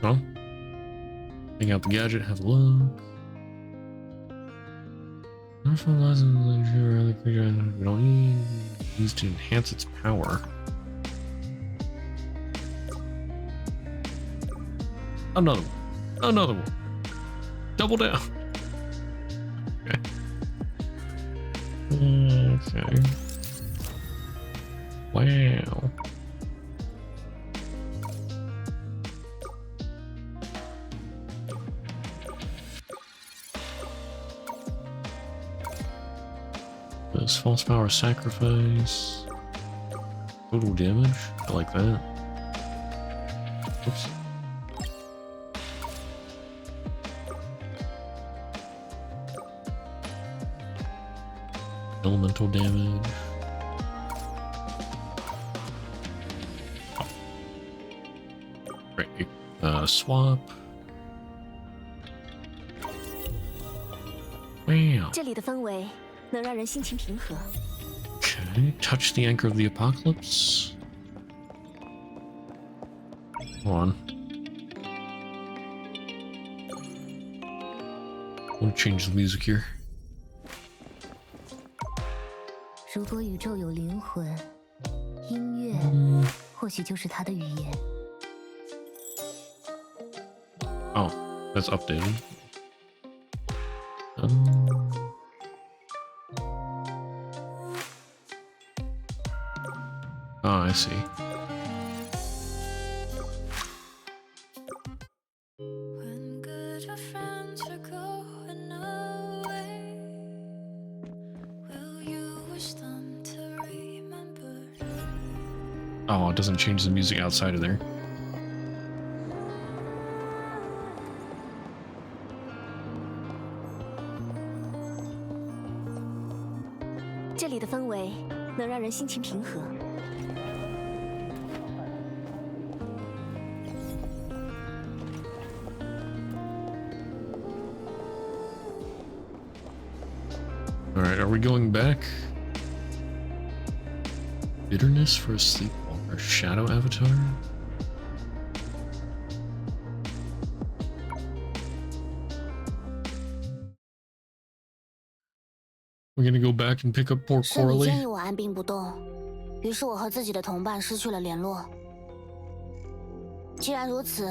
Oh. Hang out the gadget, have a look. We don't need used to enhance its power. Another one. Another one. Double down. Okay. Okay. Wow. This false power sacrifice. Total damage. I like that. Oops. Elemental damage. Oh. Great. Swap. Wow. 这里的氛围能让人心情平和。 Okay. Touch the anchor of the apocalypse. Hold on. I want to change the music here. 如果宇宙有灵魂，音乐或许就是它的语言。 Oh, that's updated. Oh, I see. Oh, it doesn't change the music outside of there. 这里的氛围能让人心情平和。 Alright, are we going back? Bitterness for a sleepwalker. Shadow avatar? We're gonna go back and pick up poor 是你建议 Coralie? 我按兵不动，于是我和自己的同伴失去了联络。既然如此，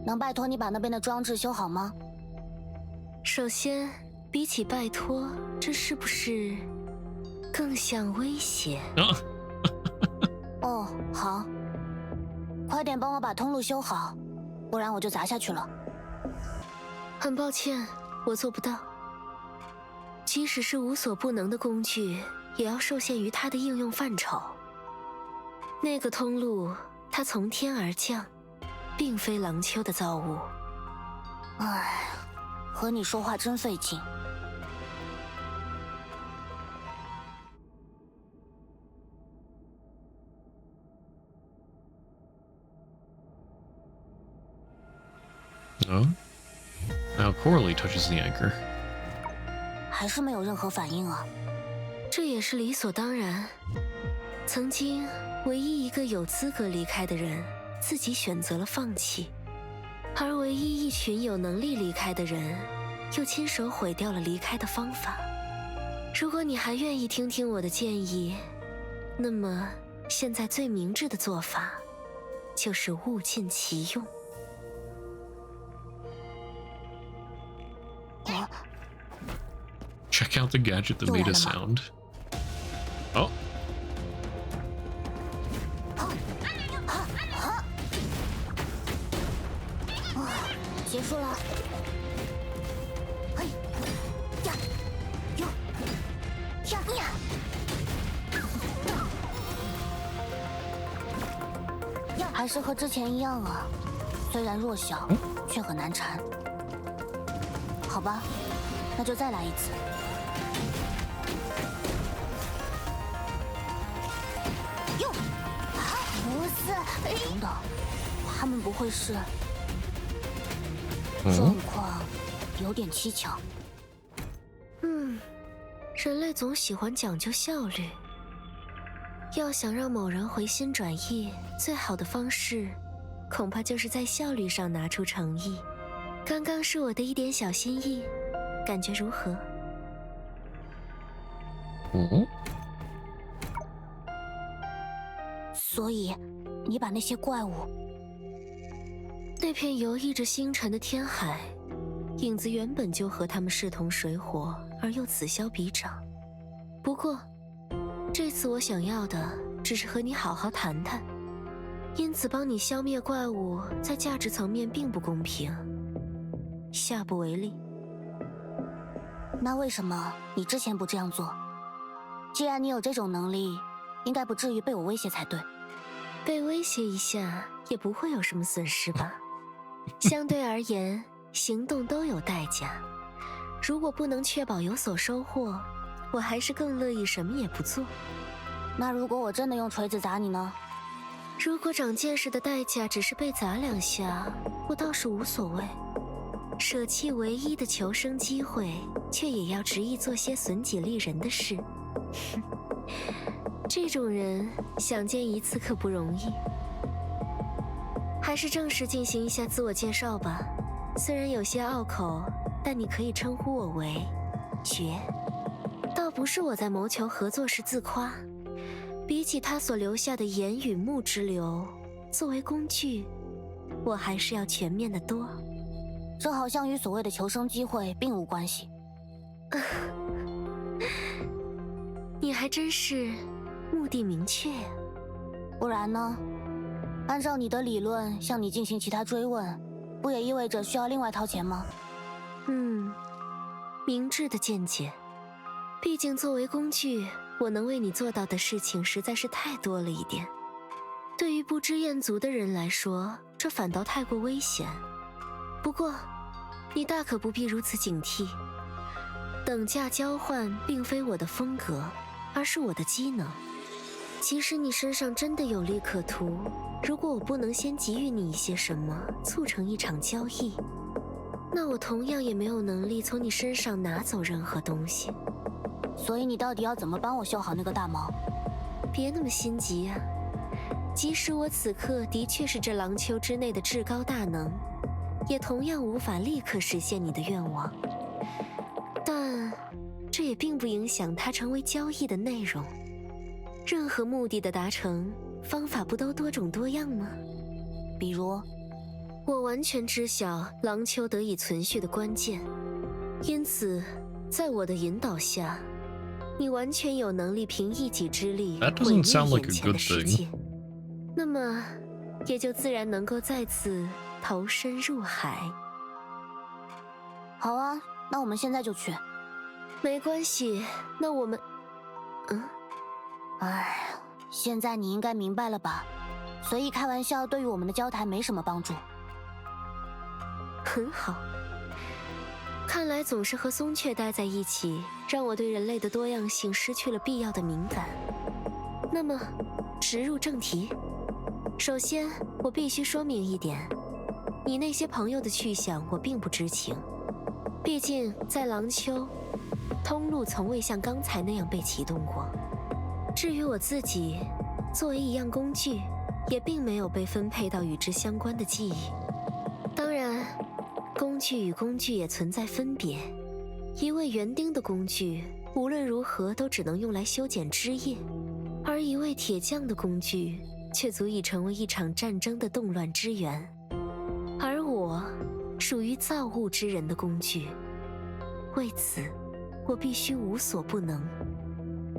能拜托你把那边的装置修好吗？首先，比起拜托，这是不是更像威胁？哦，好，快点帮我把通路修好，不然我就砸下去了。很抱歉，我做不到。即使是无所不能的工具，也要受限于它的应用范畴。那个通路，它从天而降，并非廊丘的造物。唉，和你说话真费劲。 No? Now Coralie touches the anchor. 还是没有任何反应啊！这也是理所当然。曾经，唯一一个有资格离开的人，自己选择了放弃；而唯一一群有能力离开的人，又亲手毁掉了离开的方法。如果你还愿意听听我的建议，那么现在最明智的做法，就是物尽其用。 Check out the gadget that made a sound. Oh. 结束了。嘿，是和之前一样啊，虽然弱小，却很难缠。好吧，那就再来一次。哟，啊，不是，等等，他们不会是……状况有点蹊跷。人类总喜欢讲究效率。要想让某人回心转意，最好的方式，恐怕就是在效率上拿出诚意。刚刚是我的一点小心意，感觉如何？所以，你把那些怪物……那片游弋着星辰的天海，影子原本就和他们势同水火，而又此消彼长。不过，这次我想要的只是和你好好谈谈，因此帮你消灭怪物，在价值层面并不公平，下不为例。那为什么你之前不这样做？既然你有这种能力，应该不至于被我威胁才对。被威胁一下也不会有什么损失吧？相对而言，行动都有代价。如果不能确保有所收获，我还是更乐意什么也不做。那如果我真的用锤子砸你呢？如果长见识的代价只是被砸2下，我倒是无所谓。舍弃唯一的求生机会，却也要执意做些损己利人的事。这种人想见一次可不容易。还是正式进行一下自我介绍吧。虽然有些拗口，但你可以称呼我为绝。倒不是我在谋求合作时自夸，比起他所留下的言与目之流，作为工具，我还是要全面的多。这好像与所谓的求生机会并无关系。你还真是目的明确呀。不然呢？按照你的理论，向你进行其他追问，不也意味着需要另外掏钱吗？明智的见解。毕竟作为工具，我能为你做到的事情实在是太多了一点。对于不知雁足的人来说，这反倒太过危险。不过，你大可不必如此警惕。等价交换并非我的风格，而是我的机能。即使你身上真的有利可图，如果我不能先给予你一些什么，促成一场交易，那我同样也没有能力从你身上拿走任何东西。所以你到底要怎么帮我修好那个大毛？别那么心急啊！即使我此刻的确是这廊丘之内的至高大能，也同样无法立刻实现你的愿望。但这也并不影响它成为交易的内容。任何目的的达成，方法不都多种多样吗？比如，我完全知晓廊丘得以存续的关键，因此，在我的引导下，你完全有能力凭一己之力毁灭眼前的世界。那么，也就自然能够再次投身入海。好啊，那我们现在就去。没关系，那我们……哎，现在你应该明白了吧？随意开玩笑对于我们的交谈没什么帮助。很好。看来总是和松雀待在一起，让我对人类的多样性失去了必要的敏感。那么，直入正题。首先，我必须说明一点，你那些朋友的去向我并不知情。毕竟在廊丘，通路从未像刚才那样被启动过。至于我自己，作为一样工具，也并没有被分配到与之相关的记忆。当然，工具与工具也存在分别。一位园丁的工具，无论如何都只能用来修剪枝叶，而一位铁匠的工具，却足以成为一场战争的动乱之源。而我，属于造物之人的工具，为此，我必须无所不能。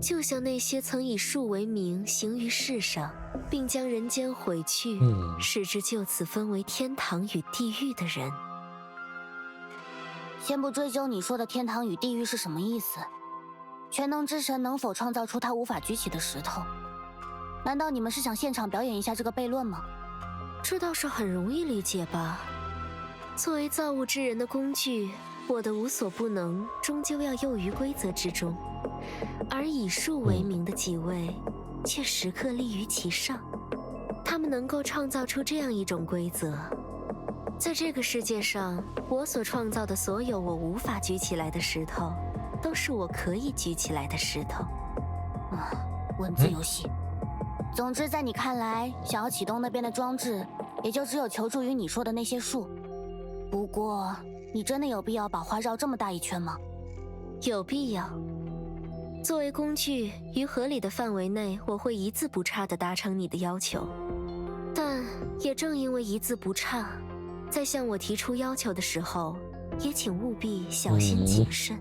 就像那些曾以树为名行于世上，并将人间毁去，使之就此分为天堂与地狱的人。先不追究你说的天堂与地狱是什么意思，全能之神能否创造出他无法举起的石头？难道你们是想现场表演一下这个悖论吗？这倒是很容易理解吧。作为造物之人的工具，我的无所不能终究要囿于规则之中，而以术为名的几位却时刻立于其上。他们能够创造出这样一种规则，在这个世界上，我所创造的所有我无法举起来的石头，都是我可以举起来的石头。文字游戏。总之，在你看来，想要启动那边的装置，也就只有求助于你说的那些术。不过，你真的有必要把花绕这么大一圈吗？有必要。作为工具，于合理的范围内，我会一字不差地达成你的要求。但也正因为一字不差，在向我提出要求的时候，也请务必小心谨慎，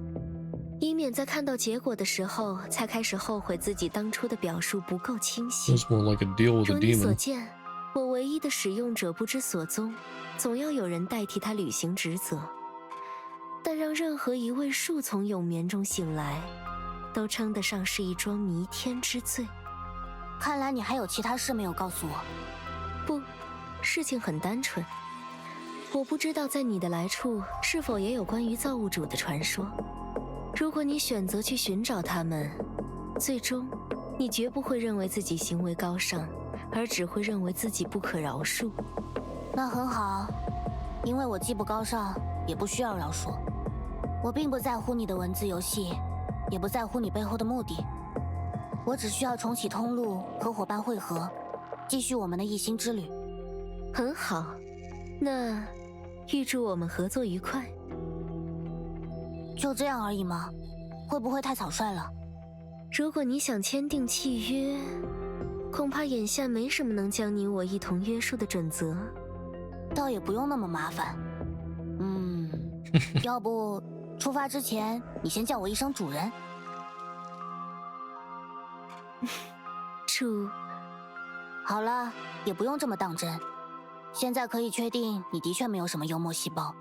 以免在看到结果的时候才开始后悔自己当初的表述不够清晰。如你所见，我唯一的使用者不知所踪，总要有人代替他履行职责。但让任何一位树从永眠中醒来，都称得上是一桩弥天之罪。看来你还有其他事没有告诉我。不，事情很单纯。我不知道在你的来处是否也有关于造物主的传说。如果你选择去寻找他们，最终你绝不会认为自己行为高尚，而只会认为自己不可饶恕。那很好，因为我既不高尚，也不需要饶恕。我并不在乎你的文字游戏，也不在乎你背后的目的。我只需要重启通路，和伙伴会合，继续我们的一星之旅。很好，那预祝我们合作愉快。就这样而已吗？会不会太草率了？如果你想签订契约，恐怕眼下没什么能将你我一同约束的准则。倒也不用那么麻烦。要不出发之前，你先叫我一声主人。主。好了，也不用这么当真。现在可以确定，你的确没有什么幽默细胞，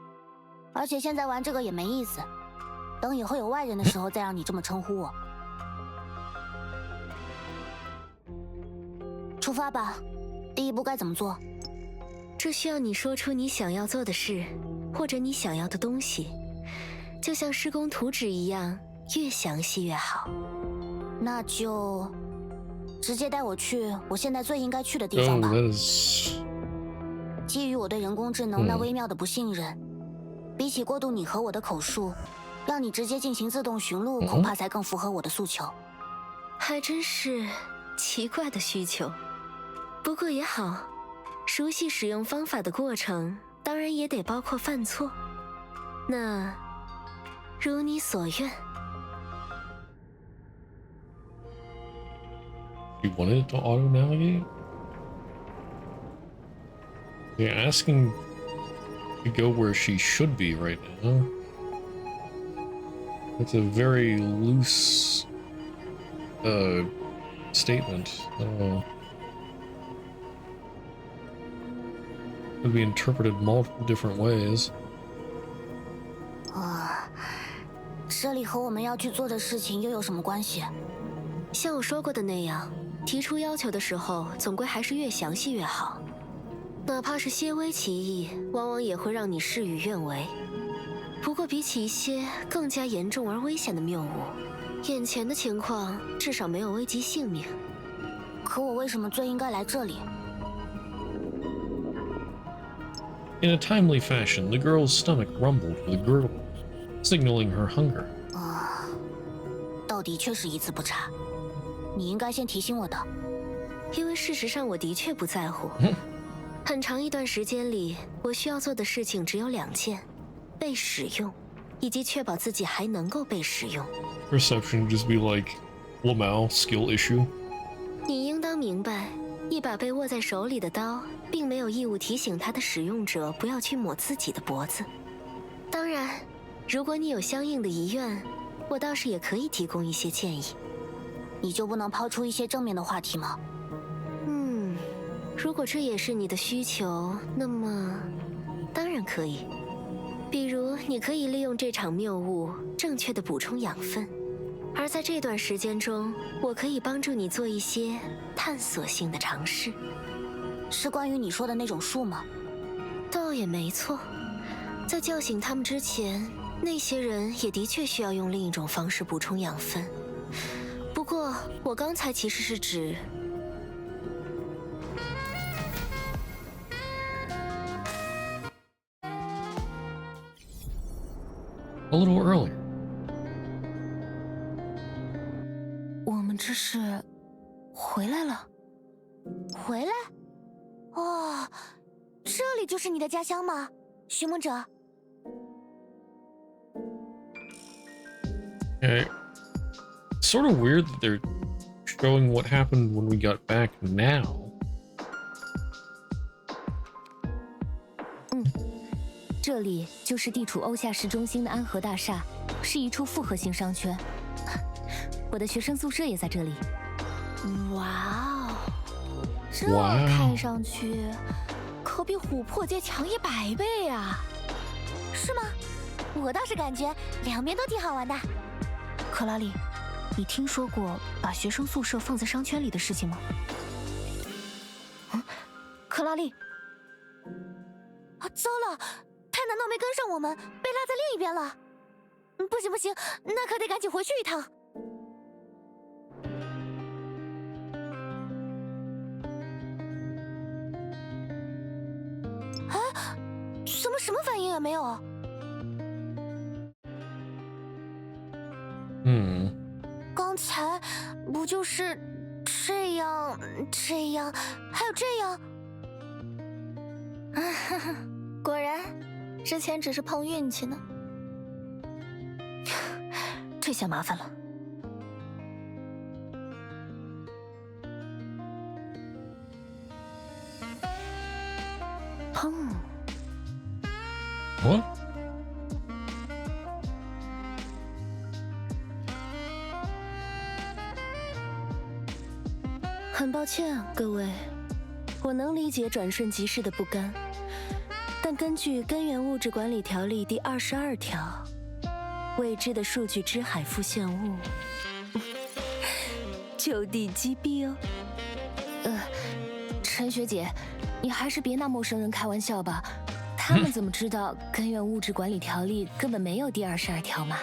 而且现在玩这个也没意思。等以后有外人的时候，再让你这么称呼我。出发吧，第一步该怎么做？这需要你说出你想要做的事，或者你想要的东西，就像施工图纸一样，越详细越好。那就直接带我去我现在最应该去的地方吧。基于我对人工智能那微妙的不信任，比起过渡你和我的口述，让你直接进行自动寻路，恐怕才更符合我的诉求。还真是奇怪的需求，不过也好，熟悉使用方法的过程，当然也得包括犯错。那如你所愿。You wanted to auto-navigate? You're asking to go where she should be right now. That's a very loose statement. Could be interpreted multiple different ways. 这里和我们要去做的事情又有什么关系？像我说过的那样，提出要求的时候，总归还是越详细越好。哪怕是些微歧义，往往也会让你事与愿违。不过比起一些更加严重而危险的谬误，眼前的情况至少没有危及性命。可我为什么最应该来这里？ In a timely fashion, the girl's stomach rumbled with a gurgle, signaling her hunger. 倒的确是一字不差。你应该先提醒我的。因为事实上我的确不在乎。很长一段时间里，我需要做的事情只有2件：被使用，以及确保自己还能够被使用。Perception just be like, Lamau skill issue. 你应当明白，一把被握在手里的刀，并没有义务提醒它的使用者不要去抹自己的脖子。当然，如果你有相应的遗愿，我倒是也可以提供一些建议。你就不能抛出一些正面的话题吗？如果这也是你的需求，那么当然可以。比如，你可以利用这场谬误正确的补充养分，而在这段时间中，我可以帮助你做一些探索性的尝试。是关于你说的那种树吗？倒也没错，在叫醒他们之前，那些人也的确需要用另一种方式补充养分。不过我刚才其实是指，a little earlier。我们这是回来了。回来？哦，这里就是你的家乡吗，寻梦者Okay. Sort of weird that they're showing what happened when we got back now. 这里就是地处欧夏市中心的安和大厦，是一处复合型商圈。我的学生宿舍也在这里。哇哦，这哇哦看上去可比琥珀街强100倍啊！是吗？我倒是感觉两边都挺好玩的。克拉丽，你听说过把学生宿舍放在商圈里的事情吗？克拉丽，啊，糟了，他难道没跟上我们，被落在另一边了？不行不行，那可得赶紧回去一趟。哎，什么反应也没有。刚才不就是这样，还有这样？果然，之前只是碰运气呢。这下麻烦了。砰！ What? 很抱歉，各位，我能理解转瞬即逝的不甘，但根据《根源物质管理条例》第22条，未知的数据之海复现物，就地击毙哦。陈学姐，你还是别拿陌生人开玩笑吧，他们怎么知道《根源物质管理条例》根本没有第22条嘛？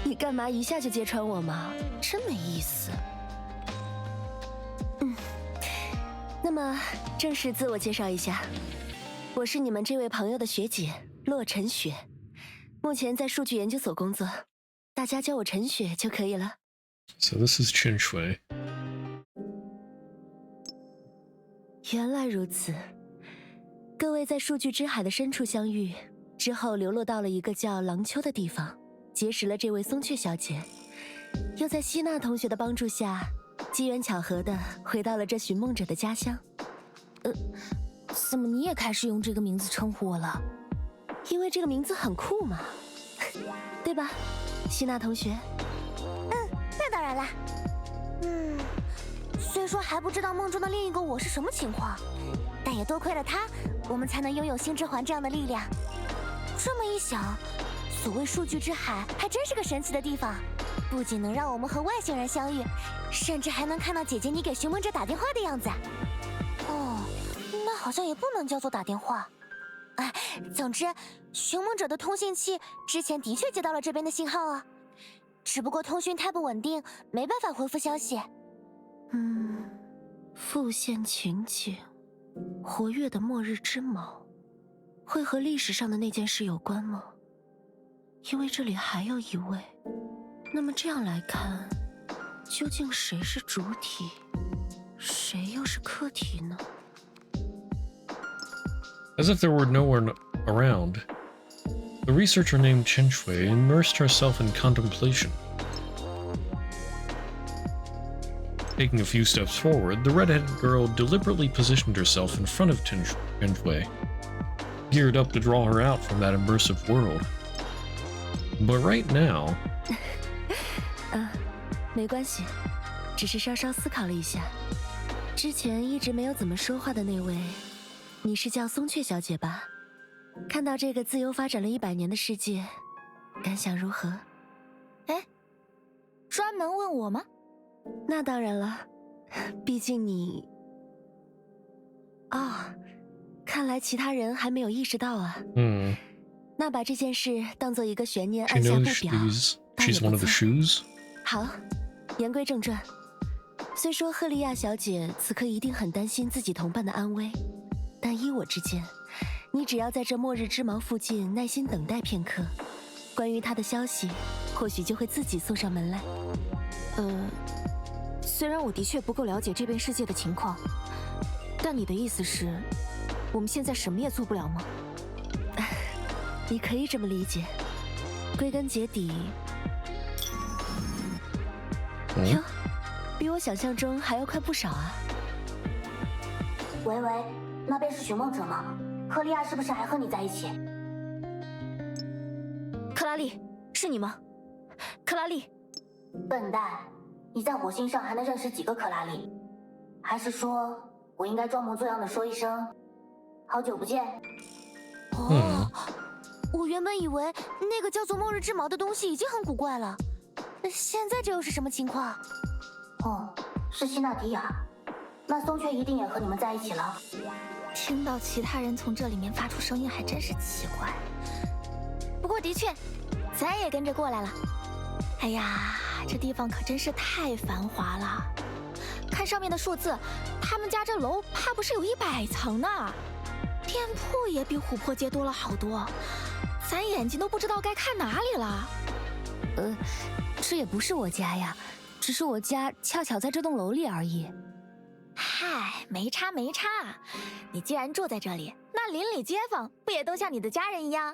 你干嘛一下就揭穿我嘛？真没意思。那么正式自我介绍一下，我是你们这位朋友的学姐洛晨雪，目前在数据研究所工作，大家叫我陈雪就可以了。So this is Chen Shui. 原来如此，各位在数据之海的深处相遇之后，流落到了一个叫廊丘的地方，结识了这位松雀小姐，又在希娜同学的帮助下，机缘巧合的回到了这寻梦者的家乡。怎么你也开始用这个名字称呼我了？因为这个名字很酷嘛，对吧，希娜同学？那当然啦。虽说还不知道梦中的另一个我是什么情况，但也多亏了他，我们才能拥有星之环这样的力量。这么一想，所谓数据之海还真是个神奇的地方，不仅能让我们和外星人相遇，甚至还能看到姐姐你给寻梦者打电话的样子。哦，那好像也不能叫做打电话。哎，总之，寻梦者的通信器之前的确接到了这边的信号啊，只不过通讯太不稳定，没办法回复消息。复现情景，活跃的末日之矛，会和历史上的那件事有关吗？因为这里还有一位。那么这样来看，究竟谁是主体，谁又是客体呢？ As if there were no one around, the researcher named Chen Shui immersed herself in contemplation. Taking a few steps forward, the red-headed girl deliberately positioned herself in front of Chen Shui, geared up to draw her out from that immersive world. But right now... 没关系，只是稍稍思考了一下。之前一直没有怎么说话的那位，你是叫松雀小姐吧？看到这个自由发展了100年的世界，感想如何？哎，专门问我吗？那当然了，毕竟你哦，看来其他人还没有意识到啊。那把这件事当做一个悬念，按下不表，倒也 she's 不 one of the 错。shoes. 好，言归正传。虽说赫利亚小姐此刻一定很担心自己同伴的安危，但依我之见，你只要在这末日之矛附近耐心等待片刻，关于她的消息或许就会自己送上门来。虽然我的确不够了解这边世界的情况，但你的意思是，我们现在什么也做不了吗？你可以这么理解。归根结底，哟，比我想象中还要快不少啊！喂喂，那边是寻梦者吗？赫利亚是不是还和你在一起？克拉丽，是你吗？克拉丽，笨蛋，你在火星上还能认识几个克拉丽？还是说我应该装模作样的说一声好久不见？哦，我原本以为那个叫做末日之矛的东西已经很古怪了，现在这又是什么情况？哦，是希纳迪亚，那松雀一定也和你们在一起了。听到其他人从这里面发出声音还真是奇怪，不过的确，咱也跟着过来了。哎呀，这地方可真是太繁华了，看上面的数字，他们家这楼怕不是有100层呢。店铺也比琥珀街多了好多，咱眼睛都不知道该看哪里了。这也不是我家呀，只是我家恰巧在这栋楼里而已。嗨，没差没差，你既然住在这里，那邻里街坊不也都像你的家人一样？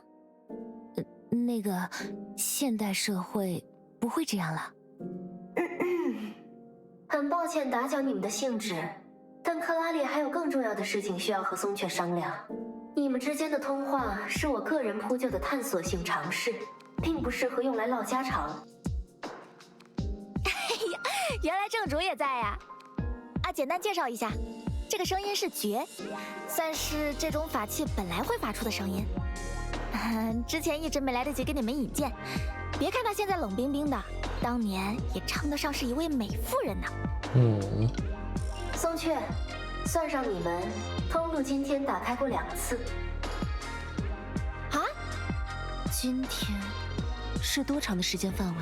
那个，现代社会不会这样了。很抱歉打搅你们的兴致，但克拉丽还有更重要的事情需要和松雀商量。你们之间的通话是我个人铺就的探索性尝试，并不适合用来唠家常。哎呀，原来正主也在呀！简单介绍一下，这个声音是绝，算是这种法器本来会发出的声音。之前一直没来得及给你们引荐，别看她现在冷冰冰的，当年也称得上是一位美妇人呢。松雀，算上你们，通路今天打开过2次。啊？今天是多长的时间范围？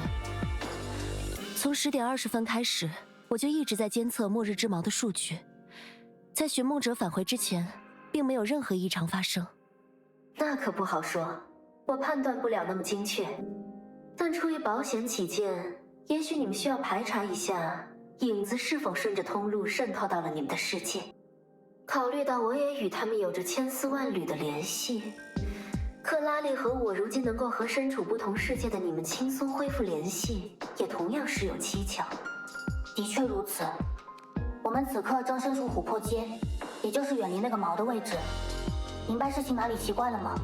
从10点20分开始，我就一直在监测末日之矛的数据，在寻梦者返回之前，并没有任何异常发生。那可不好说，我判断不了那么精确。但出于保险起见，也许你们需要排查一下影子是否顺着通路渗透到了你们的世界。考虑到我也与他们有着千丝万缕的联系，克拉丽和我如今能够和身处不同世界的你们轻松恢复联系，也同样是有蹊跷。的确如此，我们此刻正身处琥珀街，也就是远离那个矛的位置。明白事情哪里奇怪了吗？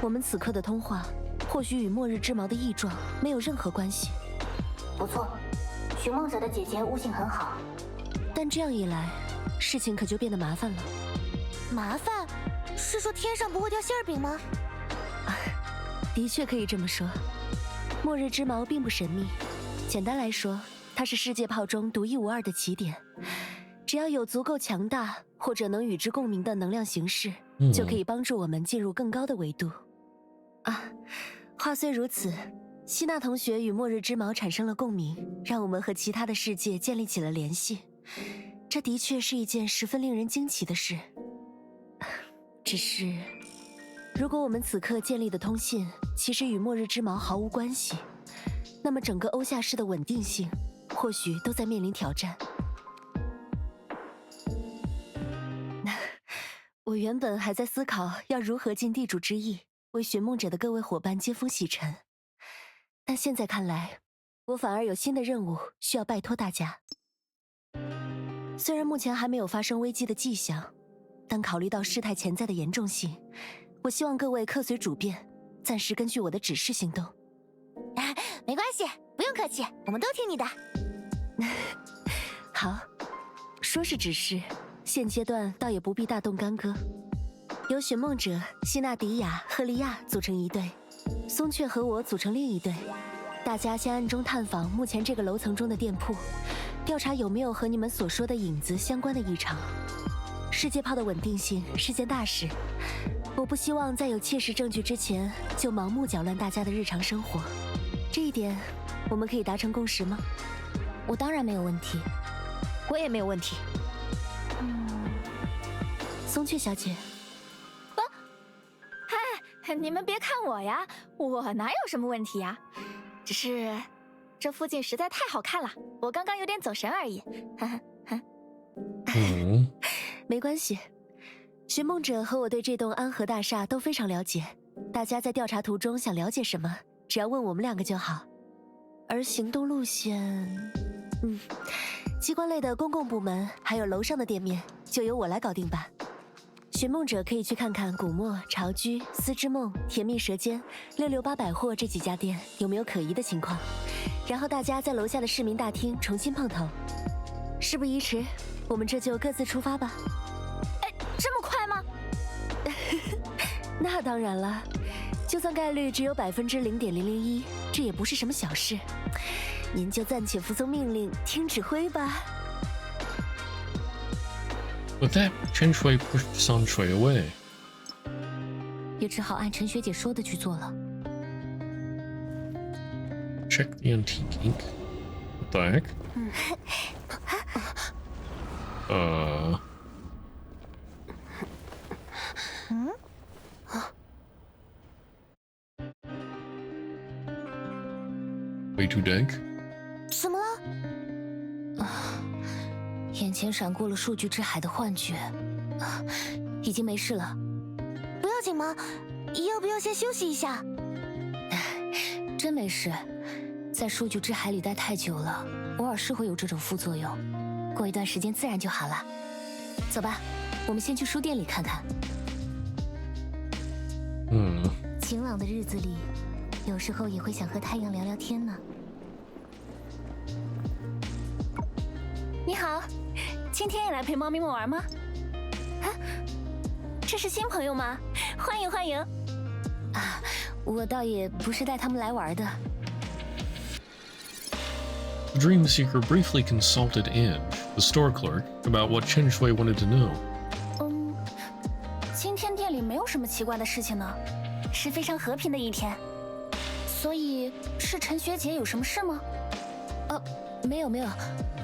我们此刻的通话，或许与末日之矛的异状没有任何关系。不错，寻梦者的姐姐悟性很好，但这样一来，事情可就变得麻烦了。麻烦？是说天上不会掉馅饼吗？的确可以这么说。末日之矛并不神秘，简单来说，它是世界炮中独一无二的起点。只要有足够强大或者能与之共鸣的能量形式，就可以帮助我们进入更高的维度。话虽如此，希娜同学与末日之矛产生了共鸣，让我们和其他的世界建立起了联系。这的确是一件十分令人惊奇的事。只是，如果我们此刻建立的通信其实与末日之矛毫无关系，那么整个欧夏市的稳定性或许都在面临挑战。我原本还在思考要如何尽地主之谊，为寻梦者的各位伙伴接风洗尘，但现在看来，我反而有新的任务需要拜托大家。虽然目前还没有发生危机的迹象，但考虑到事态潜在的严重性，我希望各位客随主便，暂时根据我的指示行动。没关系，不用客气，我们都听你的。好，说是指示，现阶段倒也不必大动干戈。由寻梦者、希纳迪亚、赫利亚组成一队，松雀和我组成另一队。大家先暗中探访目前这个楼层中的店铺，调查有没有和你们所说的影子相关的异常。世界炮的稳定性是件大事，我不希望在有切实证据之前就盲目搅乱大家的日常生活。这一点，我们可以达成共识吗？我当然没有问题，我也没有问题。松雀小姐，嗨，你们别看我呀，我哪有什么问题呀？只是这附近实在太好看了，我刚刚有点走神而已。没关系，寻梦者和我对这栋安和大厦都非常了解，大家在调查途中想了解什么，只要问我们2个就好。而行动路线，机关类的公共部门还有楼上的店面，就由我来搞定吧。寻梦者可以去看看古墨、巢居、丝之梦、甜蜜舌尖、668百货这几家店有没有可疑的情况，然后大家在楼下的市民大厅重新碰头。事不宜迟，我们这就各自出发吧。这么快吗？那当然了，就算概率只有0.001%，这也不是什么小事。您就暂且服从命令，听指挥吧。With that, Chen Shui pushed San Shui away. 也只好按陈学姐说的去做了。Check the antique ink. What the heck? Way too dank. 怎么了？眼前闪过了数据之海的幻觉，已经没事了。不要紧吗？要不要先休息一下？真没事，在数据之海里待太久了，偶尔是会有这种副作用，过一段时间自然就好了。走吧，我们先去书店里看看。晴朗的日子里，有时候也会想和太阳聊聊天呢。你好，今天也来陪猫咪们玩吗？这是新朋友吗？欢迎欢迎。我倒也不是带他们来玩的。The Dream Seeker briefly consulted Ange, the store clerk, about what Chen Shui wanted to know. 今天店里没有什么奇怪的事情呢，是非常和平的一天。所以是陈学姐有什么事吗？没有，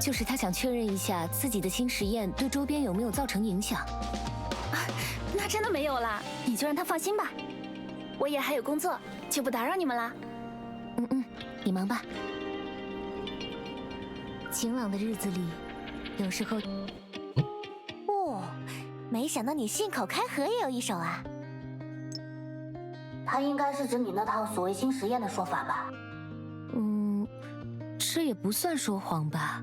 就是他想确认一下自己的新实验对周边有没有造成影响。那真的没有啦，你就让他放心吧。我也还有工作，就不打扰你们啦。你忙吧。晴朗的日子里，有时候……没想到你信口开河也有一手啊！他应该是指你那套所谓新实验的说法吧？这也不算说谎吧。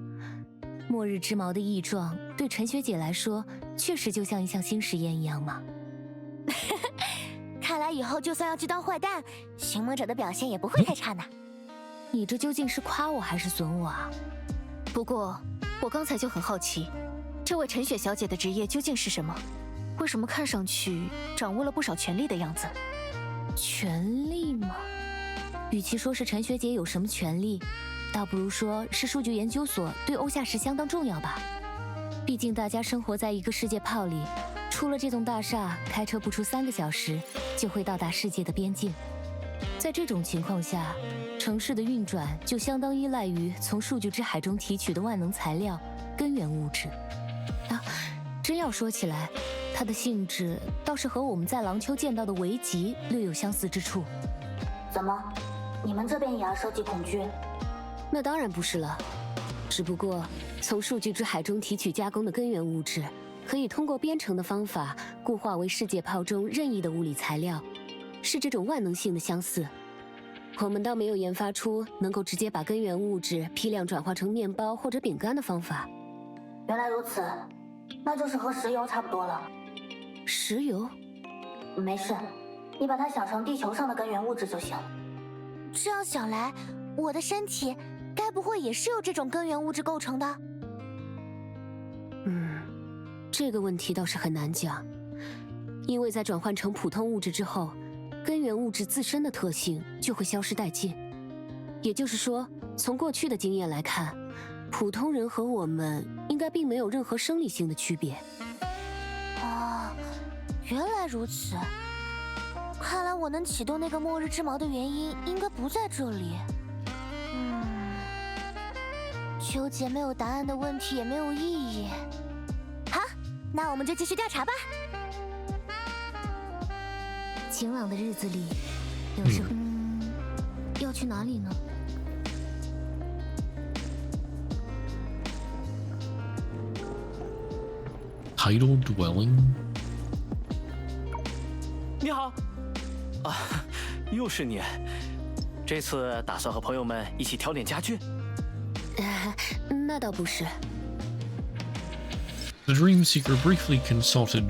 末日之矛的异状对陈学姐来说，确实就像一项新实验一样嘛。看来以后就算要去当坏蛋，寻梦者的表现也不会太差呢。你这究竟是夸我还是损我啊？不过我刚才就很好奇，这位陈雪小姐的职业究竟是什么？为什么看上去掌握了不少权力的样子？权力吗？与其说是陈学姐有什么权力，倒不如说是数据研究所对欧夏石相当重要吧。毕竟大家生活在一个世界炮里，出了这栋大厦，开车不出3个小时就会到达世界的边境。在这种情况下，城市的运转就相当依赖于从数据之海中提取的万能材料根源物质。真要说起来，它的性质倒是和我们在廊丘见到的维吉略有相似之处。怎么，你们这边也要收集恐惧？那当然不是了，只不过从数据之海中提取加工的根源物质，可以通过编程的方法固化为世界炮中任意的物理材料，是这种万能性的相似。我们倒没有研发出能够直接把根源物质批量转化成面包或者饼干的方法。原来如此，那就是和石油差不多了。石油？没事，你把它想成地球上的根源物质就行。这样想来，我的身体该不会也是由这种根源物质构成的？这个问题倒是很难讲，因为在转换成普通物质之后，根源物质自身的特性就会消失殆尽。也就是说，从过去的经验来看，普通人和我们应该并没有任何生理性的区别。原来如此，看来我能启动那个末日之矛的原因应该不在这里。纠结没有答案的问题也没有意义。好，那我们就继续调查吧。晴朗的日子里，有时候，要去哪里呢？ Tidal dwelling。你好，啊，又是你。这次打算和朋友们一起挑点家具？那倒不是。The Dream Seeker briefly consulted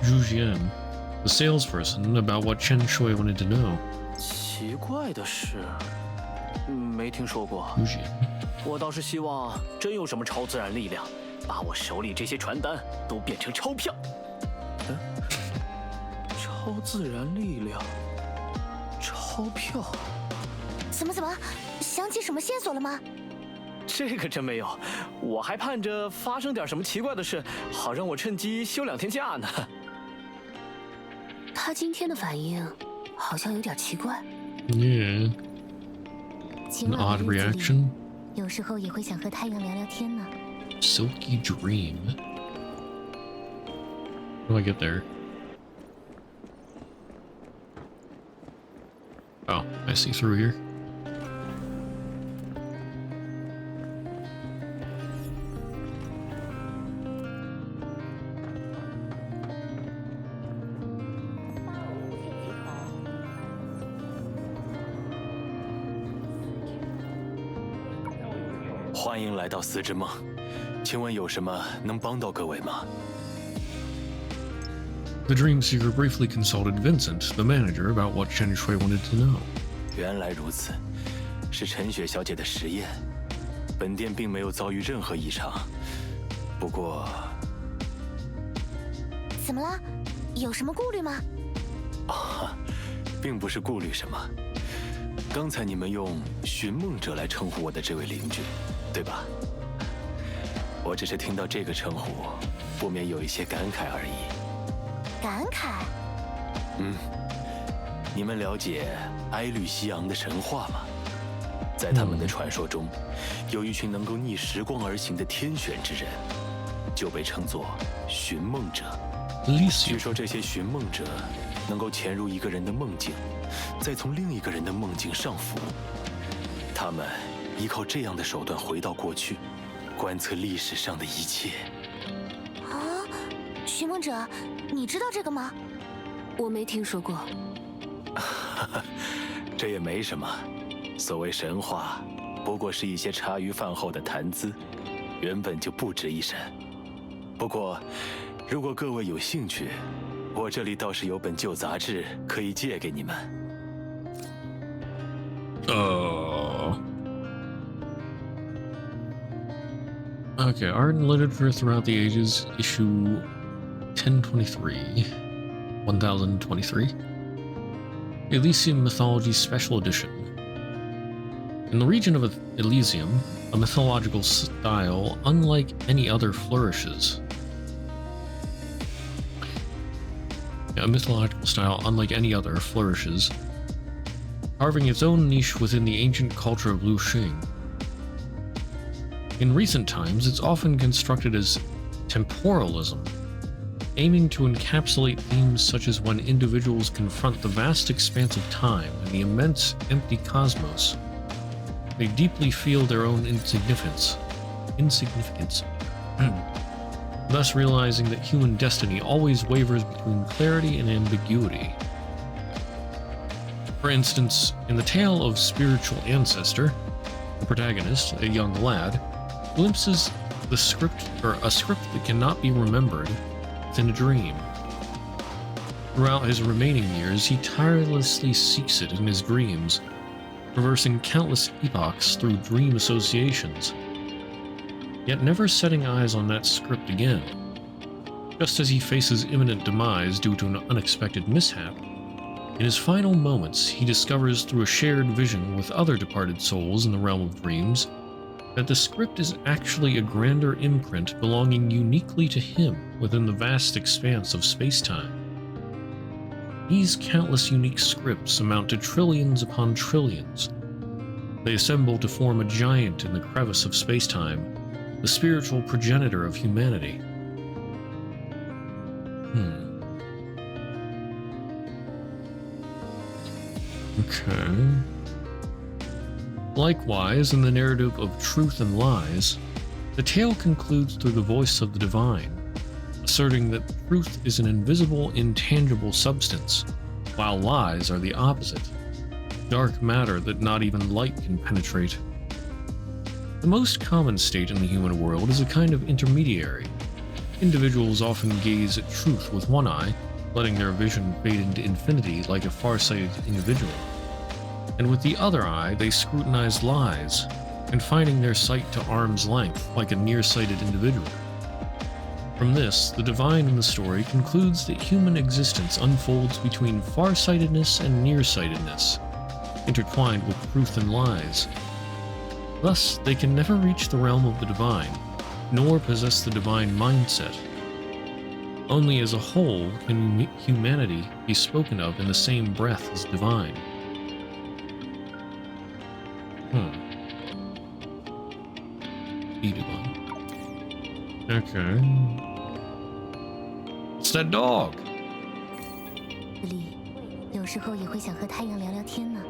Zhu Jian, the salesperson, about what Chen Shui wanted to know. 奇怪的是，没听说过。我倒是希望真有什么超自然力量，把我手里这些传单都变成钞票。超自然力量，钞票。怎么？想起什么线索了吗？这个真没有，我还盼着发生点什么奇怪的事，好让我趁机休2天假呢。他今天的反应好像有点奇怪。Yeah. An odd reaction. 有时候也会想和太阳聊聊天呢。Silky dream. How do I get there? Oh, I see through here. 欢迎来到四之梦，请问有什么能帮到各位吗？ The Dream Seeker briefly consulted Vincent, the manager, about what Chen Shui wanted to know. 原来如此，是陈雪小姐的实验。本店并没有遭遇任何异常，不过……怎么了？有什么顾虑吗？啊，并不是顾虑什么。刚才你们用“寻梦者”来称呼我的这位邻居，对吧？我只是听到这个称呼，不免有一些感慨而已。感慨？你们了解埃律西昂的神话吗？在他们的传说中，有一群能够逆时光而行的天选之人，就被称作寻梦者。据说这些寻梦者能够潜入一个人的梦境，再从另一个人的梦境上浮。他们依靠这样的手段回到过去，观测历史上的一切。啊，寻梦者，你知道这个吗？我没听说过。这也没什么，所谓神话，不过是一些茶余饭后的谈资，原本就不值一审。不过，如果各位有兴趣，我这里倒是有本旧杂志可以借给你们。Okay, Art and Literature Throughout the Ages, issue 1023, 1023. Elysium Mythology Special Edition. In the region of Elysium, a mythological style unlike any other flourishes. A mythological style unlike any other flourishes, carving its own niche within the ancient culture of Liu Xing. In recent times, it's often constructed as temporalism, aiming to encapsulate themes such as when individuals confront the vast expanse of time and the immense empty cosmos, they deeply feel their own insignificance, thus realizing that human destiny always wavers between clarity and ambiguity. For instance, in the tale of Spiritual Ancestor, the protagonist, a young lad, glimpses a script that cannot be remembered within a dream. Throughout his remaining years, he tirelessly seeks it in his dreams, traversing countless epochs through dream associations, yet never setting eyes on that script again. Just as he faces imminent demise due to an unexpected mishap, in his final moments, he discovers through a shared vision with other departed souls in the realm of dreams that the script is actually a grander imprint belonging uniquely to him within the vast expanse of space-time. These countless unique scripts amount to trillions upon trillions. They assemble to form a giant in the crevice of space-time, the spiritual progenitor of humanity. Okay. Likewise, in the narrative of Truth and Lies, the tale concludes through the voice of the divine, asserting that truth is an invisible, intangible substance, while lies are the opposite, dark matter that not even light can penetrate. The most common state in the human world is a kind of intermediary. Individuals often gaze at truth with one eye, letting their vision fade into infinity like a far-sighted individual. And with the other eye, they scrutinize lies, confining their sight to arm's length like a nearsighted individual. From this, the divine in the story concludes that human existence unfolds between farsightedness and nearsightedness, intertwined with truth and lies. Thus, they can never reach the realm of the divine, nor possess the divine mindset. Only as a whole can humanity be spoken of in the same breath as divine. Be divine. Okay. It's that dog. 里，有时候也会想和太阳聊聊天呢。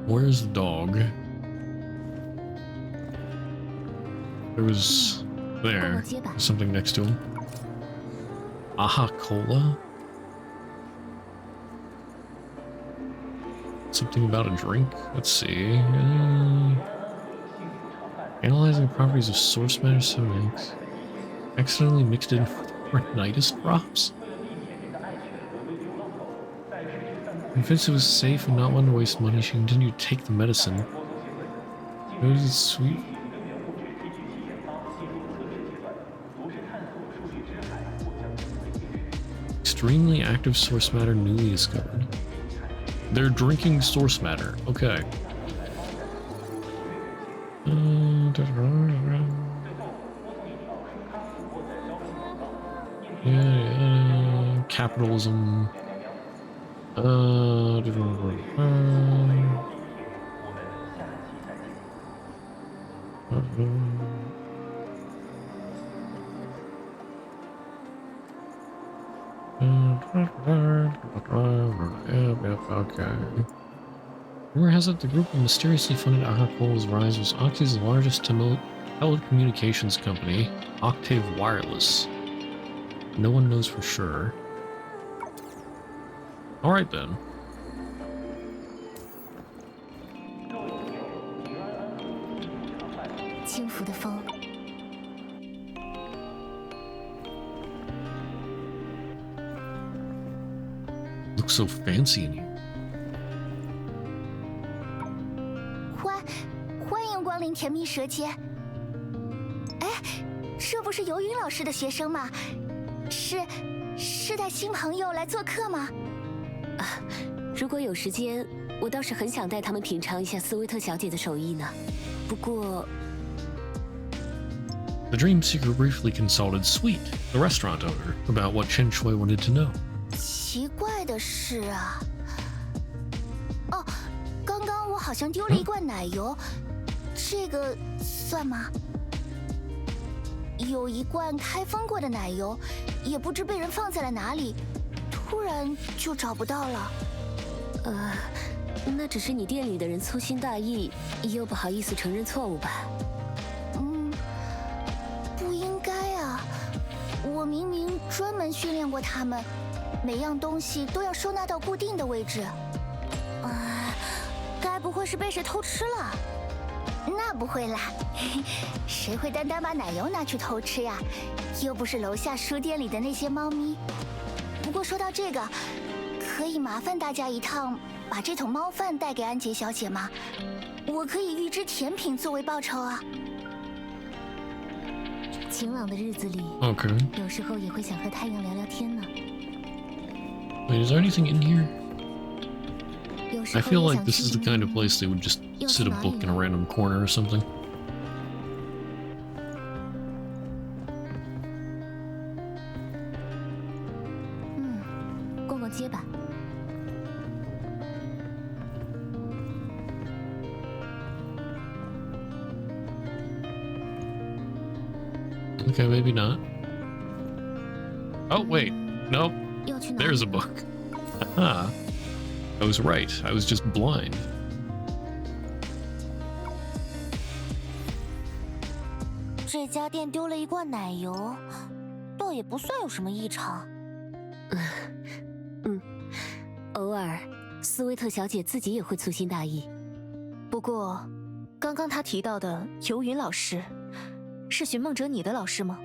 Where's the dog? There was there something next to him. Aha Cola. Something about a drink. Let's see. Analyzing the properties of source matter cements. Accidentally mixed in rhinitis drops. Convinced it was safe and not one to waste money, she continued to take the medicine. It was sweet. Extremely active source matter newly discovered. They're drinking source matter. Okay. Yeah, capitalism. Okay. Rumor has it the group of mysteriously funded Ahakola's rise was Octave's largest telecommunications company, Octave Wireless. No one knows for sure. Alright then. Looks so fancy in here. 欢迎光临甜蜜蛇街。哎，这不是游云老师的学生吗？是带新朋友来做客吗？如果有时间，我倒是很想带他们品尝一下斯威特小姐的手艺呢。不过。 The Dream Seeker briefly consulted Sweet, the restaurant owner, about what Chen Shui wanted to know. 奇怪的是啊，哦，刚刚我好像丢了一罐奶油，这个算吗？有一罐开封过的奶油，也不知被人放在了哪里，突然就找不到了。那只是你店里的人粗心大意，又不好意思承认错误吧？ 我明明专门训练过他们，每样东西都要收纳到固定的位置。该不会是被谁偷吃了？那不会啦，谁会单单把奶油拿去偷吃呀？又不是楼下书店里的那些猫咪。不过说到这个，可以麻烦大家一趟，把这桶猫饭带给安杰小姐吗？我可以预支甜品作为报酬啊。 晴朗的日子里， Okay. 有时候也会想和太阳聊聊天呢。 Wait, is there anything in here? I feel like this is the kind of place they would just sit a book in a random corner or something. Okay, maybe not. Oh, wait. Nope. There's a book. Haha. I was right. I was just blind. 这家店丢了一罐奶油，倒也不算有什么异常。偶尔，斯威特小姐自己也会粗心大意。不过，刚刚她提到的游云老师，是寻梦者你的老师吗？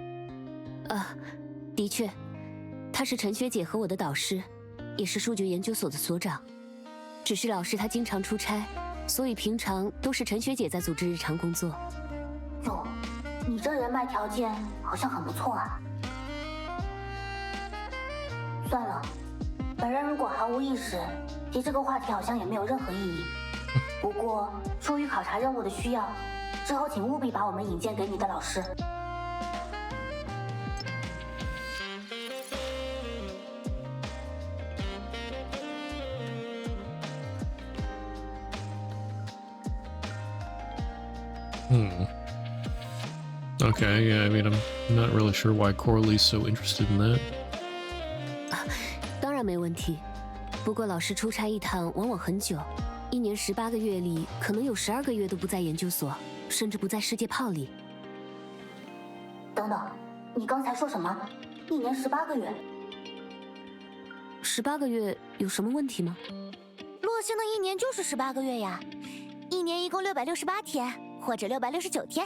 的确，他是陈学姐和我的导师，也是数据研究所的所长。只是老师他经常出差，所以平常都是陈学姐在组织日常工作。哟，你这人脉条件好像很不错啊。算了，本人如果毫无意识，提这个话题好像也没有任何意义。不过，出于考察任务的需要，之后请务必把我们引荐给你的老师。Okay, yeah, I mean, I'm not really sure why Coralie's so interested in that. 当然没问题，不过老师出差一趟往往很久，1年18个月里，可能有12个月都不在研究所，甚至不在世界炮里。等等，你刚才说什么？1年18个月？18个月有什么问题吗？洛星的1年就是18个月呀，1年一共668天，或者669天。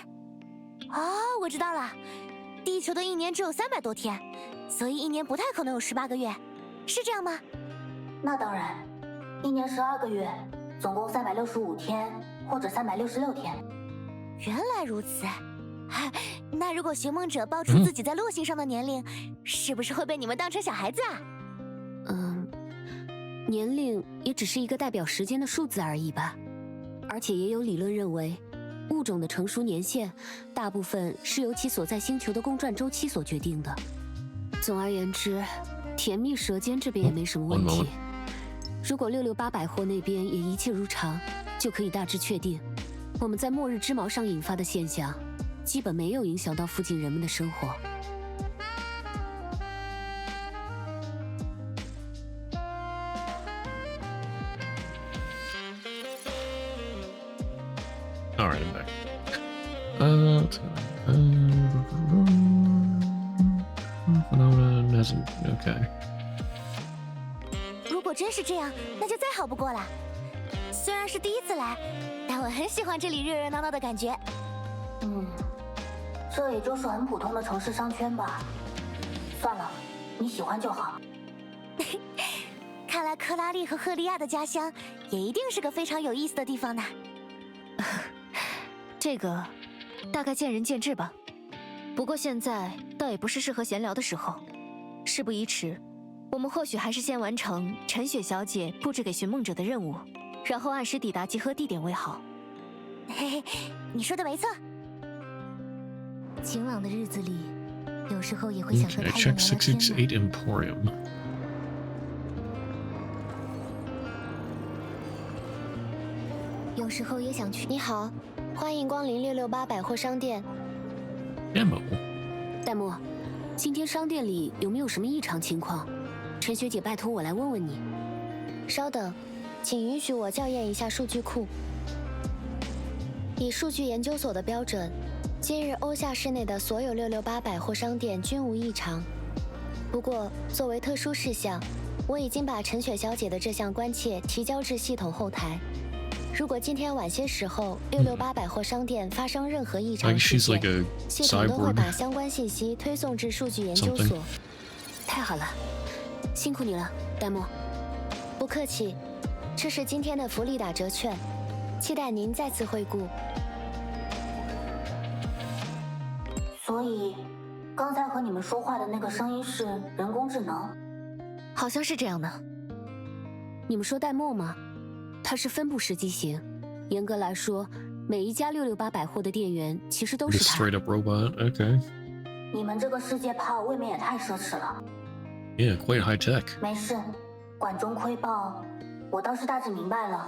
我知道了，地球的1年只有300多天，所以1年不太可能有18个月，是这样吗？那当然，1年12个月，总共365天，或者366天。原来如此，那如果寻梦者报出自己在洛星上的年龄，是不是会被你们当成小孩子啊？年龄也只是一个代表时间的数字而已吧，而且也有理论认为，物种的成熟年限大部分是由其所在星球的公转周期所决定的。总而言之，甜蜜舌尖这边也没什么问题。如果668百货那边也一切如常，就可以大致确定，我们在末日之矛上引发的现象，基本没有影响到附近人们的生活。All right, I'm back. Phenomenon hasn't. Okay. 如果真是这样，那就再好不过了。虽然是第一次来，但我很喜欢这里热热闹闹的感觉。这也就是很普通的城市商圈吧。算了，你喜欢就好。看来克拉丽和赫利亚的家乡也一定是个非常有意思的地方呢。这个大概见仁见智吧。不过现在倒也不是适合闲聊的时候。事不宜迟，我们或许还是先完成陈雪小姐布置给寻梦者的任务，然后按时抵达集合地点为好。嘿嘿，你说的没错。晴朗的日子里，有时候也会想和太阳 Check 聊聊天668 Emporium. 有时候也想去。你好，欢迎光临668百货商店。Demo. 戴墨，今天商店里有没有什么异常情况？陈学姐拜托我来问问你。稍等，请允许我校验一下数据库。以数据研究所的标准，今日欧夏市内的所有668百货商店均无异常。不过，作为特殊事项，我已经把陈雪小姐的这项关切提交至系统后台。如果今天晚些时候668百货商店发生任何异常事件，系统都会把相关信息推送至数据研究所。太好了，辛苦你了，戴墨。不客气，这是今天的福利打折券，期待您再次惠顾。所以，刚才和你们说话的那个声音是人工智能？好像是这样的。你们说戴墨吗？它是分布式机型，严格来说，每一家668百货的店员其实都是他。Straight up robot. Okay. 你们这个世界炮未免也太奢侈了。Yeah, quite high tech. 没事，管中窥豹，我倒是大致明白了，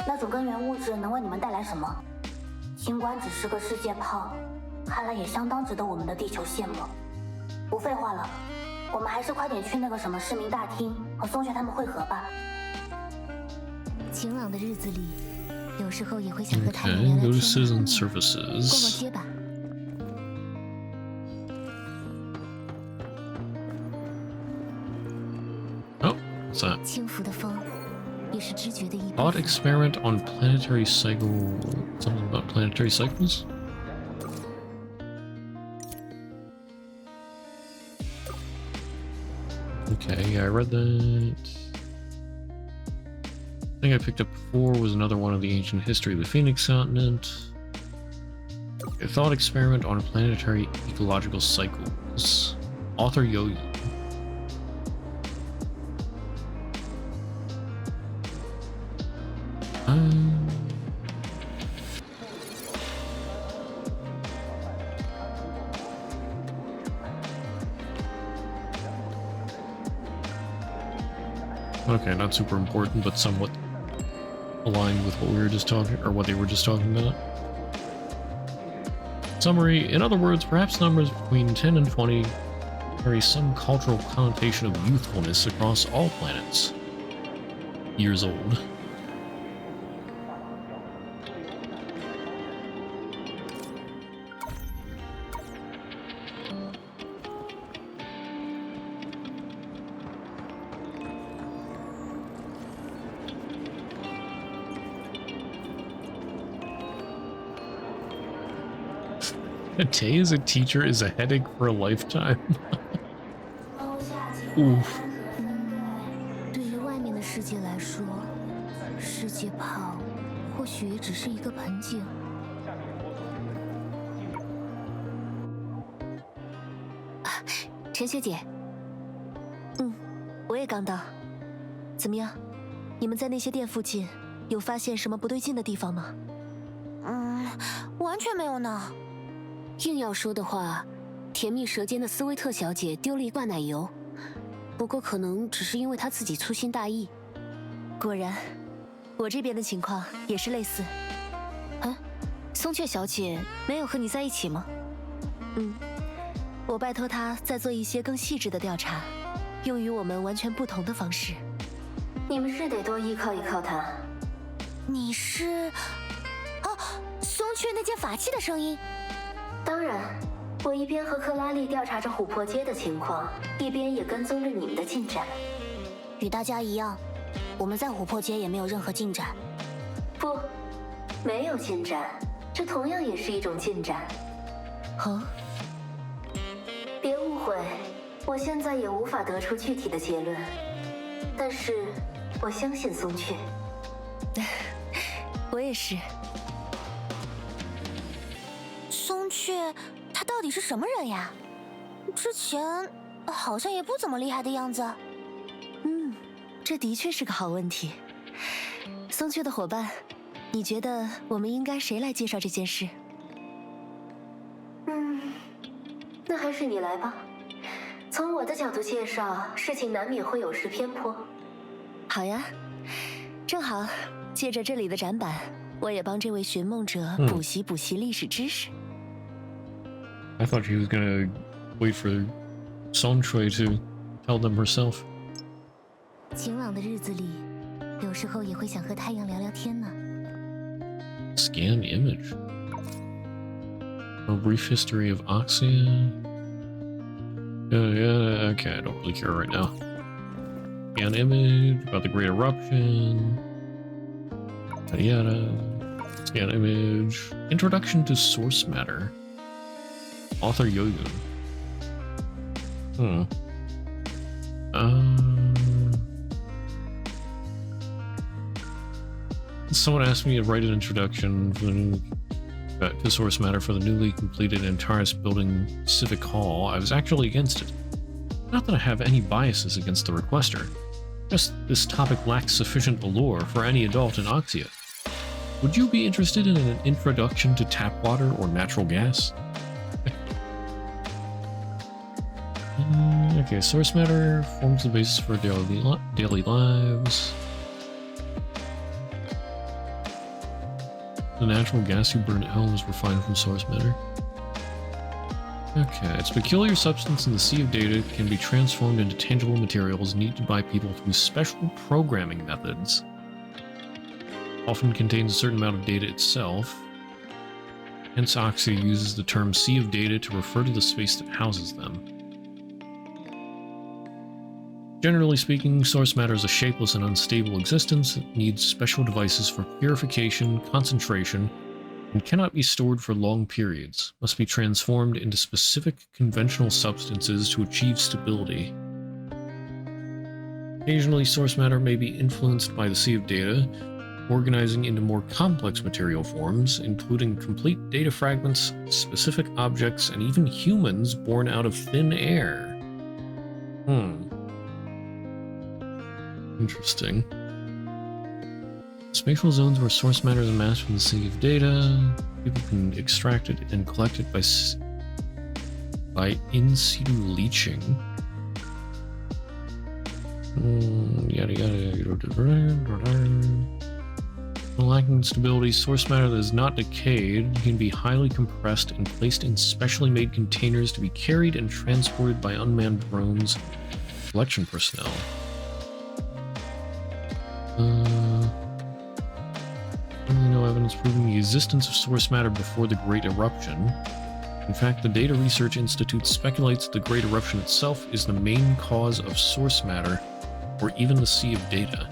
那种根源物质能为你们带来什么。尽管只是个世界炮，看来也相当值得我们的地球羡慕。不废话了，我们还是快点去那个什么市民大厅和松雀他们会合吧。晴朗的日子里，有时候也会想和太阳 Okay, 聊聊 go to 天。 citizen 逛逛 services. 街吧。 Oh, what's that? 轻拂的风，也是知觉的一部 Thought 分。 experiment on planetary cycle. Something about planetary cycles? Okay, yeah, I read that. I think I picked up before was another one of the ancient history of the Phoenix continent. A thought experiment on planetary ecological cycles. Author Yo-Yo. Okay, not super important, but somewhat aligned with what we were just talking, or what they were just talking about. Summary: in other words, perhaps numbers between 10 and 20 carry some cultural connotation of youthfulness across all planets. Years old. A day as a teacher is a headache for a lifetime. Oof. 对于外面的世界来说，世界炮或许也只是一个盆景。陈学姐，我也刚到。怎么样？你们在那些店附近有发现什么不对劲的地方吗？完全没有呢。 硬要说的话，甜蜜舌尖的斯威特小姐丢了一罐奶油，不过可能只是因为她自己粗心大意。果然，我这边的情况也是类似。松雀小姐没有和你在一起吗？我拜托她再做一些更细致的调查，用于我们完全不同的方式。你们是得多依靠依靠她。你是？松雀那件法器的声音。 当然，我一边和克拉丽调查着琥珀街的情况，一边也跟踪着你们的进展。与大家一样，我们在琥珀街也没有任何进展。不，没有进展，这同样也是一种进展。别误会，我现在也无法得出具体的结论，但是我相信松雀。我也是。 松雀，他到底是什么人呀？之前好像也不怎么厉害的样子。这的确是个好问题。松雀的伙伴，你觉得我们应该谁来介绍这件事？那还是你来吧。从我的角度介绍，事情难免会有失偏颇。好呀，正好借着这里的展板，我也帮这位寻梦者补习补习历史知识。 I thought she was gonna wait for Songchui to tell them herself. 晴朗的日子里，有时候也会想和太阳聊聊天呢。 Scan image. A brief history of Oxia. Yeah, okay, I don't really care right now. Scan image about the Great Eruption. Yada yada. Scan image. Introduction to source matter. Author Yo-Yo. Someone asked me to write an introduction to source matter for the newly completed Antares Building Civic Hall. I was actually against it. Not that I have any biases against the requester. Just this topic lacks sufficient allure for any adult in Oxia. Would you be interested in an introduction to tap water or natural gas? Okay, source matter forms the basis for daily lives. The natural gas you burn at home is refined from source matter. Okay, its peculiar substance in the sea of data can be transformed into tangible materials needed by people through special programming methods. Often contains a certain amount of data itself. Hence, Oxia uses the term sea of data to refer to the space that houses them. Generally speaking, source matter is a shapeless and unstable existence that needs special devices for purification, concentration, and cannot be stored for long periods, must be transformed into specific conventional substances to achieve stability. Occasionally, source matter may be influenced by the sea of data, organizing into more complex material forms, including complete data fragments, specific objects, and even humans born out of thin air. Interesting. Spatial zones where source matter is amassed from the sea of data. People can extract it and collect it by in situ leaching. Yada yada. Lacking stability, source matter that is not decayed can be highly compressed and placed in specially made containers to be carried and transported by unmanned drones, collection personnel. No evidence proving the existence of source matter before the Great Eruption. In fact, the Data Research Institute speculates that the Great Eruption itself is the main cause of source matter, or even the sea of data.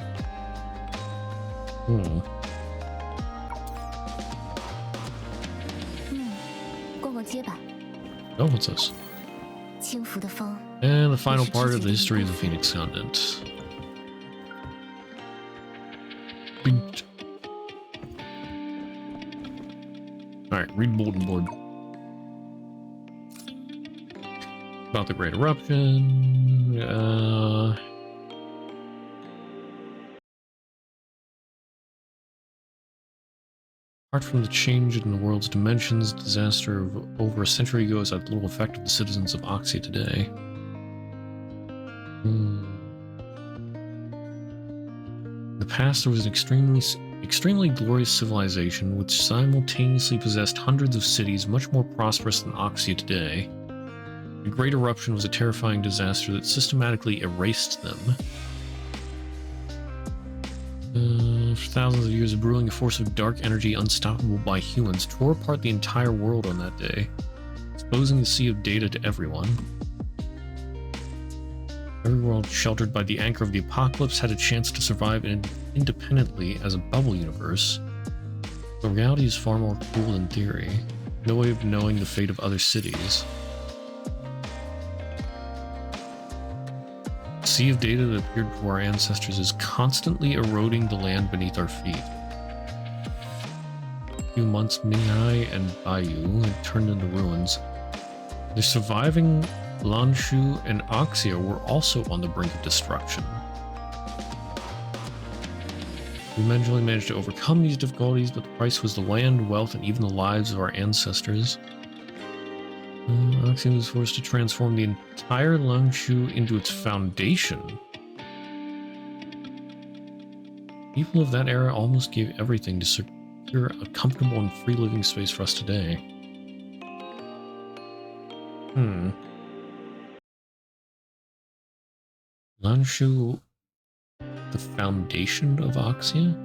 Oh, what's this? And the final part of the history of the Phoenix Continent. Alright, read bulletin board. About the Great Eruption. Apart from the change in the world's dimensions, the disaster of over a century ago has had little effect on the citizens of Oxia today. In the past, there was an extremely glorious civilization which simultaneously possessed hundreds of cities much more prosperous than Oxia today. The Great Eruption was a terrifying disaster that systematically erased them. After thousands of years of brewing, a force of dark energy unstoppable by humans tore apart the entire world on that day, exposing the sea of data to everyone. Every world sheltered by the anchor of the apocalypse had a chance to survive independently as a bubble universe. But reality is far more cruel than theory. No way of knowing the fate of other cities. The sea of data that appeared to our ancestors is constantly eroding the land beneath our feet. A few months, Minghai and Bayou had turned into ruins. The surviving Lanshu and Oxia were also on the brink of destruction. We eventually managed to overcome these difficulties, but the price was the land, wealth, and even the lives of our ancestors. Oxia was forced to transform the entire Lanshu into its foundation. People of that era almost gave everything to secure a comfortable and free living space for us today. Lanshu, the foundation of Oxia?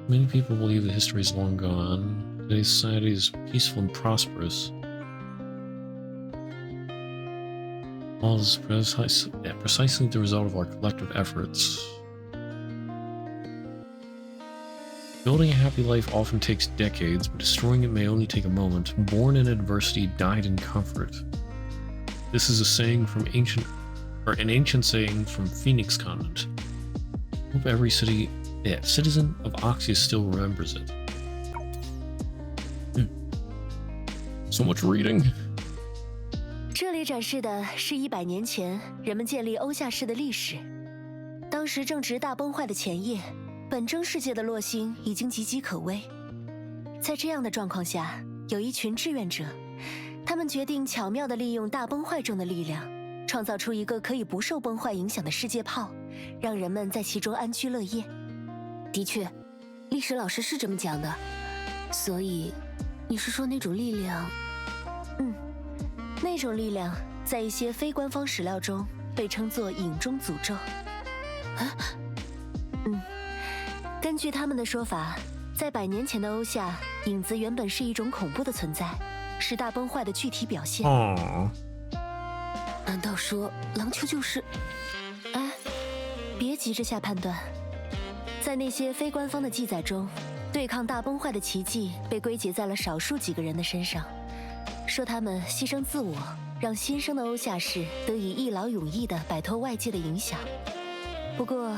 Many people believe that history is long gone. Today's society is peaceful and prosperous. All this is precisely the result of our collective efforts. Building a happy life often takes decades, but destroying it may only take a moment. Born in adversity, died in comfort. This is a saying from an ancient saying from Phoenix Continent. I hope every citizen of Oxia still remembers it. So much reading. 这里展示的是100年前人们建立欧夏市的历史。当时正值大崩坏的前夜，本征世界的落星已经岌岌可危。在这样的状况下，有一群志愿者，他们决定巧妙地利用大崩坏中的力量，创造出一个可以不受崩坏影响的世界炮，让人们在其中安居乐业。的确，历史老师是这么讲的，所以你是说那种力量？那种力量在一些非官方史料中被称作影中诅咒。根据他们的说法，在100年前的欧夏，影子原本是一种恐怖的存在，是大崩坏的具体表现。难道说狼丘就是？哎，别急着下判断。在那些非官方的记载中，对抗大崩坏的奇迹被归结在了少数几个人的身上，说他们牺牲自我，让新生的欧夏市得以一劳永逸地摆脱外界的影响。不过，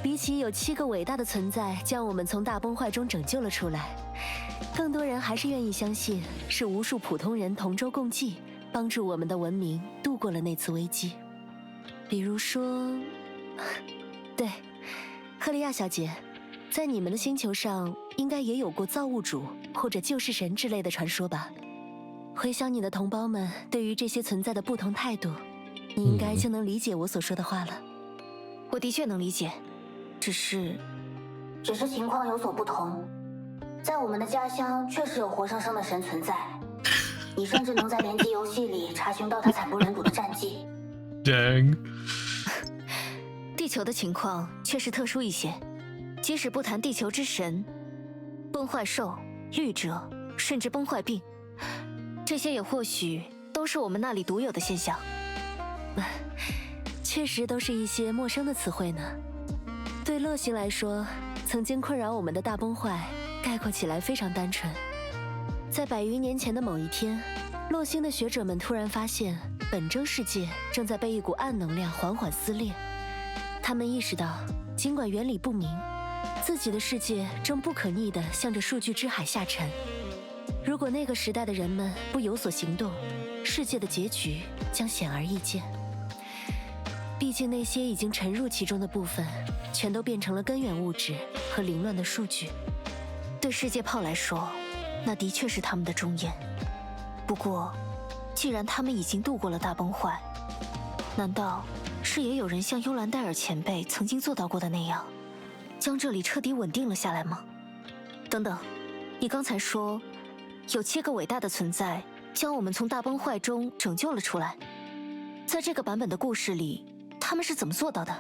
比起有7个伟大的存在将我们从大崩坏中拯救了出来，更多人还是愿意相信是无数普通人同舟共济，帮助我们的文明度过了那次危机。比如说，对，赫利亚小姐，在你们的星球上应该也有过造物主或者救世神之类的传说吧？回想你的同胞们对于这些存在的不同态度，你应该就能理解我所说的话了。我的确能理解，只是情况有所不同。在我们的家乡确实有活生生的神存在，你甚至能在联机游戏里查询到他惨不忍睹的战绩。Dang。地球的情况确实特殊一些，即使不谈地球之神、崩坏兽、律者，甚至崩坏病，这些也或许都是我们那里独有的现象。确实都是一些陌生的词汇呢。对乐星来说，曾经困扰我们的大崩坏，概括起来非常单纯。在100余年前的某一天，洛星的学者们突然发现，本征世界正在被一股暗能量缓缓撕裂。他们意识到，尽管原理不明，自己的世界正不可逆地向着数据之海下沉。如果那个时代的人们不有所行动，世界的结局将显而易见。毕竟那些已经沉入其中的部分，全都变成了根源物质和凌乱的数据。对世界炮来说，那的确是他们的终焉。不过，既然他们已经度过了大崩坏，难道是也有人像幽兰戴尔前辈曾经做到过的那样，将这里彻底稳定了下来吗？等等，你刚才说有7个伟大的存在将我们从大崩坏中拯救了出来，在这个版本的故事里，他们是怎么做到的？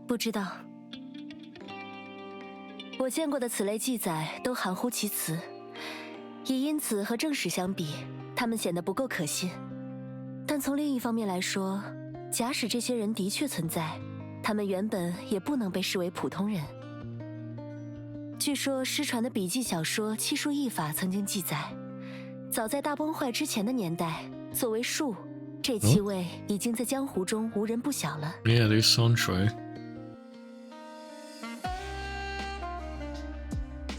不知道。我见过的此类记载都含糊其辞，也因此和正史相比，他们显得不够可信。但从另一方面来说，假使这些人的确存在，他们原本也不能被视为普通人。据说失传的笔记小说《七术异法》曾经记载，早在大崩坏之前的年代，作为术，这气味已经在江湖中无人不晓了。Yeah, there's Sunshine.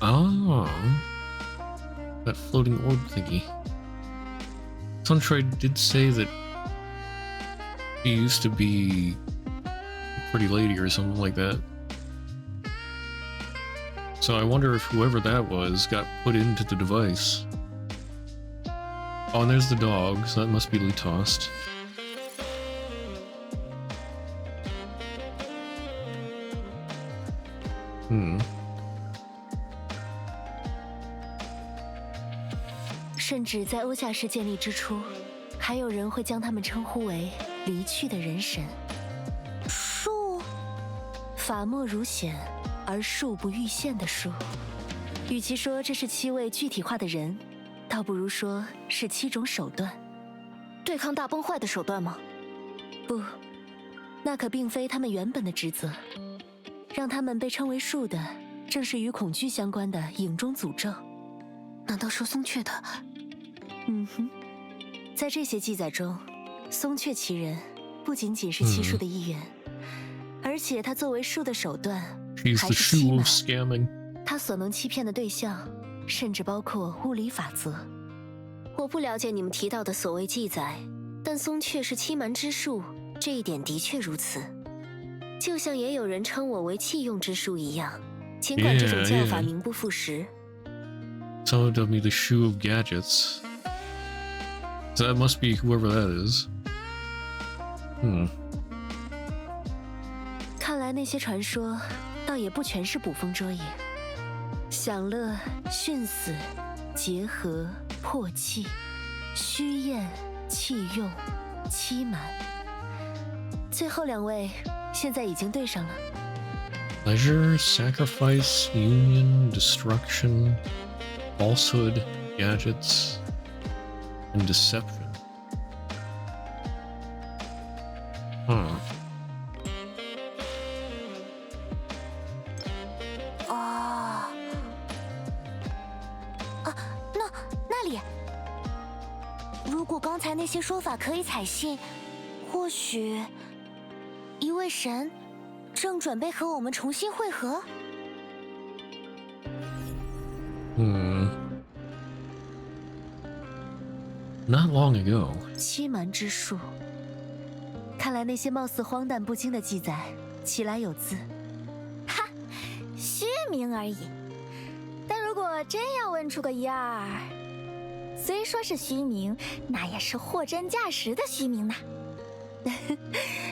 Ah, that floating orb thingy. Sunshine did say that he used to be a pretty lady or something like that. So I wonder if whoever that was got put into the device. Oh, and there's the dog, so that must be tossed. Hmm. 甚至在欧夏市建立之初，还有人会将他们称呼为离去的人神。术，法莫如显，而术不欲现的术。与其说这是7位具体化的人，倒不如说是7种手段。对抗大崩坏的手段吗？不，那可并非他们原本的职责。让他们被称为术的，正是与恐惧相关的影中诅咒。难道说松雀的？在这些记载中，松雀其人不仅仅是七术的一员，而且他作为术的手段，还是欺瞒。他所能欺骗的对象，甚至包括物理法则。我不了解你们提到的所谓记载，但松雀是欺瞒之术，这一点的确如此。就像也有人称我为弃用之术一样，尽管这种叫法名不副实。Some of them be the shoe of gadgets. So that must be whoever that is. 看来那些传说，倒也不全是捕风捉影。享乐、殉死、结合、破气、虚焰、弃用、欺瞒。最后2位现在已经对上了。Pleasure, sacrifice, union, destruction, falsehood, gadgets, and deception. Huh. 那里，如果刚才那些说法可以采信，或许一位神正准备和我们重新会合。Not long ago. 欺瞒之术，看来那些貌似荒诞不经的记载，其来有自。哈，虚名而已。但如果真要问出个一二，虽说是虚名，那也是货真价实的虚名呐。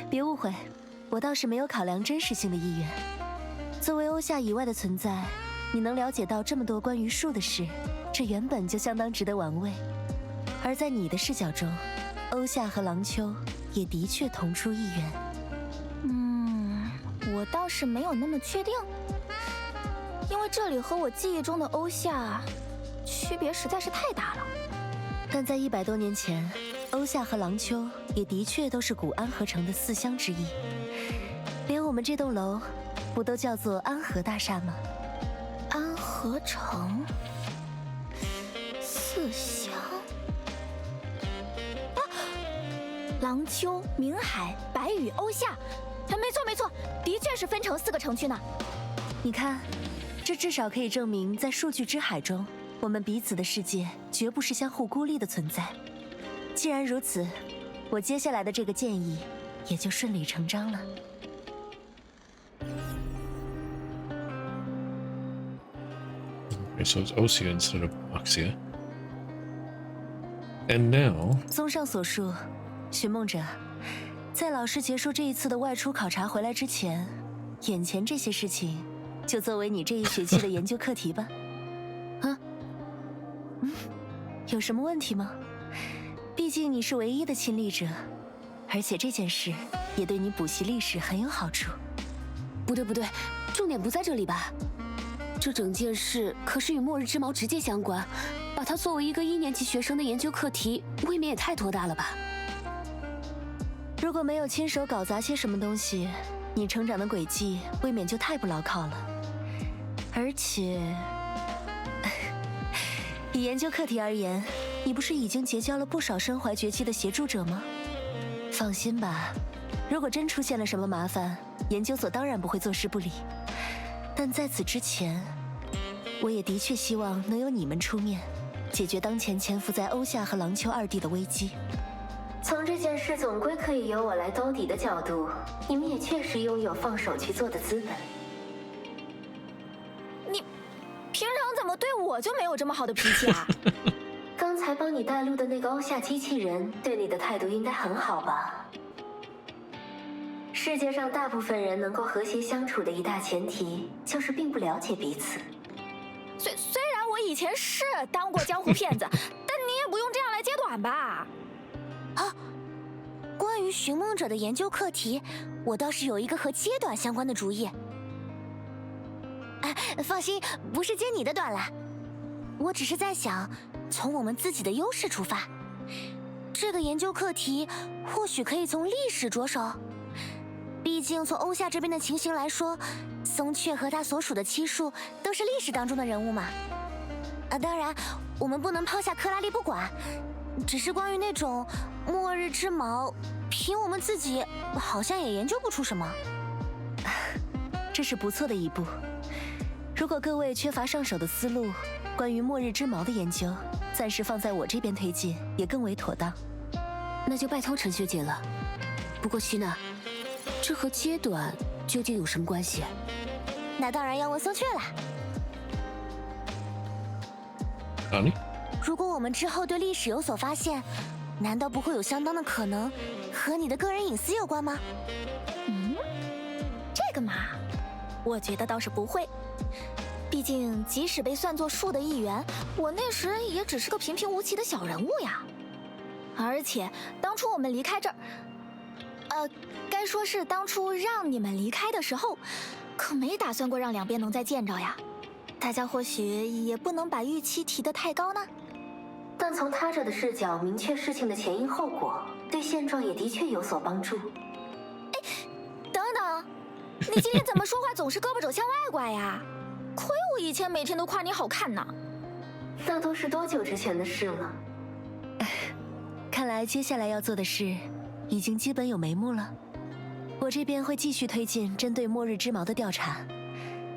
别误会，我倒是没有考量真实性的意愿。作为欧夏以外的存在，你能了解到这么多关于术的事，这原本就相当值得玩味。而在你的视角中，欧夏和郎秋也的确同出一源。我倒是没有那么确定，因为这里和我记忆中的欧夏区别实在是太大了。但在100多年前，欧夏和郎秋也的确都是古安和城的4乡之一。连我们这栋楼不都叫做安和大厦吗？安和城4乡啊，郎秋、明海、白羽、欧夏，没错，的确是分成4个城区呢。你看，这至少可以证明，在数据之海中，我们彼此的世界绝不是相互孤立的存在。既然如此，我接下来的这个建议也就顺理成章了。Okay, so it's Osea instead of Oxia. And now... 综上所述，寻梦者，在老师结束这一次的外出考察回来之前，眼前这些事情就作为你这一学期的研究课题吧。啊？有什么问题吗？毕竟你是唯一的亲历者，而且这件事也对你补习历史很有好处。不对，重点不在这里吧？这整件事可是与末日之矛直接相关，把它作为一个1年级学生的研究课题，未免也太拖大了吧？如果没有亲手搞砸些什么东西，你成长的轨迹未免就太不牢靠了。而且，以研究课题而言，你不是已经结交了不少身怀绝技的协助者吗？放心吧，如果真出现了什么麻烦，研究所当然不会坐视不理。但在此之前，我也的确希望能由你们出面，解决当前潜伏在欧夏和郎秋2地的危机。从这件事总归可以由我来兜底的角度，你们也确实拥有放手去做的资本。你平常怎么对我就没有这么好的脾气啊？刚才帮你带路的那个欧夏机器人对你的态度应该很好吧？世界上大部分人能够和谐相处的一大前提，就是并不了解彼此。虽然我以前是当过江湖骗子，但你也不用这样来揭短吧？啊，关于寻梦者的研究课题，我倒是有一个和揭短相关的主意。放心，不是揭你的短了，我只是在想，从我们自己的优势出发，这个研究课题或许可以从历史着手。毕竟从欧夏这边的情形来说，松雀和他所属的七术都是历史当中的人物嘛。当然，我们不能抛下克拉丽不管，只是关于那种末日之矛，凭我们自己好像也研究不出什么。这是不错的一步。如果各位缺乏上手的思路，关于末日之矛的研究，暂时放在我这边推进也更为妥当。那就拜托陈学姐了。不过希娜，这和揭短究竟有什么关系？那当然要问松雀了。如果我们之后对历史有所发现，难道不会有相当的可能和你的个人隐私有关吗？这个嘛，我觉得倒是不会。毕竟即使被算作树的一员，我那时也只是个平平无奇的小人物呀。而且当初我们离开这儿，该说是当初让你们离开的时候，可没打算过让两边能再见着呀。大家或许也不能把预期提得太高呢。但从他者的视角明确事情的前因后果，对现状也的确有所帮助。哎，等等，你今天怎么说话总是胳膊肘向外拐呀？亏我以前每天都夸你好看呢。那都是多久之前的事了？看来接下来要做的事已经基本有眉目了。我这边会继续推进针对末日之矛的调查，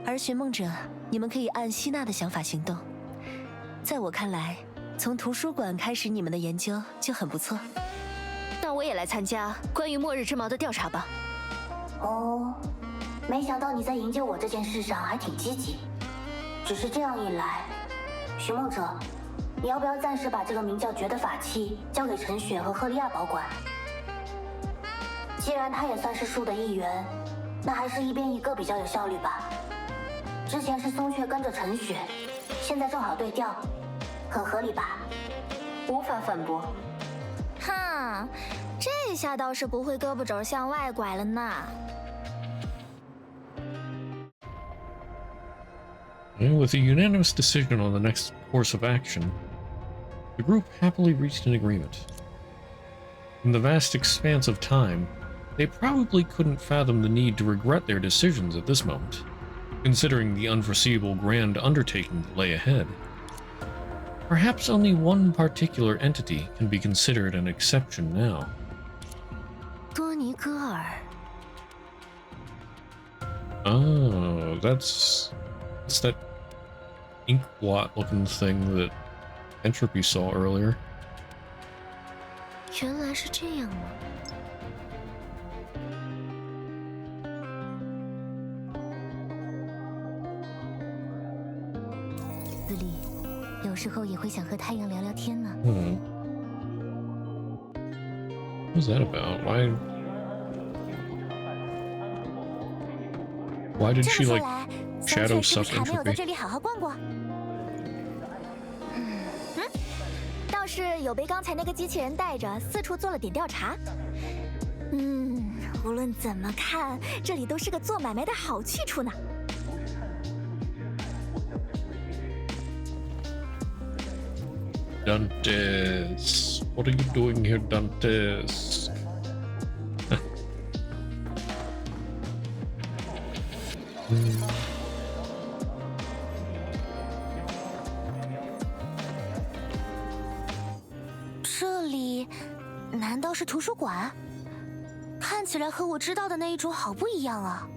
而寻梦者，你们可以按希娜的想法行动。在我看来，从图书馆开始你们的研究就很不错。那我也来参加关于末日之矛的调查吧。哦，没想到你在营救我这件事上还挺积极。只是这样一来，寻梦者，你要不要暂时把这个名叫绝的法器交给陈雪和赫利亚保管？既然他也算是树的一员，那还是一边一个比较有效率吧。之前是松雀跟着陈雪，现在正好对调，很合理吧？无法反驳。哼，这下倒是不会胳膊肘向外拐了呢。And with a unanimous decision on the next course of action, the group happily reached an agreement. In the vast expanse of time, they probably couldn't fathom the need to regret their decisions at this moment, considering the unforeseeable grand undertaking that lay ahead. Perhaps only one particular entity can be considered an exception now. 多尼戈尔。 Oh, that's that ink blot looking thing that Entropy saw earlier. 原来是这样吗？子里，有时候也会想和太阳聊聊天呢。What's that about? Why did she like shadow suck Entropy? 倒是有被刚才那个机器人带着四处做了点调查。无论怎么看，这里都是个做买卖的好去处呢。Dantes, what are you doing here, Dantes? 这里难道是图书馆？看起来和我知道的那一种好不一样啊。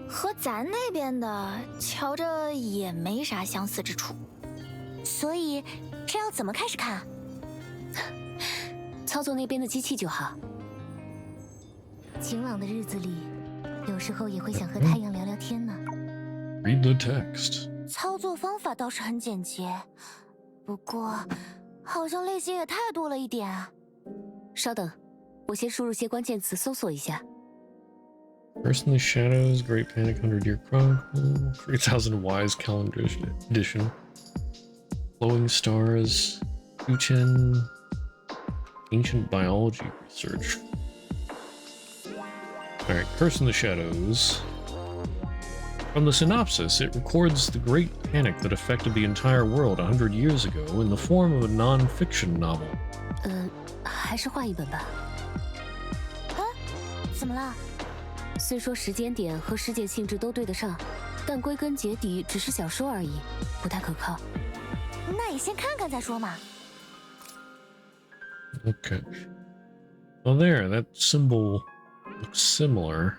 和咱那边的瞧着也没啥相似之处。所以这要怎么开始看？操作那边的机器就好。晴朗的日子里，有时候也会想和太阳聊聊天呢。Read the text. 操作方法倒是很简洁，不过好像类型也太多了一点啊。稍等，我先输入些关键词搜索一下。First in the Shadows, Great Panic, 100-Year Chronicle, 3000 Wise Calendar Edition, Glowing Stars, Q10, Ancient Biology Research. Alright, Curse in the Shadows. From the synopsis, it records the Great Panic that affected the entire world 100 years ago in the form of a non-fiction novel. 还是换一本吧。怎么了？虽说时间点和事件性质都对得上，但归根结底只是小说而已，不太可靠。那也先看看再说嘛。Okay. Well, there, that symbol looks similar.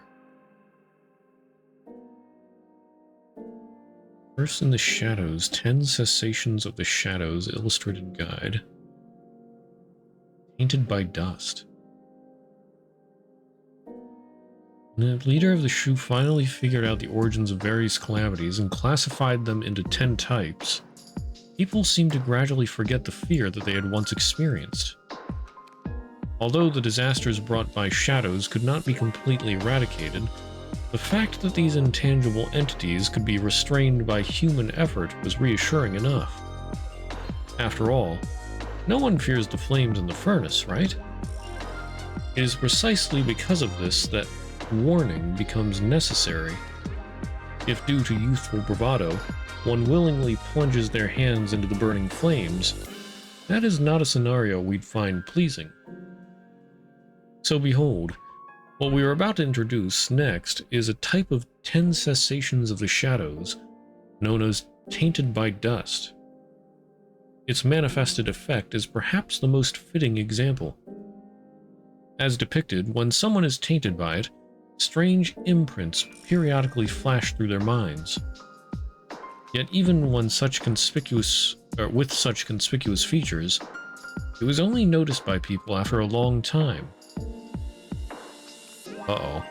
First in the Shadows, 10 Cessations of the Shadows Illustrated Guide. Tainted by Dust. The leader of the Shu finally figured out the origins of various calamities and classified them into 10 types. People seemed to gradually forget the fear that they had once experienced. Although the disasters brought by shadows could not be completely eradicated, The fact that these intangible entities could be restrained by human effort was reassuring enough. After all, no one fears the flames in the furnace, right? It is precisely because of this that warning becomes necessary. If due to youthful bravado, one willingly plunges their hands into the burning flames, that is not a scenario we'd find pleasing. So behold, what we are about to introduce next is a type of 10 cessations of the shadows, known as tainted by dust. Its manifested effect is perhaps the most fitting example. As depicted, when someone is tainted by it, strange imprints periodically flash through their minds. Yet even when with such conspicuous features, it was only noticed by people after a long time. Uh-oh.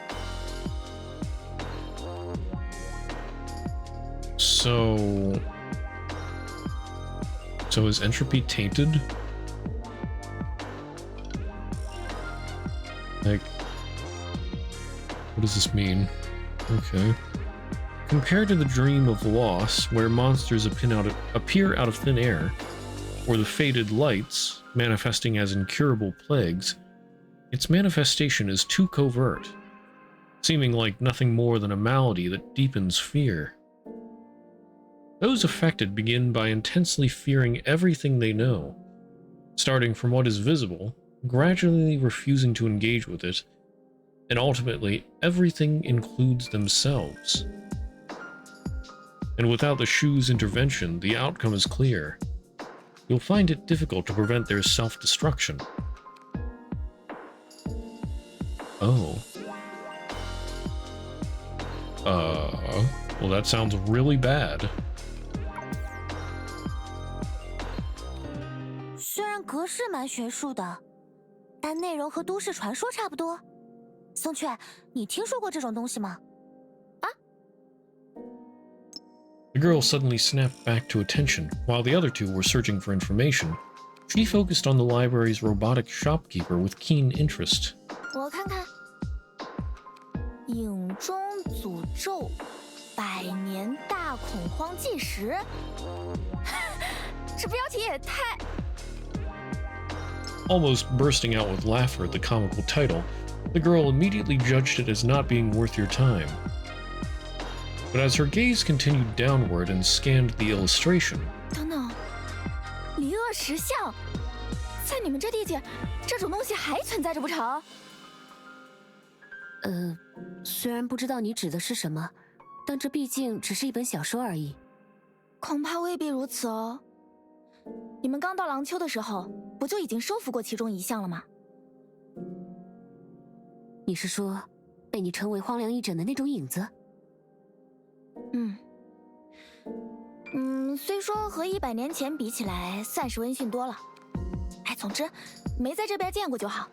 So is entropy tainted? Like, what does this mean? Okay. Compared to the dream of loss, where monsters appear out of thin air, or the faded lights, manifesting as incurable plagues, its manifestation is too covert, seeming like nothing more than a malady that deepens fear. Those affected begin by intensely fearing everything they know, starting from what is visible, gradually refusing to engage with it, and ultimately everything includes themselves. And without the shoe's intervention, the outcome is clear. You'll find it difficult to prevent their self-destruction. Oh. Well, that sounds really bad. 虽然格式蛮学术的，但内容和都市传说差不多。松雀，你听说过这种东西吗？啊？ The girl suddenly snapped back to attention. While the other two were searching for information, she focused on the library's robotic shopkeeper with keen interest. 我看看，影中诅咒，100年大恐慌纪实，这标题也太…… Almost bursting out with laughter at the comical title, the girl immediately judged it as not being worth your time. But as her gaze continued downward and scanned the illustration... 等等，离恶石像，在你们这地界，这种东西还存在着不成？虽然不知道你指的是什么，但这毕竟只是一本小说而已。恐怕未必如此哦。你们刚到廊丘的时候，不就已经收服过其中一项了吗？你是说，被你称为荒凉一枕的那种影子？虽说和100年前比起来，算是温驯多了。哎，总之，没在这边见过就好。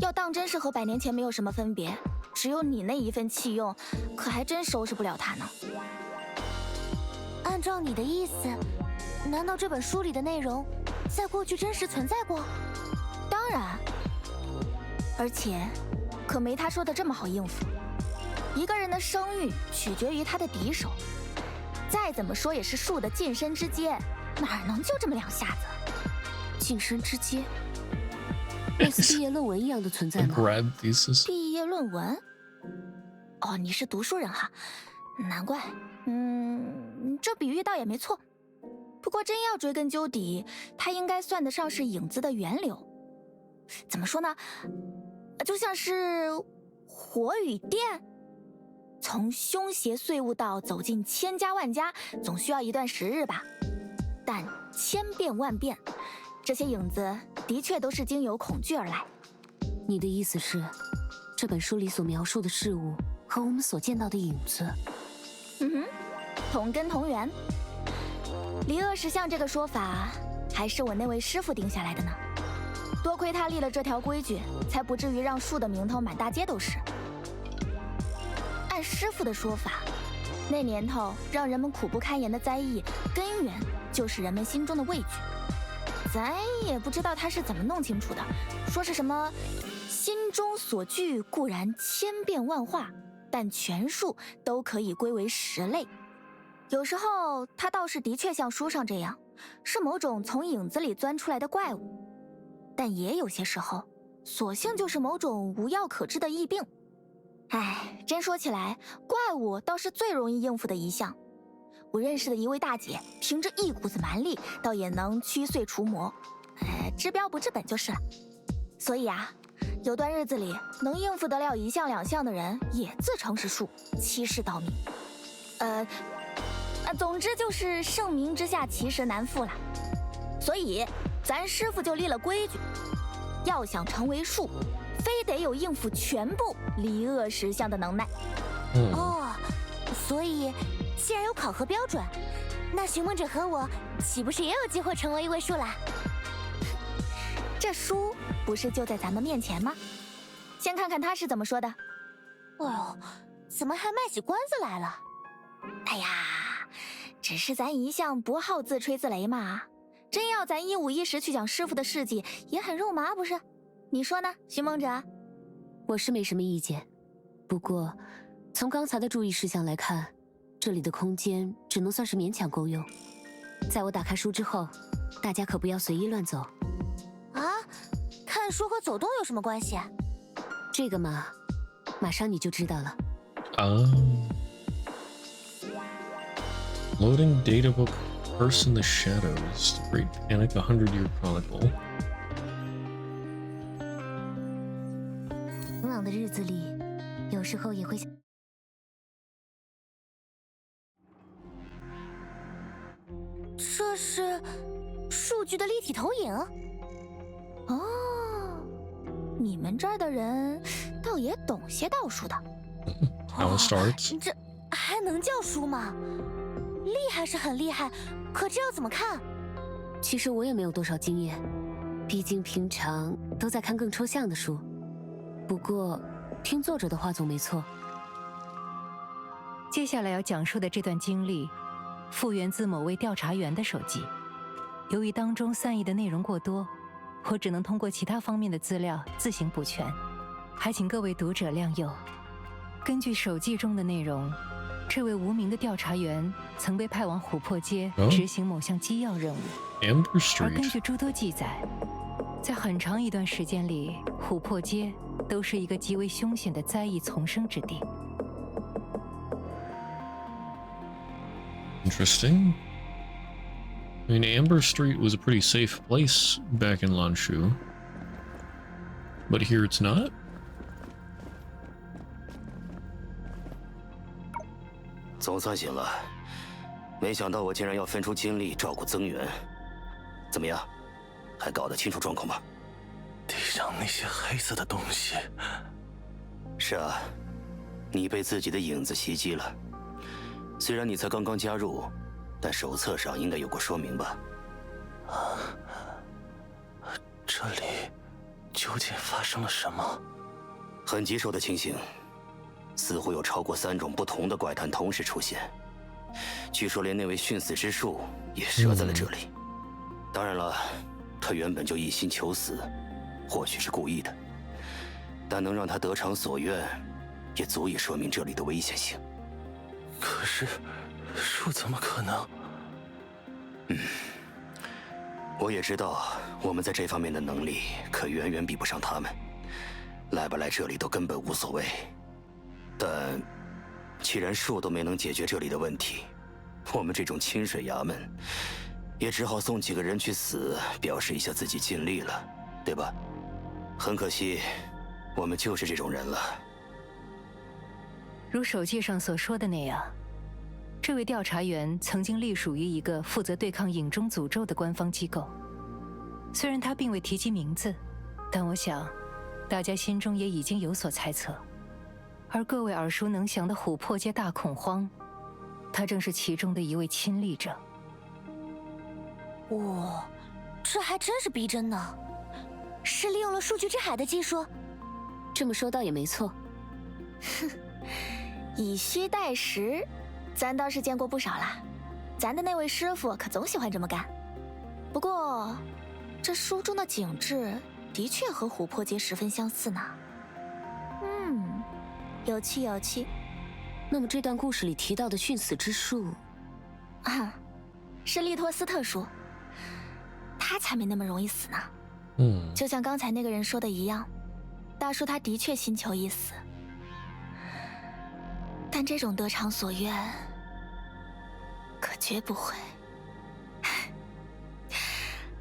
要当真是和100年前没有什么分别，只有你那一份弃用，可还真收拾不了他呢。按照你的意思，难道这本书里的内容在过去真实存在过？当然，而且可没他说的这么好应付。一个人的声誉取决于他的敌手，再怎么说也是树的近身之阶，哪能就这么两下子？近身之阶，类似毕业论文一样的存在吗？毕业论文？哦，你是读书人哈，难怪。这比喻倒也没错。不过真要追根究底，它应该算得上是影子的源流。怎么说呢？就像是火与电。从凶邪碎物到走进千家万家，总需要一段时日吧。但千变万变，这些影子的确都是经由恐惧而来。你的意思是，这本书里所描述的事物和我们所见到的影子，同根同源。离恶石像这个说法，还是我那位师傅定下来的呢。多亏他立了这条规矩，才不至于让树的名头满大街都是。按师傅的说法，那年头让人们苦不堪言的灾异，根源就是人们心中的畏惧。咱也不知道他是怎么弄清楚的，说是什么心中所惧固然千变万化，但全数都可以归为10类。有时候它倒是的确像书上这样，是某种从影子里钻出来的怪物，但也有些时候，索性就是某种无药可治的疫病。哎，真说起来，怪物倒是最容易应付的一项。我认识的一位大姐，凭着一股子蛮力，倒也能驱祟除魔，治标不治本就是了。所以啊，有段日子里能应付得了1项2项的人，也自称是术，欺世盗名。总之就是盛名之下，其实难副啦。所以咱师傅就立了规矩，要想成为术，非得有应付全部离恶10项的能耐。哦，所以既然有考核标准，那寻梦者和我岂不是也有机会成为一位术啦？这书不是就在咱们面前吗？先看看他是怎么说的。哎呦，怎么还卖起关子来了？哎呀，只是咱一向不好自吹自擂嘛。真要咱一五一十去讲师傅的事迹，也很肉麻，不是？你说呢，寻梦者？我是没什么意见，不过从刚才的注意事项来看，这里的空间只能算是勉强够用。在我打开书之后，大家可不要随意乱走。啊，看书和走动有什么关系？这个嘛，马上你就知道了。Loading data book, Curse in the Shadows, Great Panic, 100-Year Chronicle. 晴朗的日子里，有时候也会想。这是数据的立体投影。哦，你们这儿的人倒也懂些道术的。How it starts? 这还能叫书吗？厉害是很厉害，可这要怎么看？其实我也没有多少经验，毕竟平常都在看更抽象的书。不过，听作者的话总没错。接下来要讲述的这段经历，复源自某位调查员的手记。由于当中散佚的内容过多，我只能通过其他方面的资料自行补全，还请各位读者谅宥。根据手记中的内容，这位无名的调查员曾被派往琥珀街执行某项机要任务。而根据诸多记载，在很长一段时间里，琥珀街都是一个极为凶险的灾异丛生之地。Interesting. I mean, Amber Street was a pretty safe place back in Lanshu, but here it's not. 总算醒了，没想到我竟然要分出精力照顾增援。怎么样，还搞得清楚状况吗？地上那些黑色的东西。是啊，你被自己的影子袭击了。虽然你才刚刚加入，但手册上应该有过说明吧？这里究竟发生了什么？很棘手的情形，似乎有超过3种不同的怪谈同时出现。据说连那位殉死之术也折在了这里。当然了，他原本就一心求死，或许是故意的，但能让他得偿所愿，也足以说明这里的危险性。可是，术怎么可能？我也知道我们在这方面的能力可远远比不上他们，来不来这里都根本无所谓。但既然术都没能解决这里的问题，我们这种清水衙门也只好送几个人去死，表示一下自己尽力了，对吧？很可惜，我们就是这种人了。如手记上所说的那样，这位调查员曾经隶属于一个负责对抗影中诅咒的官方机构。虽然他并未提及名字，但我想，大家心中也已经有所猜测。而各位耳熟能详的琥珀街大恐慌，他正是其中的一位亲历者。哇，这还真是逼真呢！是利用了数据之海的技术？这么说倒也没错。哼，以虚代实，咱倒是见过不少啦。咱的那位师傅可总喜欢这么干。不过，这书中的景致的确和琥珀街十分相似呢。有趣有趣。那么这段故事里提到的殉死之术，是利托斯特说，他才没那么容易死呢。就像刚才那个人说的一样，大叔他的确心求一死，但这种得偿所愿，可绝不会。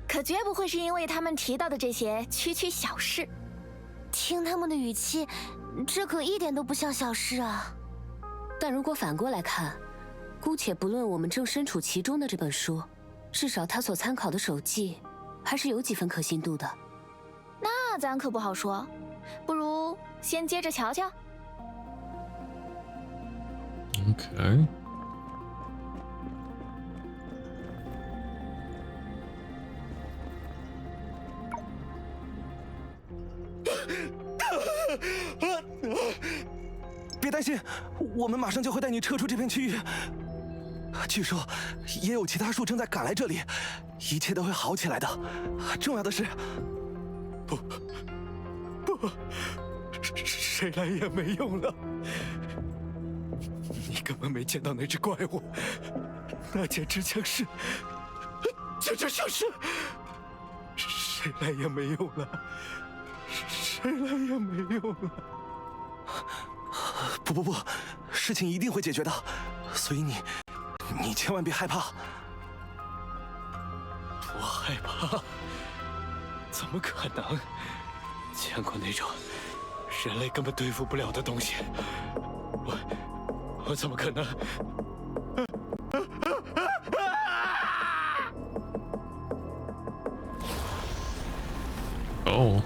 可绝不会是因为他们提到的这些区区小事。听他们的语气，这可一点都不像小事啊。但如果反过来看，姑且不论我们正身处其中的这本书，至少他所参考的手记，还是有几分可信度的。那咱可不好说，不如先接着瞧瞧。Okay. 别担心，我们马上就会带你撤出这片区域。据说也有其他树正在赶来这里，一切都会好起来的。重要的是，不，谁来也没用了。你根本没见到那只怪物，那简直像是，谁来也没用了，谁来也没用了。不，事情一定会解决的，所以你千万别害怕。我害怕？怎么可能？见过那种人类根本对付不了的东西，我怎么可能？哦，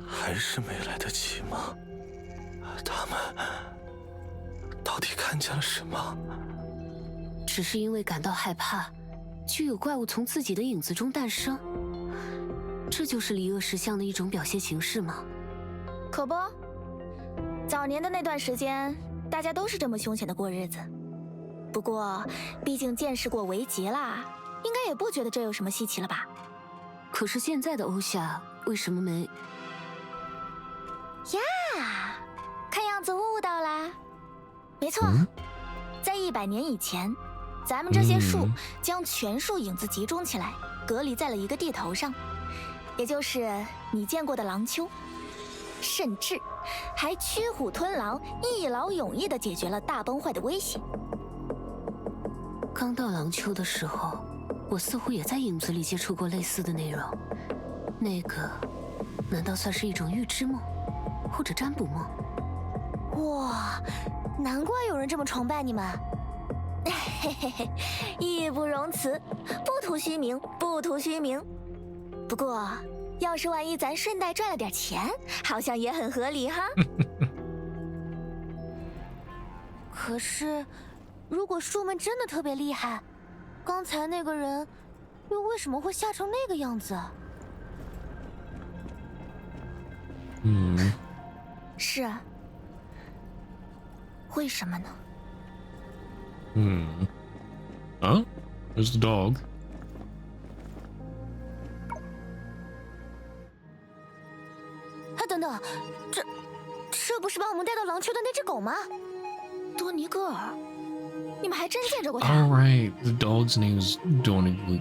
还是没来得及吗？他们到底看见了什么？只是因为感到害怕，就有怪物从自己的影子中诞生，这就是离恶石像的一种表现形式吗？可不，早年的那段时间，大家都是这么凶险的过日子。不过，毕竟见识过维杰啦，应该也不觉得这有什么稀奇了吧？可是现在的欧夏为什么没？呀，看样子悟到啦。没错，在100年以前，咱们这些树将全树影子集中起来，隔离在了一个地头上，也就是你见过的狼丘，甚至还驱虎吞狼，一劳永逸地解决了大崩坏的威胁。刚到狼丘的时候，我似乎也在影子里接触过类似的内容。那个，难道算是一种预知梦，或者占卜梦？哇，难怪有人这么崇拜你们。嘿嘿嘿，义不容辞，不图虚名，不图虚名。不过，要是万一咱顺带赚了点钱，好像也很合理哈。可是，如果树们真的特别厉害，刚才那个人又为什么会吓成那个样子？是，为什么呢？Huh? There's the dog. 等等，这不是把我们带到狼丘的那只狗吗？多尼戈尔，你们还真见着过他 All right, the dog's name is Donigui,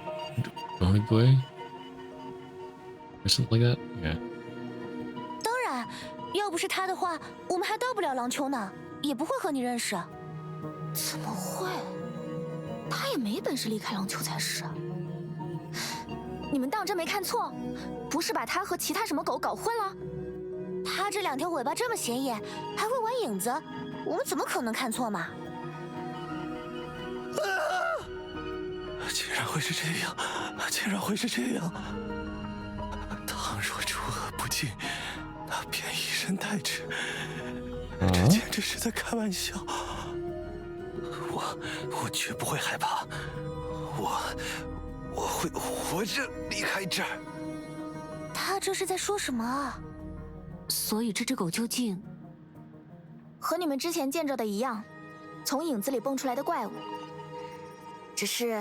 or something like that. Yeah. 当然，要不是他的话，我们还到不了狼丘呢，也不会和你认识。怎么会？他也没本事离开狼丘才是。你们当真没看错？不是把他和其他什么狗搞混了？他这2条尾巴这么显眼，还会玩影子，我们怎么可能看错嘛？竟然会是这样，竟然会是这样！倘若诸恶不尽，那便以身代之。这简直是在开玩笑。我绝不会害怕，我会活着离开这儿。他这是在说什么啊？所以这只狗究竟和你们之前见着的一样，从影子里蹦出来的怪物，只是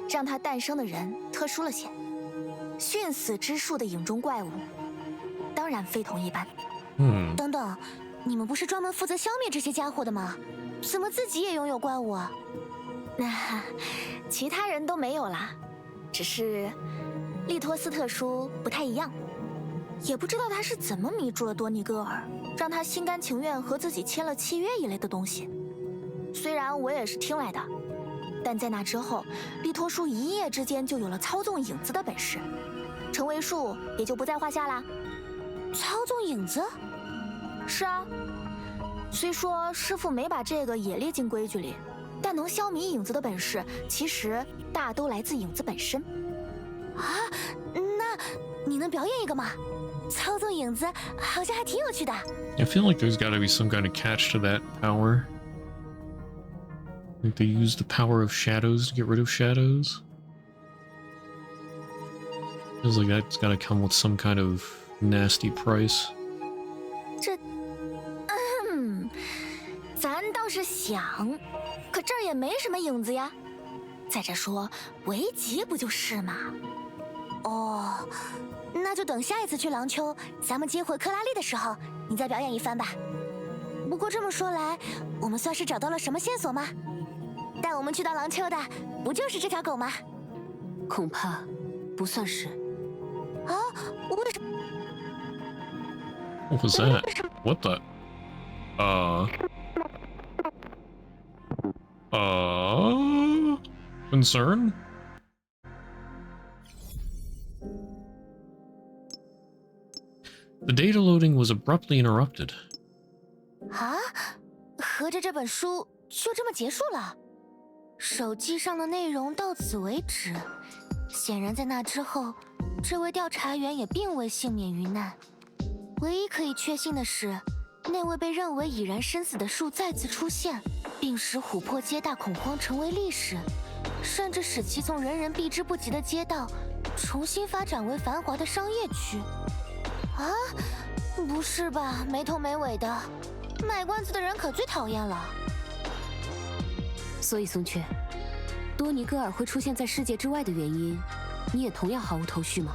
让它诞生的人特殊了些。殉死之树的影中怪物，当然非同一般。等等，你们不是专门负责消灭这些家伙的吗？怎么自己也拥有怪物啊？其他人都没有啦，只是利托斯特殊不太一样。也不知道他是怎么迷住了多尼戈尔，让他心甘情愿和自己签了契约一类的东西。虽然我也是听来的，但在那之后，利托叔一夜之间就有了操纵影子的本事，成为术也就不在话下啦。操纵影子？是啊，虽说师傅没把这个也列进规矩里，但能消弭影子的本事，其实大都来自影子本身。啊，那你能表演一个吗？操纵影子好像还挺有趣的。I feel like there's got to be some kind of catch to that power. Like they use the power of shadows to get rid of shadows. Feels like that's got to come with some kind of nasty price. 咱倒是想，可这儿也没什么影子呀。再者说，维吉不就是吗？哦，那就等下一次去廊丘，咱们接回克拉丽的时候，你再表演一番吧。不过这么说来，我们算是找到了什么线索吗？带我们去到廊丘的，不就是这条狗吗？恐怕不算是。啊？为什么 What was that? What the? Concern? The data loading was abruptly interrupted. 啊？合着这本书就这么结束了？手机上的内容到此为止。显然，在那之后，这位调查员也并未幸免于难。唯一可以确信的是，那位被认为已然身死的树再次出现，并使琥珀街大恐慌成为历史，甚至使其从人人避之不及的街道重新发展为繁华的商业区。啊？不是吧，没头没尾的，卖关子的人可最讨厌了。所以松雀，多尼戈尔会出现在世界之外的原因，你也同样毫无头绪吗？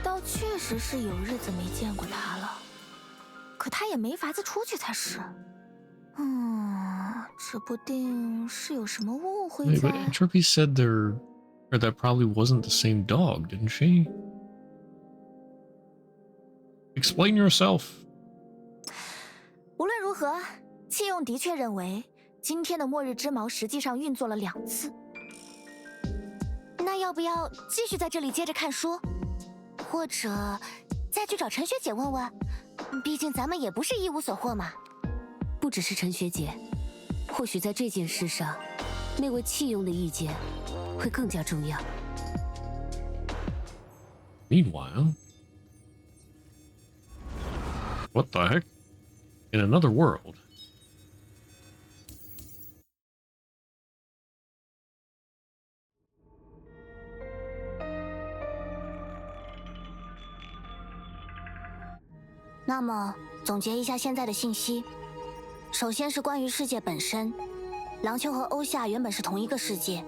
倒确实是有日子没见过他了，可他也没法子出去才是。指不定是有什么误会在。Wait, but Trippy said that probably wasn't the same dog, didn't she? Explain yourself. 无论如何，弃用的确认为今天的末日之矛实际上运作了2次。那要不要继续在这里接着看书，或者再去找陈学姐问问？毕竟咱们也不是一无所获嘛。不只是陈学姐，或许在这件事上，那位弃用的意见会更加重要。Meanwhile, what the heck? In another world. “那么，总结一下现在的信息。首先是关于世界本身，廊丘和欧夏原本是同一个世界，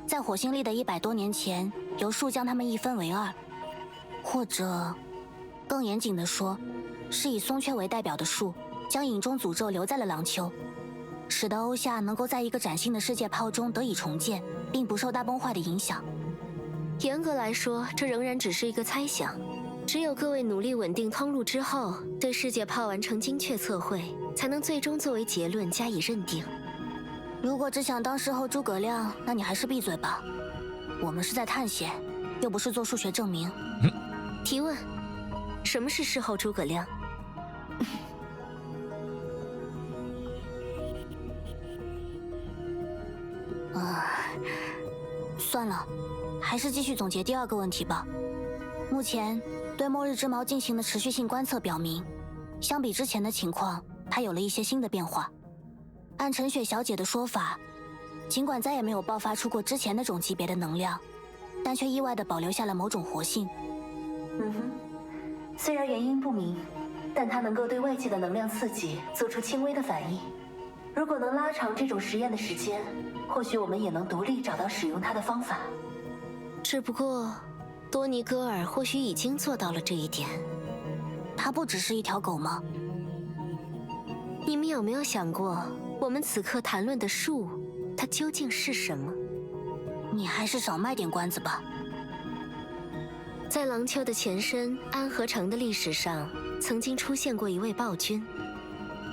在火星历的100多年前，由树将它们一分为2，或者，更严谨的说，是以松雀为代表的树将影中诅咒留在了廊丘，使得欧夏能够在一个崭新的世界泡中得以重建，并不受大崩坏的影响。严格来说，这仍然只是一个猜想。只有各位努力稳定通路之后，对世界泡完成精确测绘，才能最终作为结论加以认定。如果只想当事后诸葛亮，那你还是闭嘴吧。我们是在探险，又不是做数学证明。提问：什么是事后诸葛亮？算了，还是继续总结第2个问题吧。目前对末日之矛进行的持续性观测表明，相比之前的情况，它有了一些新的变化。按陈雪小姐的说法，尽管再也没有爆发出过之前那种级别的能量，但却意外地保留下了某种活性。虽然原因不明，但它能够对外界的能量刺激做出轻微的反应。如果能拉长这种实验的时间，或许我们也能独立找到使用它的方法。只不过，多尼戈尔或许已经做到了这一点。它不只是一条狗吗？你们有没有想过，我们此刻谈论的树，它究竟是什么？你还是少卖点关子吧。在廊丘的前身安和城的历史上，曾经出现过一位暴君。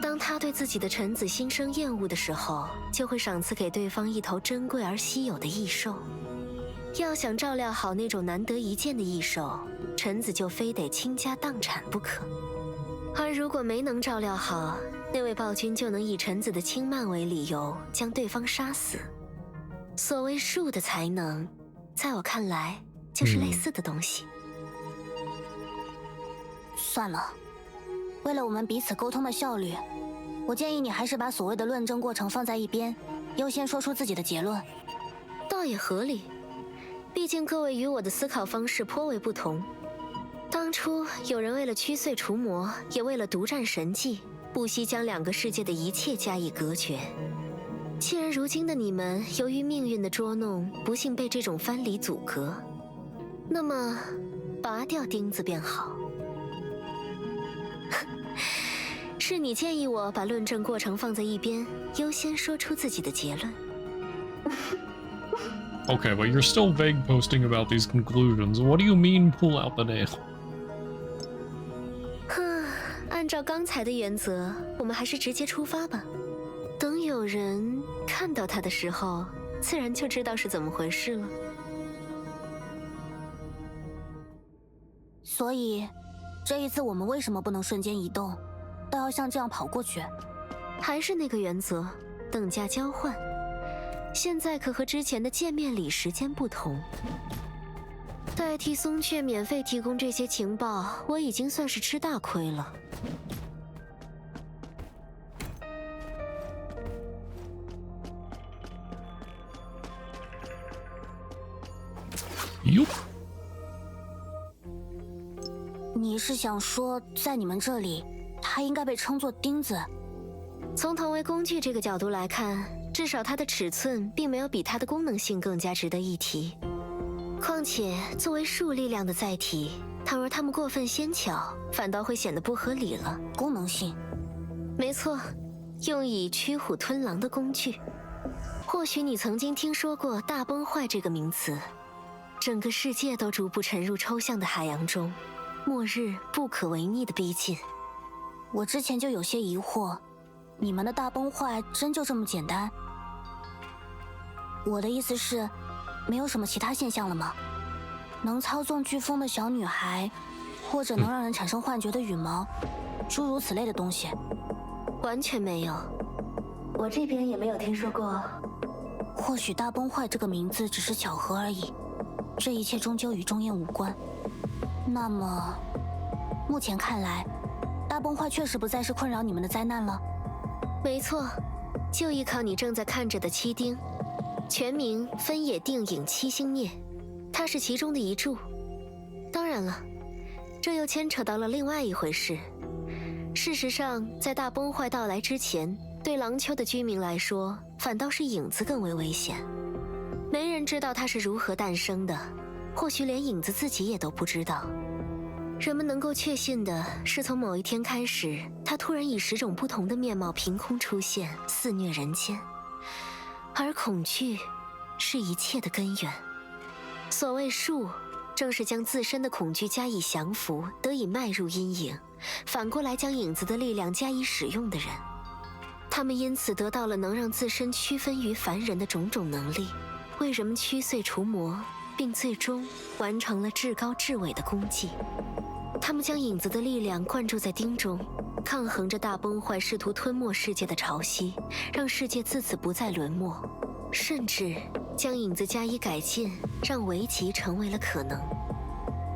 当他对自己的臣子心生厌恶的时候，就会赏赐给对方一头珍贵而稀有的异兽。要想照料好那种难得一见的异兽，臣子就非得倾家荡产不可。而如果没能照料好，那位暴君就能以臣子的轻慢为理由将对方杀死。所谓术的才能，在我看来就是类似的东西。算了，为了我们彼此沟通的效率，我建议你还是把所谓的论证过程放在一边，优先说出自己的结论。倒也合理，毕竟各位与我的思考方式颇为不同。当初有人为了驱祟除魔，也为了独占神迹，不惜将两个世界的一切加以隔绝。既然如今的你们由于命运的捉弄，不幸被这种藩篱阻隔，那么拔掉钉子便好。是你建议我把论证过程放在一边，优先说出自己的结论。Okay, but you're still vague posting about these conclusions. What do you mean pull out the nail? 按照刚才的原则，我们还是直接出发吧。等有人看到他的时候，自然就知道是怎么回事了。所以，这一次我们为什么不能瞬间移动，都要像这样跑过去？还是那个原则，等价交换。现在可和之前的见面礼时间不同。代替松雀免费提供这些情报，我已经算是吃大亏了。哟，你是想说，在你们这里，它应该被称作钉子？从同为工具这个角度来看，至少它的尺寸并没有比它的功能性更加值得一提。况且，作为术力量的载体，倘若它们过分纤巧，反倒会显得不合理了。功能性，没错，用以驱虎吞狼的工具。或许你曾经听说过“大崩坏”这个名词。整个世界都逐步沉入抽象的海洋中，末日不可违逆的逼近。我之前就有些疑惑，你们的大崩坏真就这么简单？我的意思是，没有什么其他现象了吗？能操纵飓风的小女孩，或者能让人产生幻觉的羽毛，诸如此类的东西。完全没有，我这边也没有听说过。或许大崩坏这个名字只是巧合而已。这一切终究与中焰无关。那么，目前看来，大崩坏确实不再是困扰你们的灾难了。没错，就依靠你正在看着的七丁，全名分野定影七星灭，它是其中的一柱。当然了，这又牵扯到了另外一回事。事实上，在大崩坏到来之前，对廊丘的居民来说，反倒是影子更为危险。没人知道它是如何诞生的，或许连影子自己也都不知道。人们能够确信的是，从某一天开始，它突然以10种不同的面貌凭空出现，肆虐人间。而恐惧是一切的根源。所谓术，正是将自身的恐惧加以降服，得以迈入阴影，反过来将影子的力量加以使用的人。他们因此得到了能让自身区分于凡人的种种能力，为人们驱祟除魔，并最终完成了至高至伟的功绩。他们将影子的力量灌注在丁中，抗衡着大崩坏试图吞没世界的潮汐，让世界自此不再沦没，甚至将影子加以改进，让围棋成为了可能。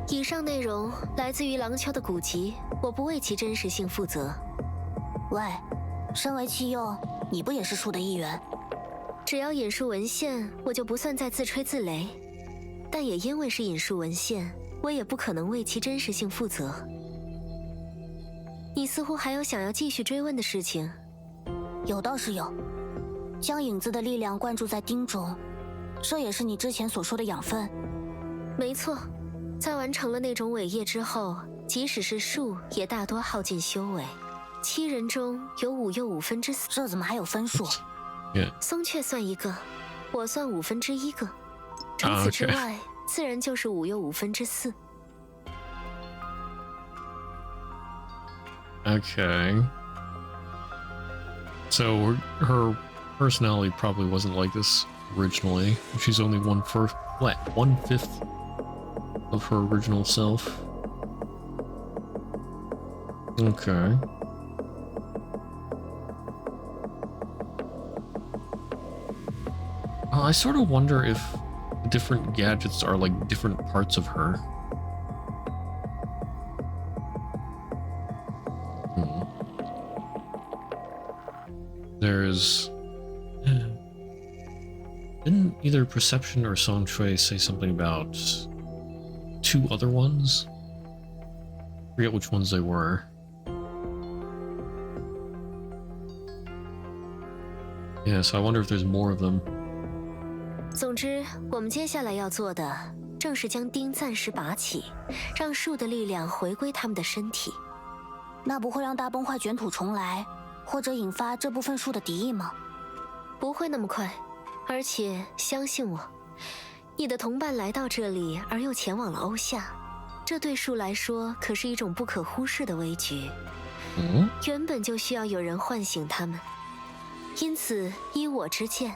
以上内容来自于廊丘的古籍，我不为其真实性负责。喂，身为器佑，你不也是术的一员？只要引述文献，我就不算在自吹自擂。但也因为是引述文献，我也不可能为其真实性负责。你似乎还有想要继续追问的事情。有倒是有，将影子的力量灌注在丁中，这也是你之前所说的养分。没错，在完成了那种伟业之后，即使是树，也大多耗尽修为。7人中有5又4/5，这怎么还有分数？松雀算一个，我算1/5个。除此之外，自然就是5又4/5。Okay. So her personality probably wasn't like this originally. She's only 1/5 of her original self. Okay. I sort of wonder if the different gadgets are like different parts of her. There's... Didn't either Perception or Song Shui say something about 2 other ones? I forget which ones they were. Yeah, so I wonder if there's more of them. 总之，我们接下来要做的，正是将钉暂时拔起，让树的力量回归他们的身体。那不会让大崩坏卷土重来，或者引发这部分树的敌意吗？不会那么快，而且相信我，你的同伴来到这里而又前往了欧夏，这对树来说可是一种不可忽视的危局。原本就需要有人唤醒他们，因此依我之见，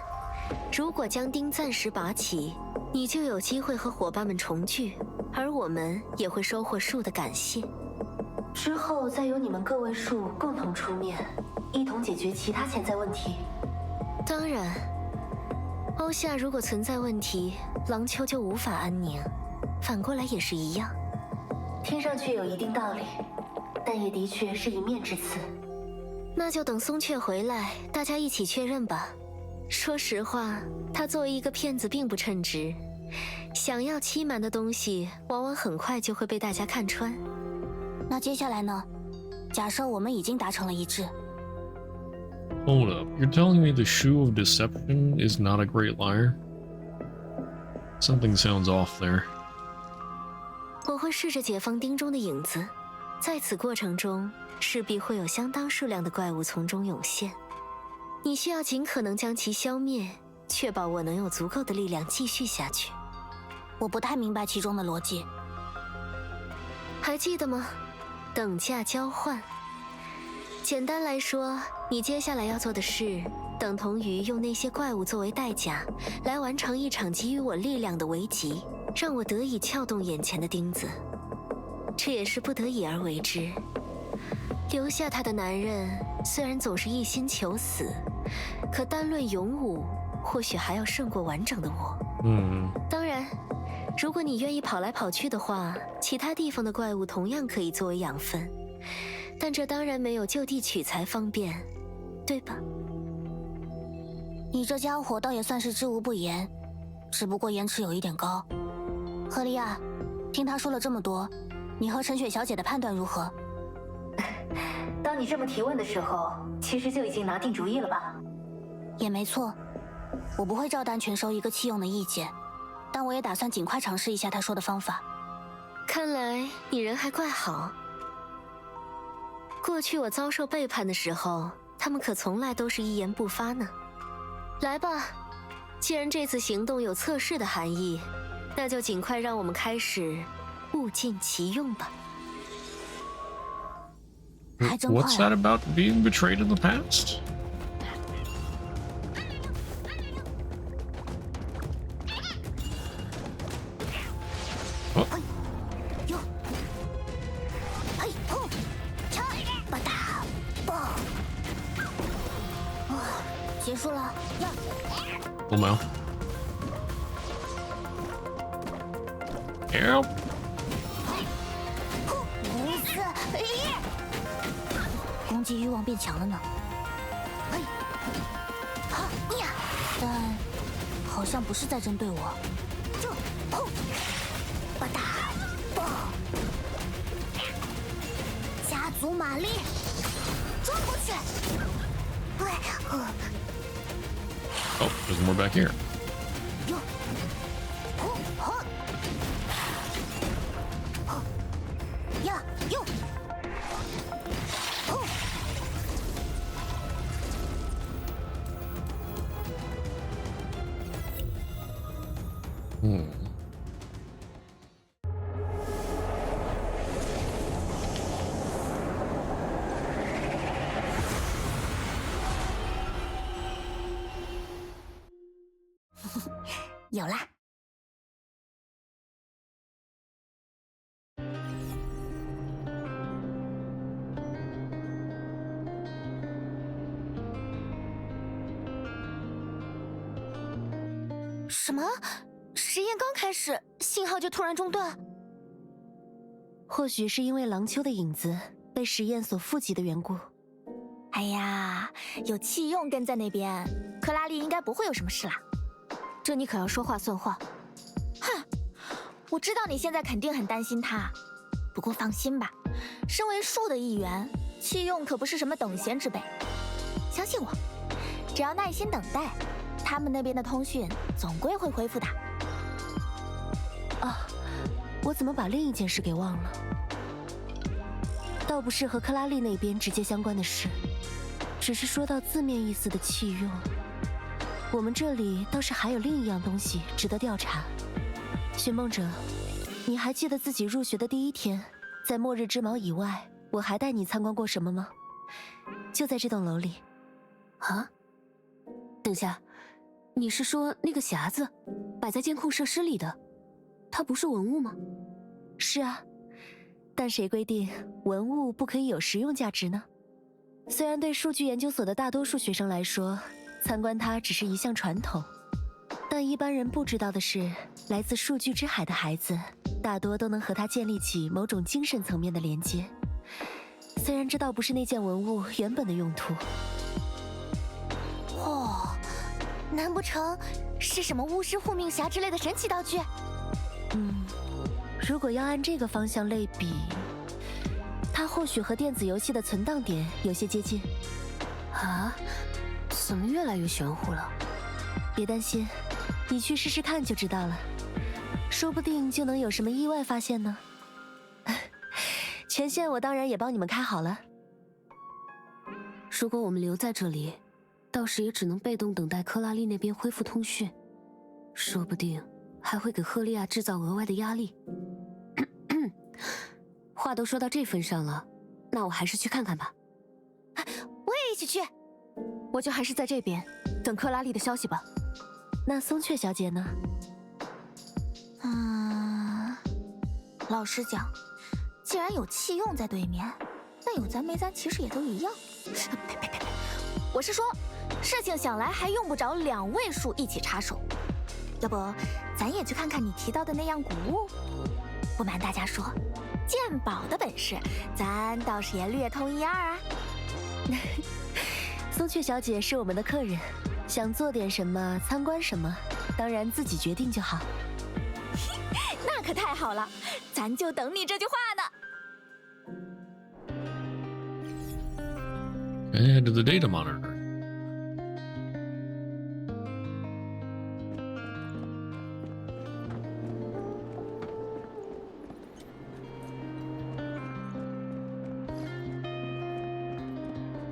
如果将钉暂时拔起，你就有机会和伙伴们重聚，而我们也会收获树的感谢。之后再由你们各位树共同出面，一同解决其他潜在问题。当然，欧夏如果存在问题，廊丘就无法安宁，反过来也是一样。听上去有一定道理，但也的确是一面之词。那就等松雀回来，大家一起确认吧。说实话，他作为一个骗子并不称职，想要欺瞒的东西，往往很快就会被大家看穿。那接下来呢？假设我们已经达成了一致。Hold up, you're telling me the Shoe of Deception is not a great liar? Something sounds off there. 我会试着解放钉中的影子，在此过程中，势必会有相当数量的怪物从中涌现。你需要尽可能将其消灭，确保我能有足够的力量继续下去。我不太明白其中的逻辑。还记得吗？等价交换。简单来说，你接下来要做的事，等同于用那些怪物作为代价，来完成一场给予我力量的危机，让我得以撬动眼前的钉子。这也是不得已而为之。留下他的男人，虽然总是一心求死，可单论勇武，或许还要胜过完整的我。当然，如果你愿意跑来跑去的话，其他地方的怪物同样可以作为养分，但这当然没有就地取材方便，对吧？你这家伙倒也算是知无不言，只不过言辞有一点高。赫利亚，听他说了这么多，你和陈雪小姐的判断如何？当你这么提问的时候，其实就已经拿定主意了吧？也没错，我不会照单全收一个弃用的意见，但我也打算尽快尝试一下他说的方法。看来你人还怪好。过去我遭受背叛的时候，他们可从来都是一言不发呢。来吧，既然这次行动有测试的含义，那就尽快让我们开始物尽其用吧。What's that about being betrayed in the past? Oh. 结束了。我没有。Help! 攻击欲望变强了呢。但好像不是在针对我。加足马力，撞过去。Oh, there's more back here. 有啦。什么？实验刚开始，信号就突然中断？或许是因为狼丘的影子被实验所附及的缘故。哎呀，有弃用跟在那边，克拉丽应该不会有什么事啦。这你可要说话算话。哼，我知道你现在肯定很担心他，不过放心吧，身为树的一员，弃用可不是什么等闲之辈。相信我，只要耐心等待，他们那边的通讯总归会恢复的。啊，我怎么把另一件事给忘了？倒不是和克拉丽那边直接相关的事，只是说到字面意思的弃用，我们这里倒是还有另一样东西值得调查。寻梦者，你还记得自己入学的第一天，在末日之矛以外，我还带你参观过什么吗？就在这栋楼里。啊？等下，你是说那个匣子摆在监控设施里的？它不是文物吗？是啊，但谁规定文物不可以有实用价值呢？虽然对数据研究所的大多数学生来说，参观它只是一项传统，但一般人不知道的是，来自数据之海的孩子，大多都能和它建立起某种精神层面的连接。虽然这倒不是那件文物原本的用途。哦，难不成是什么巫师护命匣之类的神奇道具？如果要按这个方向类比，它或许和电子游戏的存档点有些接近。啊？怎么越来越玄乎了？别担心，你去试试看就知道了，说不定就能有什么意外发现呢。权限我当然也帮你们开好了。如果我们留在这里，到时也只能被动等待克拉丽那边恢复通讯，说不定还会给赫利亚制造额外的压力。话都说到这份上了，那我还是去看看吧。我也一起去。我就还是在这边等克拉丽的消息吧。那松雀小姐呢？老实讲，既然有弃用在对面，那有咱没咱其实也都一样。呸！我是说，事情想来还用不着2位数一起插手。要不，咱也去看看你提到的那样古物。不瞒大家说，鉴宝的本事，咱倒是也略通1、2啊。松雀小姐是我们的客人，想做点什么、参观什么，当然自己决定就好。那可太好了，咱就等你这句话呢。Head to the data monitor.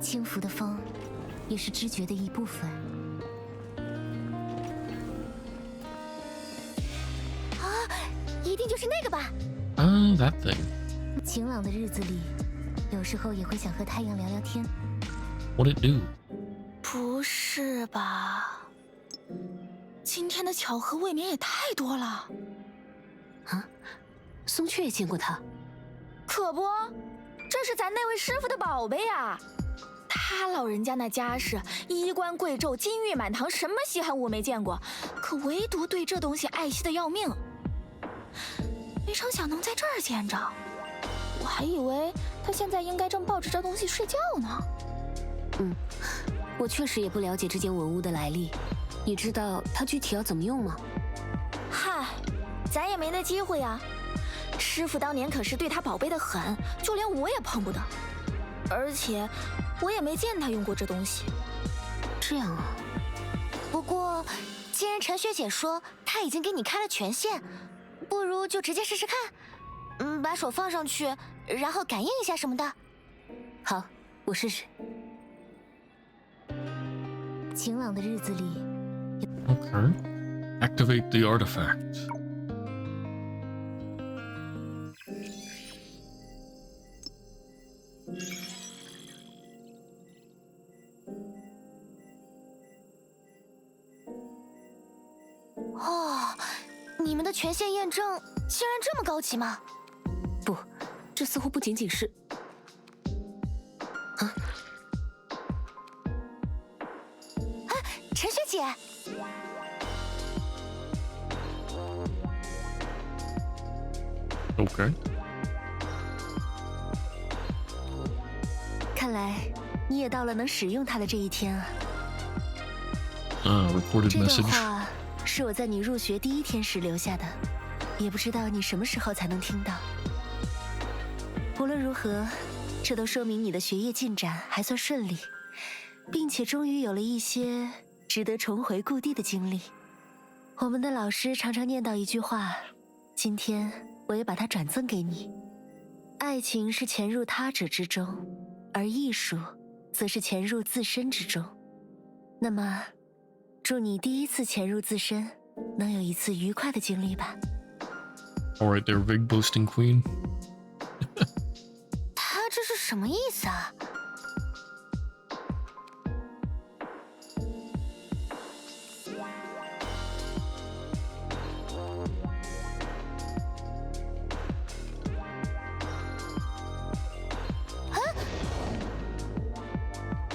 “轻拂的风，也是知觉的一部分。”一定就是那个吧。That thing. 晴朗的日子里，有时候也会想和太阳聊聊天。What'd it do? 不是吧？今天的巧合未免也太多了。啊，松雀也见过他。可不，这是咱那位师傅的宝贝呀。他老人家那家世，衣冠贵胄，金玉满堂，什么稀罕物没见过，可唯独对这东西爱惜的要命。没成想能在这儿见着，我还以为他现在应该正抱着这东西睡觉呢。我确实也不了解这件文物的来历，你知道它具体要怎么用吗？嗨，咱也没那机会呀。师傅当年可是对他宝贝的很，就连我也碰不得，而且我也没见他用过这东西。这样啊。不过，既然陈学姐说她已经给你开了权限，不如就直接试试看。把手放上去，然后感应一下什么的。好，我试试。晴朗的日子里， Activate the artifact. Oh, 你们的权限验证竟然这么高级吗？不，这似乎不仅仅是……啊！哎，陈学姐。Okay. 看来你也到了能使用它的这一天啊。Recorded 这段 message. 话是我在你入学第一天时留下的，也不知道你什么时候才能听到。无论如何，这都说明你的学业进展还算顺利，并且终于有了一些值得重回故地的经历。我们的老师常常念叨一句话，今天我也把它转赠给你：爱情是潜入他者之中，而艺术则是潜入自身之中。那么，祝你第一次潜入自身能有一次愉快的经历吧。All right, there, big boasting queen. 他这是什么意思啊？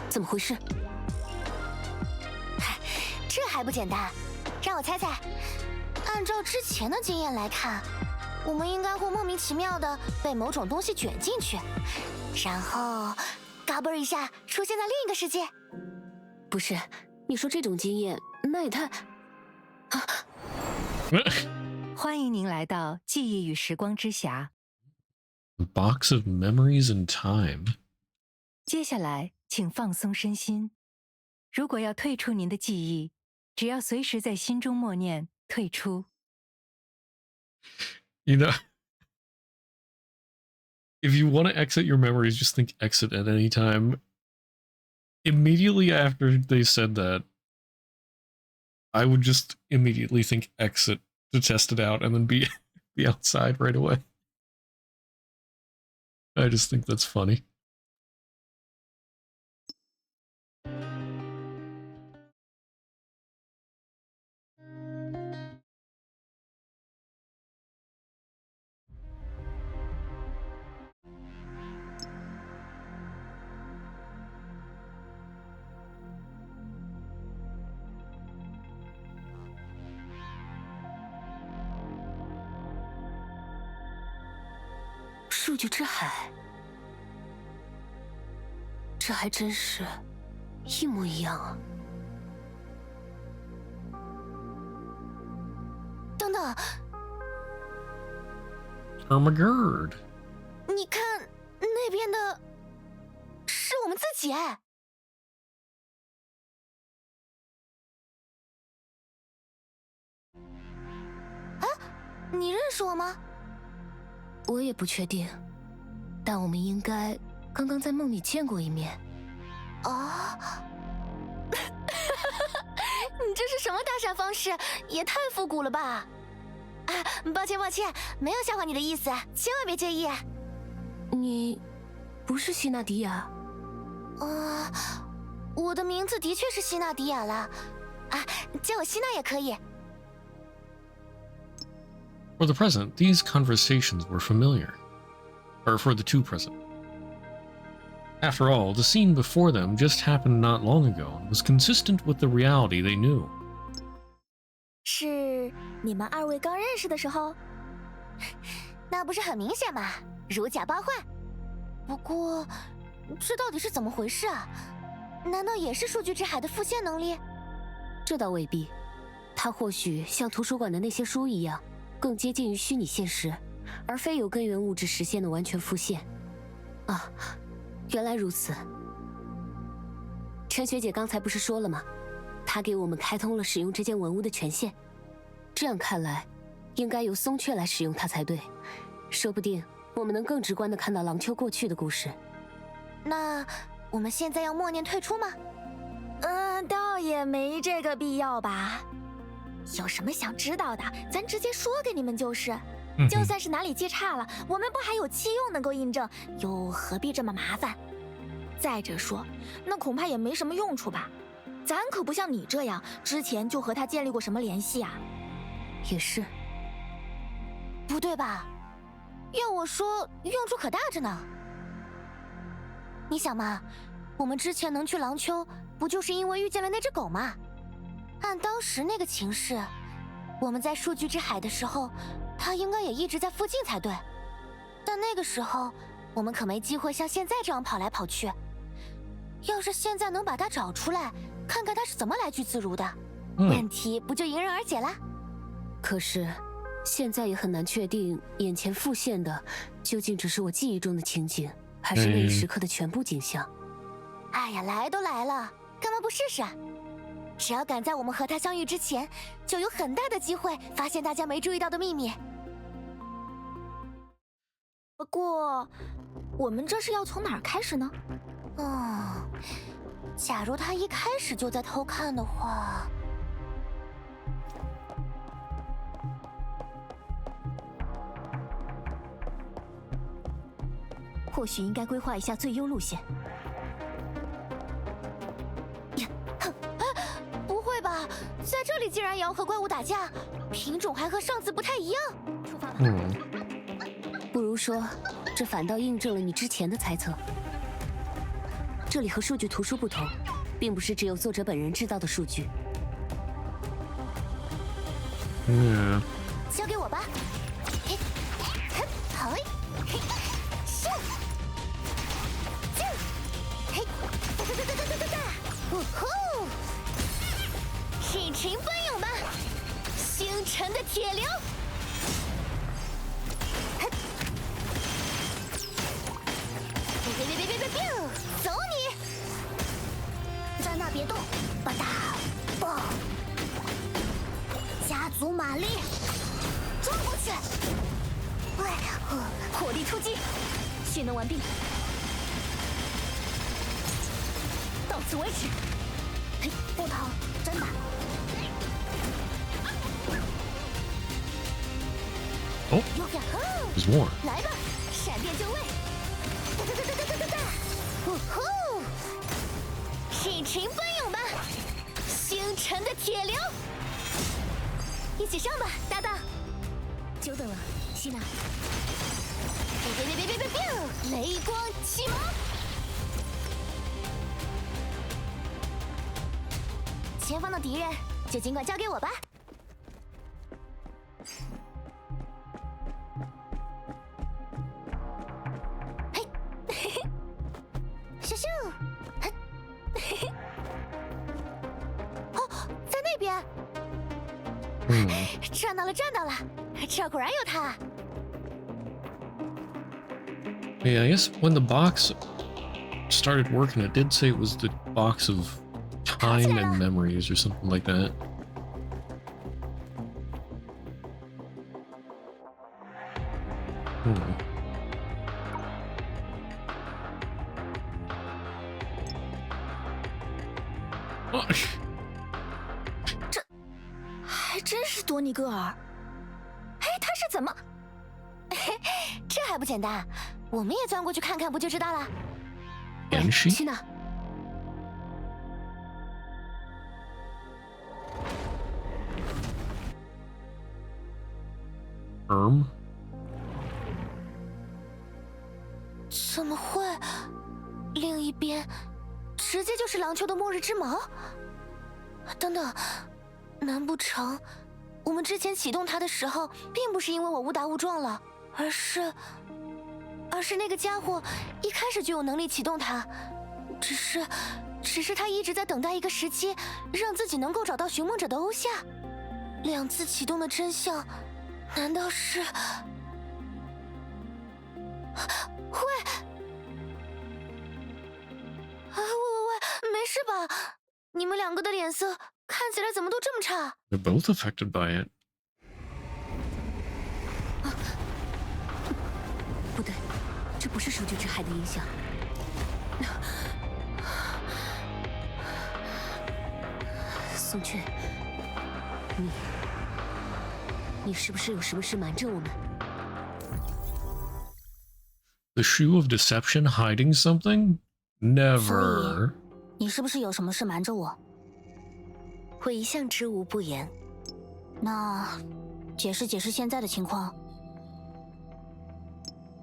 怎么回事？这还不简单，让我猜猜。按照之前的经验来看，我们应该会莫名其妙的被某种东西卷进去，然后嘎嘣一下出现在另一个世界。不是，你说这种经验，那也太……欢迎您来到记忆与时光之匣。Box of memories and time. 接下来，请放松身心。如果要退出您的记忆，只要随时在心中默念“退出”。You know, if you want to exit your memories, just think exit at any time. Immediately after they said that, I would just immediately think exit to test it out and then be outside right away. I just think that's funny. “数据之海”，这还真是一模一样啊！等等， Ermagerd. 你看那边的，是我们自己哎！啊，你认识我吗？我也不确定，但我们应该刚刚在梦里见过一面。啊！你这是什么搭讪方式？也太复古了吧！啊，抱歉，没有笑话你的意思，千万别介意。你不是希纳迪亚？我的名字的确是希纳迪亚了，啊，叫我希娜也可以。For the present, these conversations were familiar. Or for the two present. After all, the scene before them just happened not long ago and was consistent with the reality they knew. 是你们二位刚认识的时候？那不是很明显嘛，如假包换。不过，这到底是怎么回事啊？难道也是数据之海的复现能力？这倒未必，它或许像图书馆的那些书一样，更接近于虚拟现实，而非由根源物质实现的完全复现。啊，原来如此。陈学姐刚才不是说了吗？她给我们开通了使用这件文物的权限。这样看来，应该由松雀来使用它才对。说不定我们能更直观地看到廊丘过去的故事。那我们现在要默念退出吗？倒也没这个必要吧。有什么想知道的，咱直接说给你们就是。就算是哪里记差了，我们不还有器用能够印证，又何必这么麻烦？再者说，那恐怕也没什么用处吧？咱可不像你这样，之前就和他建立过什么联系啊。也是，不对吧？要我说，用处可大着呢。你想嘛，我们之前能去廊丘，不就是因为遇见了那只狗吗？按当时那个情势，我们在数据之海的时候，它应该也一直在附近才对。但那个时候，我们可没机会像现在这样跑来跑去。要是现在能把它找出来，看看它是怎么来去自如的，问题不就迎刃而解了？可是，现在也很难确定眼前复现的究竟只是我记忆中的情景，还是那一时刻的全部景象。哎呀，来都来了，干嘛不试试啊？只要赶在我们和他相遇之前，就有很大的机会发现大家没注意到的秘密。不过，我们这是要从哪儿开始呢？假如他一开始就在偷看的话，或许应该规划一下最优路线。不会吧？在这里竟然也要和怪物打架，品种还和上次不太一样。出发吧。不如说，这反倒印证了你之前的猜测。这里和数据图书不同，并不是只有作者本人知道的数据。交给我吧。好，咻，嘿，呜呼，尽情奔涌吧，星辰的铁流。别！走你！在那别动！吧嗒，爆！加足马力，撞过去！火力出击，蓄能完毕，到此为止。嘿，不疼，真的。Oh, there's more. 来吧，闪电就位！呜呼！尽情奔涌吧，星辰的铁流！一起上吧，搭档！久等了，希娜。别！雷光起毛！前方的敌人就尽管交给我吧。咻咻！哦，在那边。赚到了，赚到了！这果然有他。Yeah, I guess when the box started working, it did say it was the box of time and memories or something like that.这还真是多尼戈尔。哎，他是怎么？这还不简单，我们也钻过去看看，不就知道了。And she? 去哪？怎么会？另一边，直接就是廊丘的末日之矛。等等，难不成我们之前启动它的时候，并不是因为我误打误撞了，而是那个家伙一开始就有能力启动它，只是他一直在等待一个时机，让自己能够找到寻梦者的欧夏。两次启动的真相，难道是？喂，没事吧？你们两个的脸色看起来怎么都这么差？ They're both affected by it. 不对，这不是数据之海的影响。宋雀，你你是不是有什么事瞒着我们 The shoe of deception hiding something? Never. 你是不是有什么事瞒着我？我一向知无不言。那解释解释现在的情况。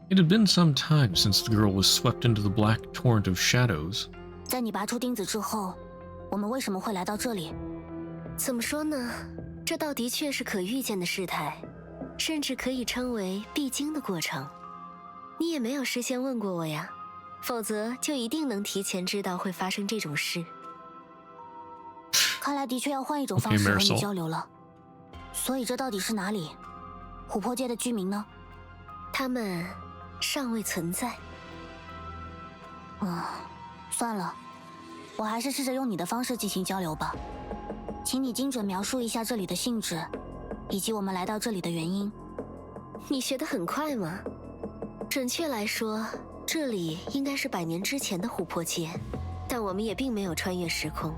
It had been some time since the girl was swept into the black torrent of shadows. 在你拔出钉子之后，我们为什么会来到这里？怎么说呢？这倒的确是可预见的事态，甚至可以称为必经的过程。你也没有事先问过我呀，否则就一定能提前知道会发生这种事。看来的确要换一种方式和你交流了。所以这到底是哪里？琥珀街的居民呢？他们尚未存在。算了，我还是试着用你的方式进行交流吧。请你精准描述一下这里的性质，以及我们来到这里的原因。你学得很快吗？准确来说，这里应该是100年之前的琥珀街，但我们也并没有穿越时空。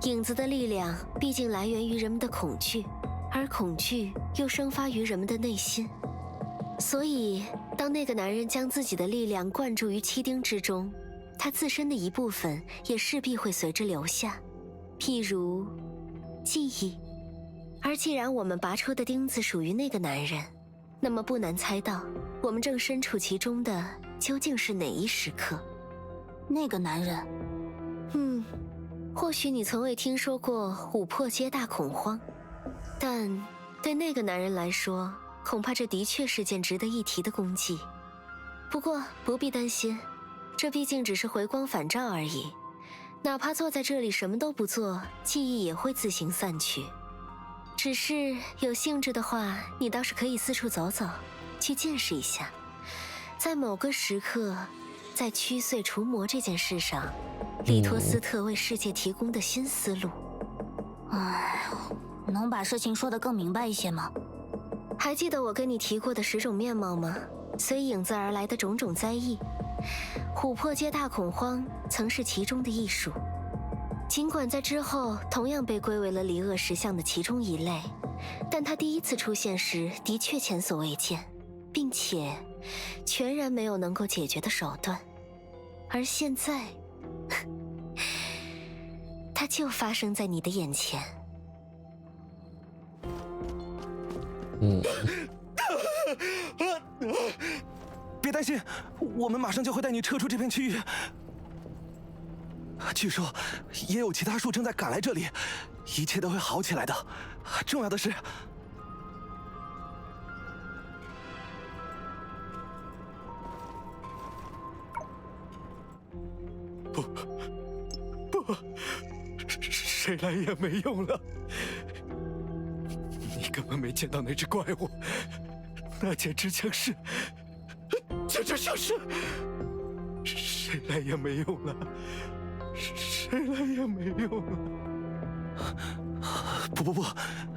影子的力量毕竟来源于人们的恐惧，而恐惧又生发于人们的内心。所以，当那个男人将自己的力量灌注于七钉之中，他自身的一部分也势必会随之流下，譬如记忆。而既然我们拔出的钉子属于那个男人，那么不难猜到，我们正身处其中的究竟是哪一时刻？那个男人，或许你从未听说过琥珀街大恐慌，但对那个男人来说，恐怕这的确是件值得一提的功绩。不过不必担心，这毕竟只是回光返照而已，哪怕坐在这里什么都不做，记忆也会自行散去。只是有兴致的话，你倒是可以四处走走，去见识一下，在某个时刻，在驱碎除魔这件事上，利托斯特为世界提供的新思路。能把事情说得更明白一些吗？还记得我跟你提过的10种面貌吗？随影子而来的种种灾异，琥珀街大恐慌曾是其中的一属。尽管在之后同样被归为了离恶实相的其中一类，但它第一次出现时的确前所未见，并且全然没有能够解决的手段。而现在，它就发生在你的眼前。别担心，我们马上就会带你撤出这片区域。据说也有其他树正在赶来这里，一切都会好起来的。重要的是，不，谁来也没用了。你根本没见到那只怪物，那简直像是，谁来也没用了。谁来也没用了。不，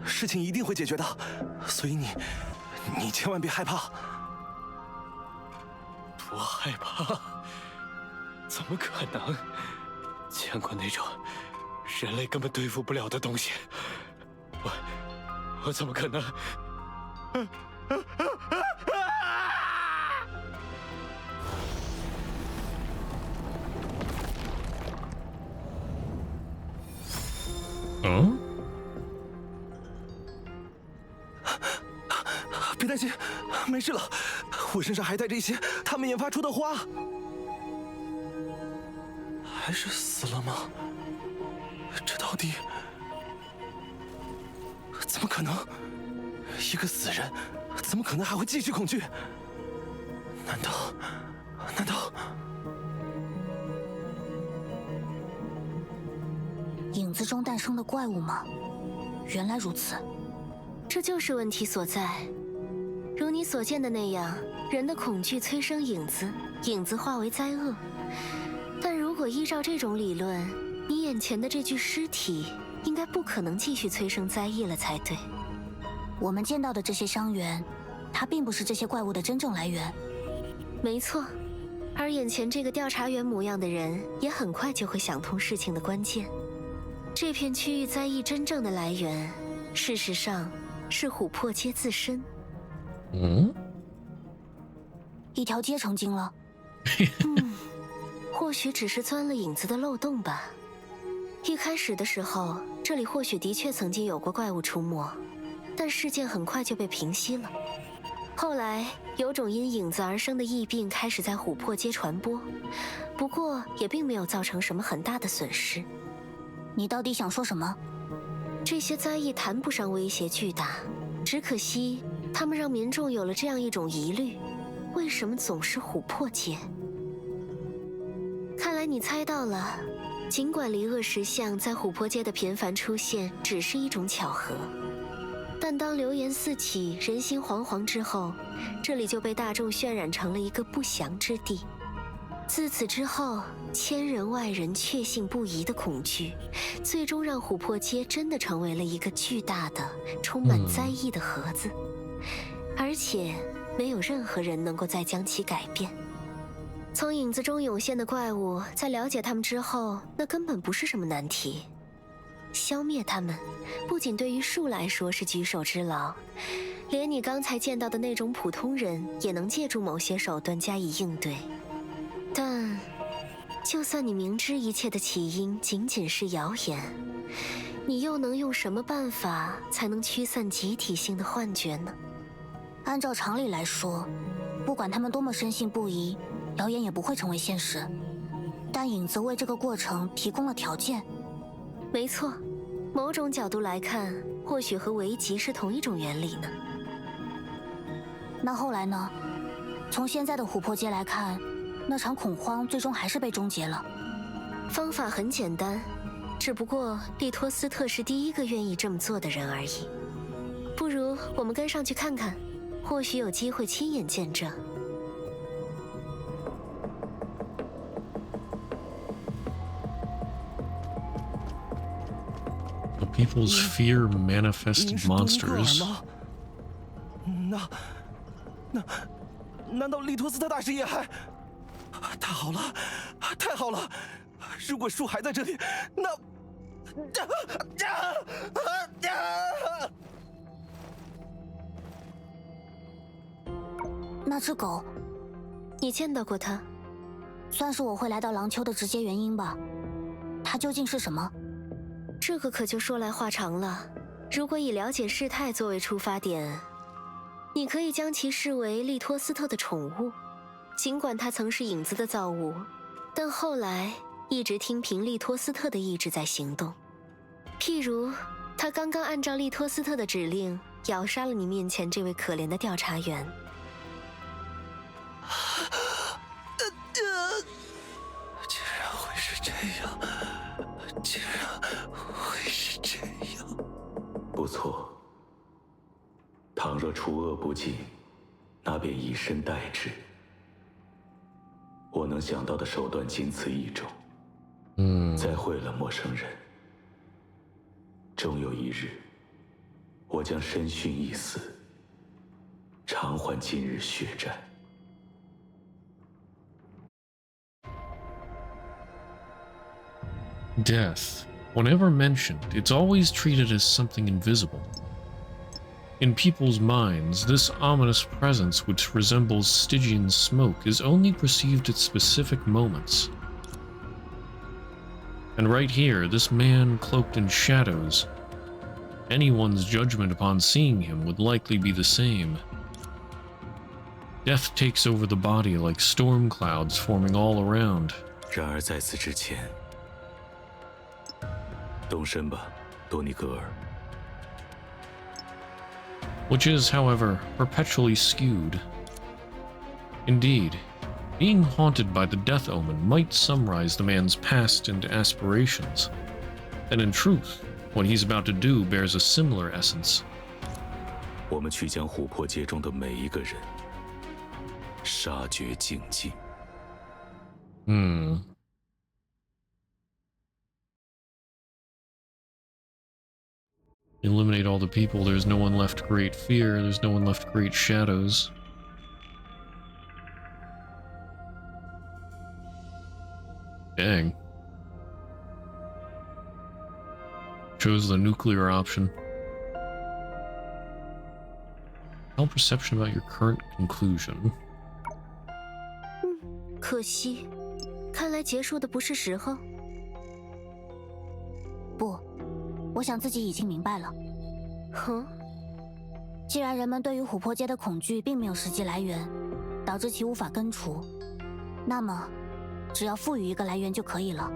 事情一定会解决的，所以你千万别害怕。不害怕？怎么可能？见过那种人类根本对付不了的东西，我怎么可能？别担心，没事了。我身上还带着一些他们研发出的花。还是死了吗？这到底怎么可能？一个死人怎么可能还会继续恐惧？难道影子中诞生的怪物吗？原来如此，这就是问题所在。如你所见的那样，人的恐惧催生影子，影子化为灾厄。但如果依照这种理论，你眼前的这具尸体应该不可能继续催生灾异了才对。我们见到的这些伤源，它并不是这些怪物的真正来源。没错，而眼前这个调查员模样的人，也很快就会想通事情的关键。这片区域灾异真正的来源，事实上，恐怕就在于是琥珀街自身。一条街成精了。或许只是钻了影子的漏洞吧。一开始的时候，这里或许的确曾经有过怪物出没，但事件很快就被平息了。后来，有种因影子而生的疫病开始在琥珀街传播，不过也并没有造成什么很大的损失。你到底想说什么？这些灾异谈不上威胁巨大，只可惜他们让民众有了这样一种疑虑：为什么总是琥珀街？看来你猜到了，尽管离恶石像在琥珀街的频繁出现只是一种巧合，但当流言四起、人心惶惶之后，这里就被大众渲染成了一个不祥之地。自此之后，千人万人确信不疑的恐惧，最终让琥珀街真的成为了一个巨大的、充满灾异的盒子，而且没有任何人能够再将其改变。从影子中涌现的怪物，在了解他们之后，那根本不是什么难题。消灭他们，不仅对于树来说是举手之劳，连你刚才见到的那种普通人，也能借助某些手段加以应对。但，就算你明知一切的起因仅仅是谣言，你又能用什么办法才能驱散集体性的幻觉呢？按照常理来说，不管他们多么深信不疑，谣言也不会成为现实。但影子为这个过程提供了条件。没错，某种角度来看，或许和危急是同一种原理呢。那后来呢？从现在的琥珀街来看，那场恐慌最终还是被终结了。方法很简单，只不过利托斯特是第一个愿意这么做的人而已。不如我们跟上去看看，或许有机会亲眼见证。The people's fear manifested monsters. 难道利托斯特大师也还？太好了，太好了！如果树还在这里，那只狗，你见到过它？算是我会来到廊丘的直接原因吧。它究竟是什么？这个可就说来话长了。如果以了解事态作为出发点，你可以将其视为利托斯特的宠物。尽管它曾是影子的造物，但后来一直听凭利托斯特的意志在行动。譬如，他刚刚按照利托斯特的指令咬杀了你面前这位可怜的调查员。竟然会是这样！竟然会是这样！不错，倘若除恶不尽，那便以身代之。我能想到的手段仅此一种。再会了，陌生人。终有一日，我将身殉一死，偿还今日血债。Death, whenever mentioned, it's always treated as something invisible. In people's minds, this ominous presence which resembles Stygian smoke is only perceived at specific moments. And right here, this man cloaked in shadows, anyone's judgment upon seeing him would likely be the same. Death takes over the body like storm clouds forming all around. 然而在此之前，动身吧，多尼格尔。Which is, however, perpetually skewed. Indeed, being haunted by the death omen might summarize the man's past and aspirations, and in truth, what he's about to do bears a similar essence. 我们去将琥珀街中的每一个人杀绝净尽。Eliminate all the people, there's no one left to create fear, there's no one left to create shadows. Dang. Chose the nuclear option. Tell perception about your current conclusion. 可惜，看来结束的不是时候。不，我想自己已经明白了。哼，既然人们对于琥珀街的恐惧并没有实际来源，导致其无法根除，那么只要赋予一个来源就可以了。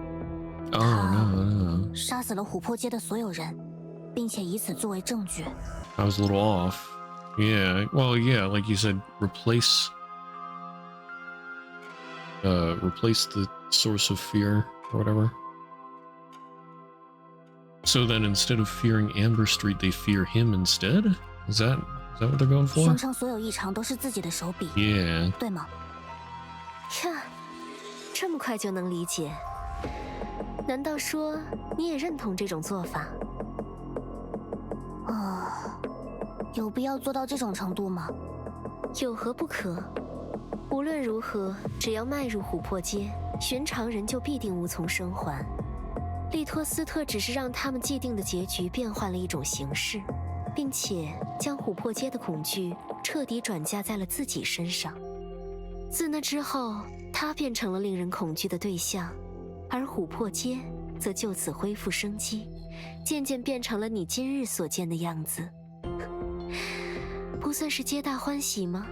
no. 杀死了琥珀街的所有人，并且以此作为证据。I was a little off. Yeah, well, yeah, like you said, replace the source of fear or whatever. So then instead of fearing Amber Street, they fear him instead? Is that what they're going for? 宣称所有异常都是自己的手笔， Yeah. 对吗？呀，这么快就能理解？难道说你也认同这种做法？有必要做到这种程度吗？有何不可？无论如何，只要迈入琥珀街，寻常人就必定无从生还。利托斯特只是让他们既定的结局变换了一种形式，并且将琥珀街的恐惧彻底转嫁在了自己身上。自那之后，他变成了令人恐惧的对象，而琥珀街则就此恢复生机，渐渐变成了你今日所见的样子。不算是皆大欢喜吗？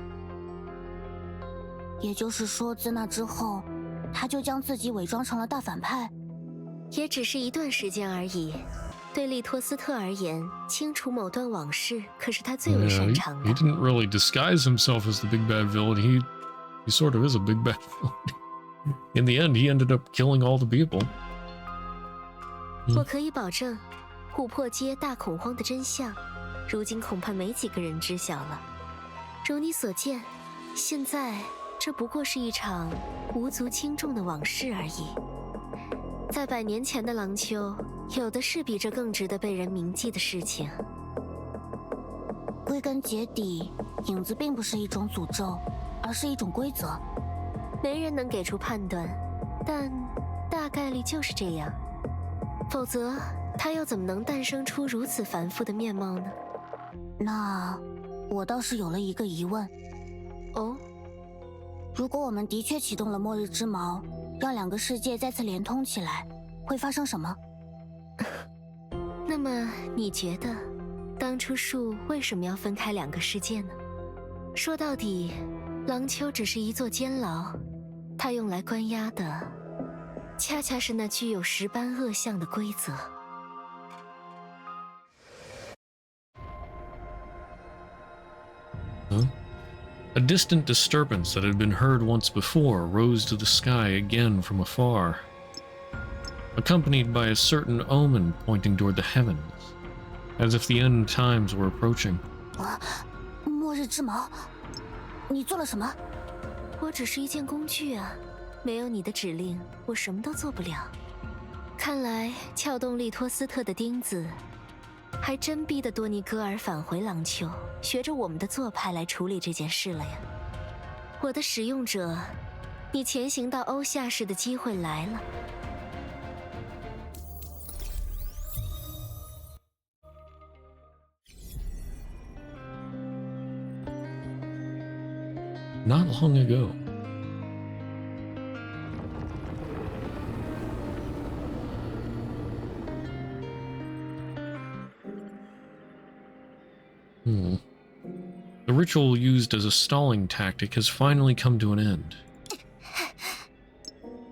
也就是说，自那之后，他就将自己伪装成了大反派。也只是一段时间而已。对利托斯特而言，清除某段往事可是他最为擅长的。He didn't really disguise himself as the big bad villain. He sort of is a big bad villain. In the end, he ended up killing all the people. 我可以保证，琥珀街大恐慌的真相，如今恐怕没几个人知晓了。如你所见，现在这不过是一场无足轻重的往事而已。在100年前的廊丘，有的是比这更值得被人铭记的事情。归根结底，影子并不是一种诅咒，而是一种规则。没人能给出判断，但大概率就是这样。否则，它又怎么能诞生出如此繁复的面貌呢？那我倒是有了一个疑问。哦，如果我们的确启动了末日之矛，让两个世界再次连通起来，会发生什么？那么你觉得，当初树为什么要分开两个世界呢？说到底，廊丘只是一座监牢，它用来关押的，恰恰是那具有10般恶相的规则。A distant disturbance that had been heard once before rose to the sky again from afar, accompanied by a certain omen pointing toward the heavens, as if the end times were approaching. 末日之矛，你做了什么？我只是一件工具啊，没有你的指令，我什么都做不了。看来撬动利托斯特的钉子，还真逼得多尼戈尔返回廊丘，学着我们的做派来处理这件事了呀。我的使用者，你前行到欧夏市的机会来了。Not long ago. The ritual used as a stalling tactic has finally come to an end.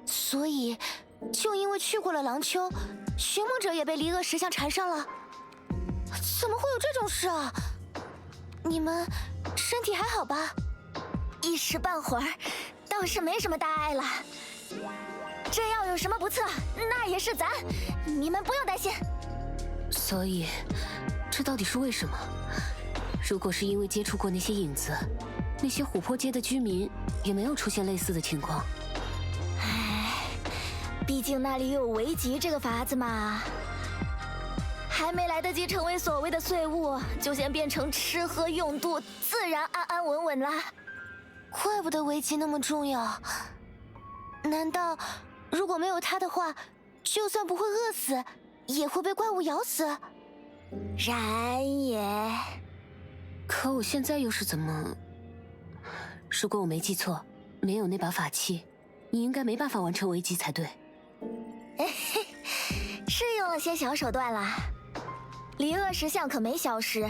所以，就因为去过了廊丘，寻梦者也被离恶石像缠上了。怎么会有这种事啊？你们身体还好吧？一时半会儿倒是没什么大碍了。这要有什么不测，那也是咱，你们不用担心。所以，这到底是为什么？如果是因为接触过那些影子，那些琥珀街的居民也没有出现类似的情况。唉，毕竟那里有围棋这个法子嘛，还没来得及成为所谓的碎物，就先变成吃喝用度，自然安安稳稳啦。怪不得围棋那么重要。难道如果没有它的话，就算不会饿死，也会被怪物咬死？然也。可我现在又是怎么？如果我没记错，没有那把法器，你应该没办法完成危机才对。是用了些小手段啦。离恶石像可没消失，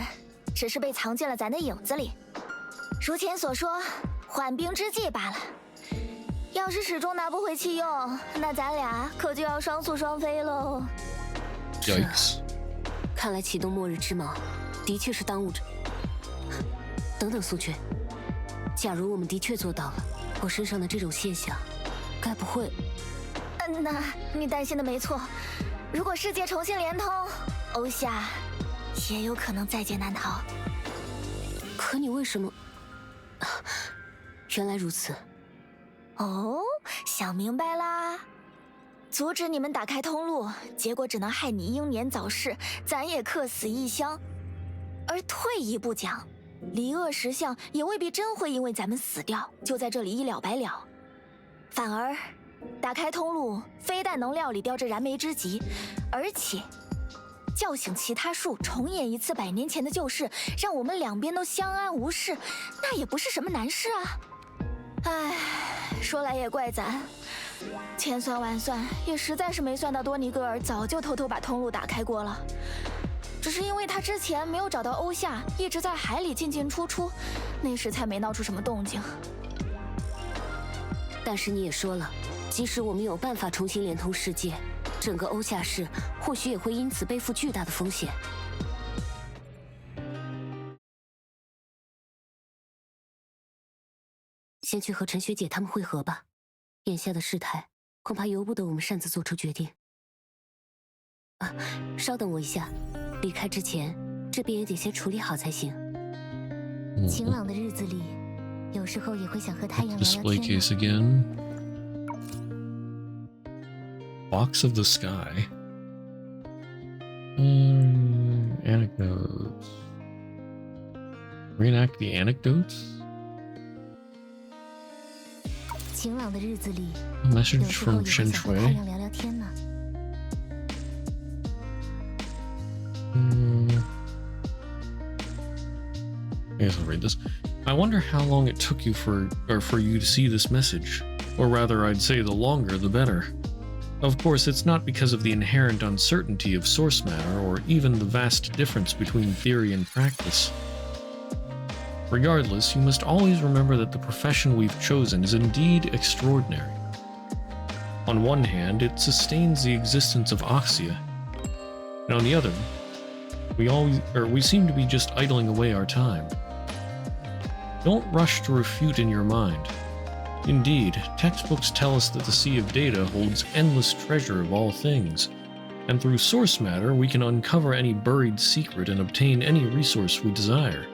只是被藏进了咱的影子里。如前所说，缓兵之计罢了。要是始终拿不回弃用，那咱俩可就要双宿双飞喽。Yikes！看来启动末日之矛，的确是当务着。等等，苏俊，假如我们的确做到了，我身上的这种现象，该不会……那你担心的没错。如果世界重新连通，欧夏也有可能在劫难逃。可你为什么？原来如此。哦，想明白啦。阻止你们打开通路，结果只能害你英年早逝，咱也客死异乡。而退一步讲，离恶石像也未必真会因为咱们死掉，就在这里一了百了。反而，打开通路非但能料理掉这燃眉之急，而且叫醒其他树，重演一次100年前的旧事，让我们两边都相安无事，那也不是什么难事啊。唉，说来也怪咱，千算万算，也实在是没算到多尼戈尔早就偷偷把通路打开过了。只是因为他之前没有找到欧夏，一直在海里进进出出，那时才没闹出什么动静。但是你也说了，即使我们有办法重新连通世界，整个欧夏市或许也会因此背负巨大的风险。先去和陈学姐他们会合吧，眼下的事态恐怕由不得我们擅自做出决定。啊，稍等我一下，离开之前，这边也得先处理好才行。晴朗的日子里，有时候也会想和太阳聊聊 Display 天。 case again. Box of the Sky. Anecdotes. Reenact the anecdotes? 晴朗的日子里， A message 有时候 from 也会想 Chen 和太 Shui. 阳聊聊天呢。I guess I'll read this. I wonder how long it took you for you to see this message. Or rather, I'd say the longer, the better. Of course, it's not because of the inherent uncertainty of source matter, or even the vast difference between theory and practice. Regardless, you must always remember that the profession we've chosen is indeed extraordinary. On one hand, it sustains the existence of Oxia, and on the other, we seem to be just idling away our time. Don't rush to refute in your mind. Indeed, textbooks tell us that the sea of data holds endless treasure of all things, and through source matter we can uncover any buried secret and obtain any resource we desire.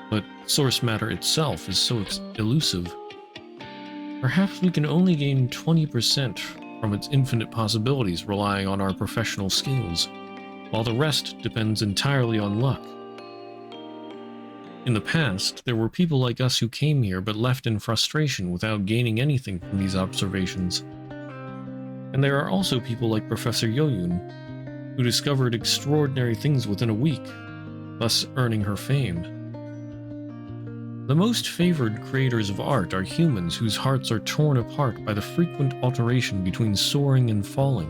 But source matter itself is so elusive. Perhaps we can only gain 20% from its infinite possibilities relying on our professional skills, while the rest depends entirely on luck. In the past, there were people like us who came here but left in frustration without gaining anything from these observations. And there are also people like Professor Yoyun, who discovered extraordinary things within a week, thus earning her fame. The most favored creators of art are humans whose hearts are torn apart by the frequent alternation between soaring and falling.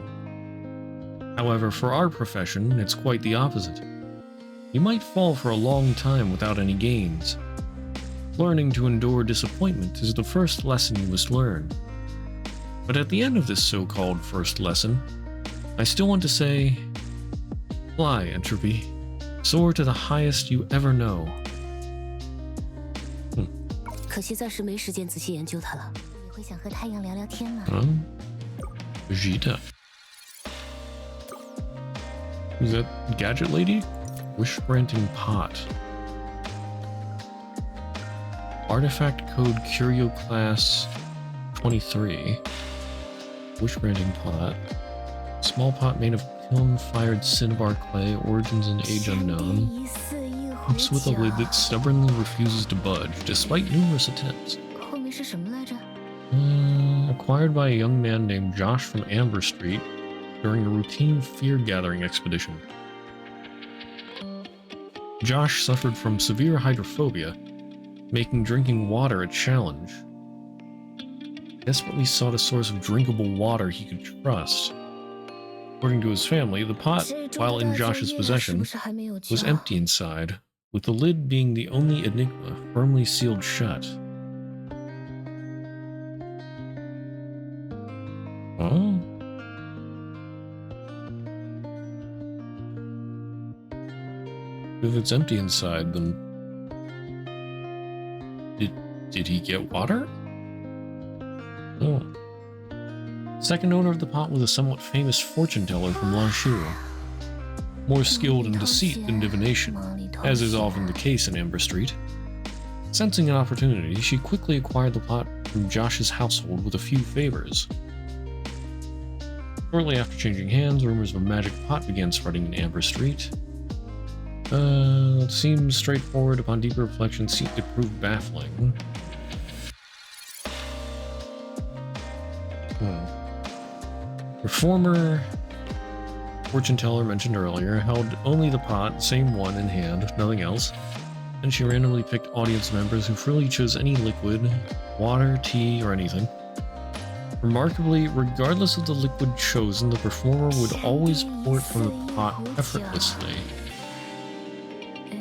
However, for our profession, it's quite the opposite. You might fall for a long time without any gains. Learning to endure disappointment is the first lesson you must learn. But at the end of this so-called first lesson, I still want to say, fly, Entropy. Soar to the highest you ever know. 可惜暂时没时间仔细研究它了。也会想和太阳聊聊天呢。Vegeta. Is that Gadget Lady? Wish-granting pot. Artifact code Curio class 23. Wish-granting pot. Small pot made of kiln-fired cinnabar clay, origins and age unknown. Cups with a lid that stubbornly refuses to budge, despite numerous attempts. 后面是什么来着？ Acquired by a young man named Josh from Amber Street during a routine fear-gathering expedition. Josh suffered from severe hydrophobia, making drinking water a challenge. Desperately sought a source of drinkable water he could trust. According to his family, the pot, while in Josh's possession, was empty inside, with the lid being the only enigma firmly sealed shut. Oh? If it's empty inside, then did he get water? Oh. Second owner of the pot was a somewhat famous fortune teller from Lanshu, more skilled in deceit than divination, as is often the case in Amber Street. Sensing an opportunity, she quickly acquired the pot from Josh's household with a few favors. Shortly after changing hands, rumors of a magic pot began spreading in Amber Street. It seems straightforward. Upon deeper reflection, it proved baffling. Her former fortune teller mentioned earlier held only the pot, same one in hand, nothing else, and she randomly picked audience members who freely chose any liquid, water, tea, or anything. Remarkably, regardless of the liquid chosen, the performer would always pour it from the pot effortlessly.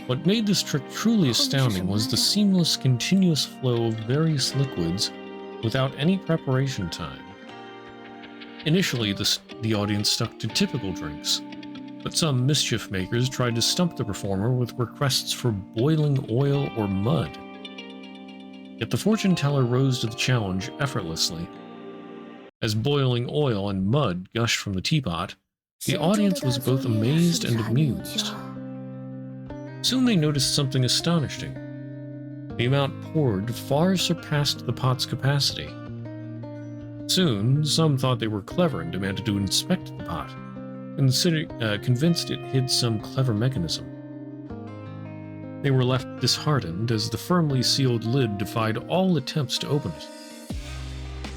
What made this trick truly astounding was the seamless, continuous flow of various liquids without any preparation time. Initially, the audience stuck to typical drinks, but some mischief makers tried to stump the performer with requests for boiling oil or mud. Yet the fortune teller rose to the challenge effortlessly. As boiling oil and mud gushed from the teapot, the audience was both amazed and amused. Soon they noticed something astonishing. The amount poured far surpassed the pot's capacity. Soon, some thought they were clever and demanded to inspect the pot, convinced it hid some clever mechanism. They were left disheartened as the firmly sealed lid defied all attempts to open it.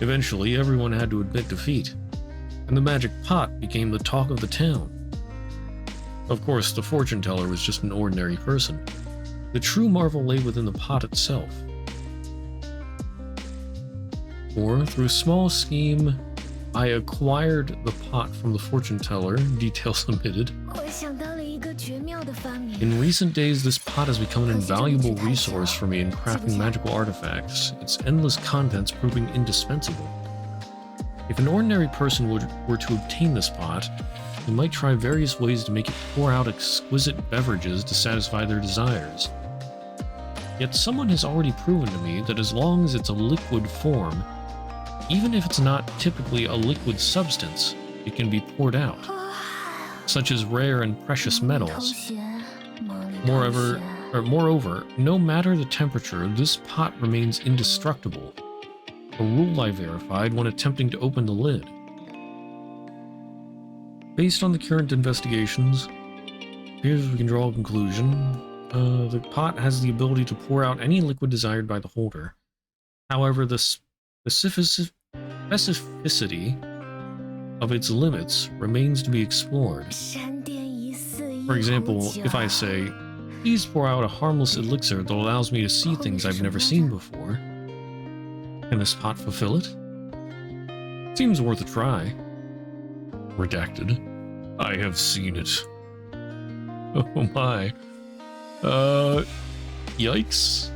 Eventually, everyone had to admit defeat, and the magic pot became the talk of the town. Of course, the fortune teller was just an ordinary person. The true marvel lay within the pot itself. For, through a small scheme, I acquired the pot from the fortune teller, details omitted. In recent days, this pot has become an invaluable resource for me in crafting magical artifacts, its endless contents proving indispensable. If an ordinary person were to obtain this pot, they might try various ways to make it pour out exquisite beverages to satisfy their desires. Yet someone has already proven to me that as long as it's a liquid form, even if it's not typically a liquid substance, it can be poured out, such as rare and precious metals. Moreover, no matter the temperature, this pot remains indestructible, a rule I verified when attempting to open the lid. Based on the current investigations, here's we can draw a conclusion. The pot has the ability to pour out any liquid desired by the holder. However, the specificity of its limits remains to be explored. For example, if I say, please pour out a harmless elixir that allows me to see things I've never seen before, can this pot fulfill it? Seems worth a try. Redacted. I have seen it. Oh my. Yikes.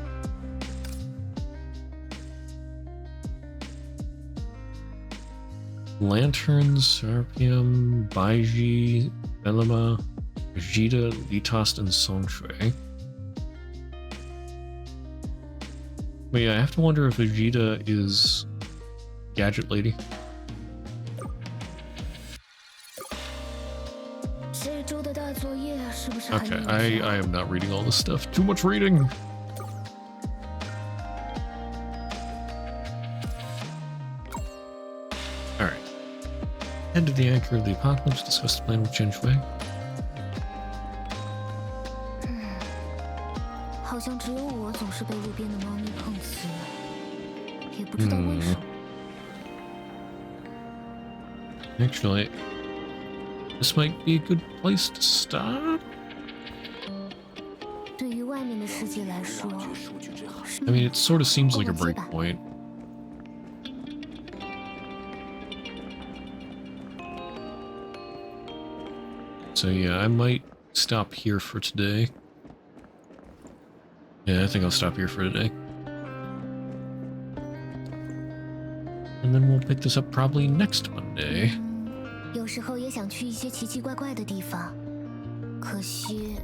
Lanterns, Sarpium, Baiji, Belema, Vegeta, Litost, and Songxue. But yeah, I have to wonder if Vegeta is Gadget Lady. Okay, I am not reading all this stuff. Too much reading! Alright. Head to the anchor of the apocalypse, discuss the plan with Chen Shui. Actually, this might be a good place to start. 外面的世界来说， I mean, it sort of seems like a break point. So yeah, I might stop here for today. Yeah, I think I'll stop here for today. And then we'll pick this up probably next Monday. 有时候也想去一些奇奇怪怪的地方，可惜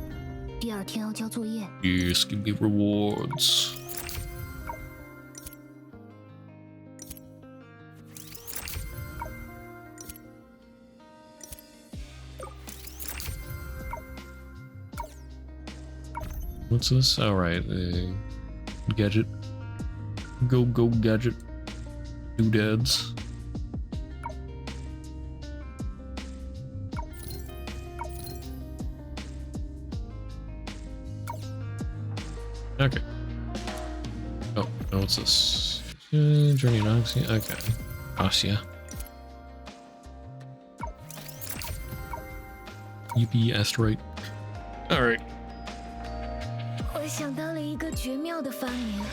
第二天要交作业。 Yes, give me rewards. What's this? Alright, gadget. Go gadget. Doodads. Okay. Oh, what's this? Journey in Oxy. Okay. Asya. EP asteroid. Alright. 我想到了一个绝妙的发明，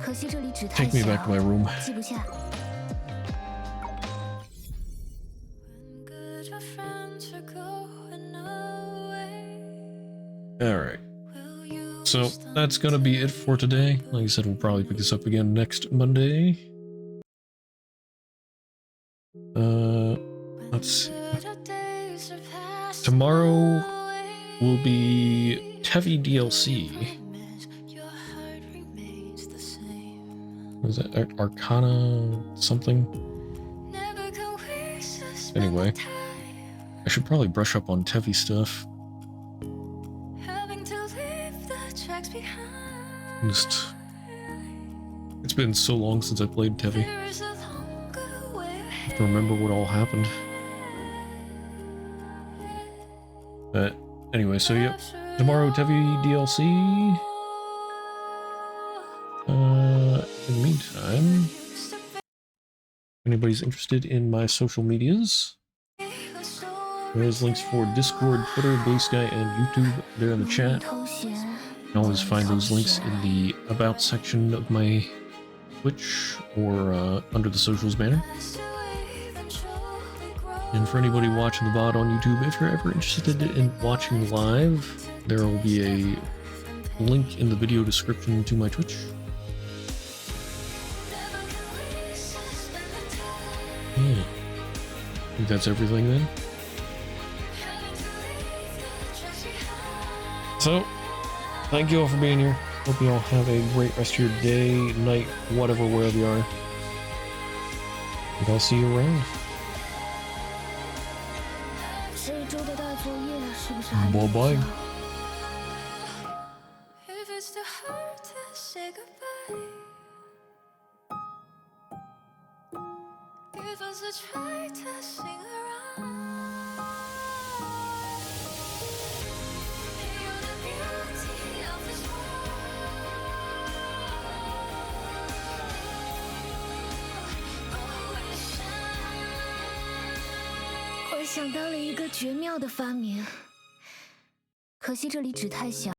可惜这里纸太 Take me 小， back to my room. 记不下。 Alright. So that's gonna be it for today. Like I said, we'll probably pick this up again next Monday. Let's see. Tomorrow will be Tevi DLC. What is that? Arcana something? Anyway, I should probably brush up on Tevi stuff. Just, it's been so long since I played Tevi. I have to remember what all happened. But anyway, so yep, tomorrow Tevi DLC. In the meantime, if anybody's interested in my social medias, there's links for Discord, Twitter, Blue Sky, and YouTube there in the chat. You can always find those links in the About section of my Twitch or under the socials banner. And for anybody watching the VOD on YouTube, if you're ever interested in watching live, there will be a link in the video description to my Twitch. Yeah. I think that's everything then. So, thank you all for being here. Hope you all have a great rest of your day, night, whatever, wherever you are. And I'll see you around. Bye-bye. If it's too hard to say goodbye, give us a try to sing around. You're the beauty of this world. Always shine. 我想到了一个绝妙的发明，可惜这里纸太小。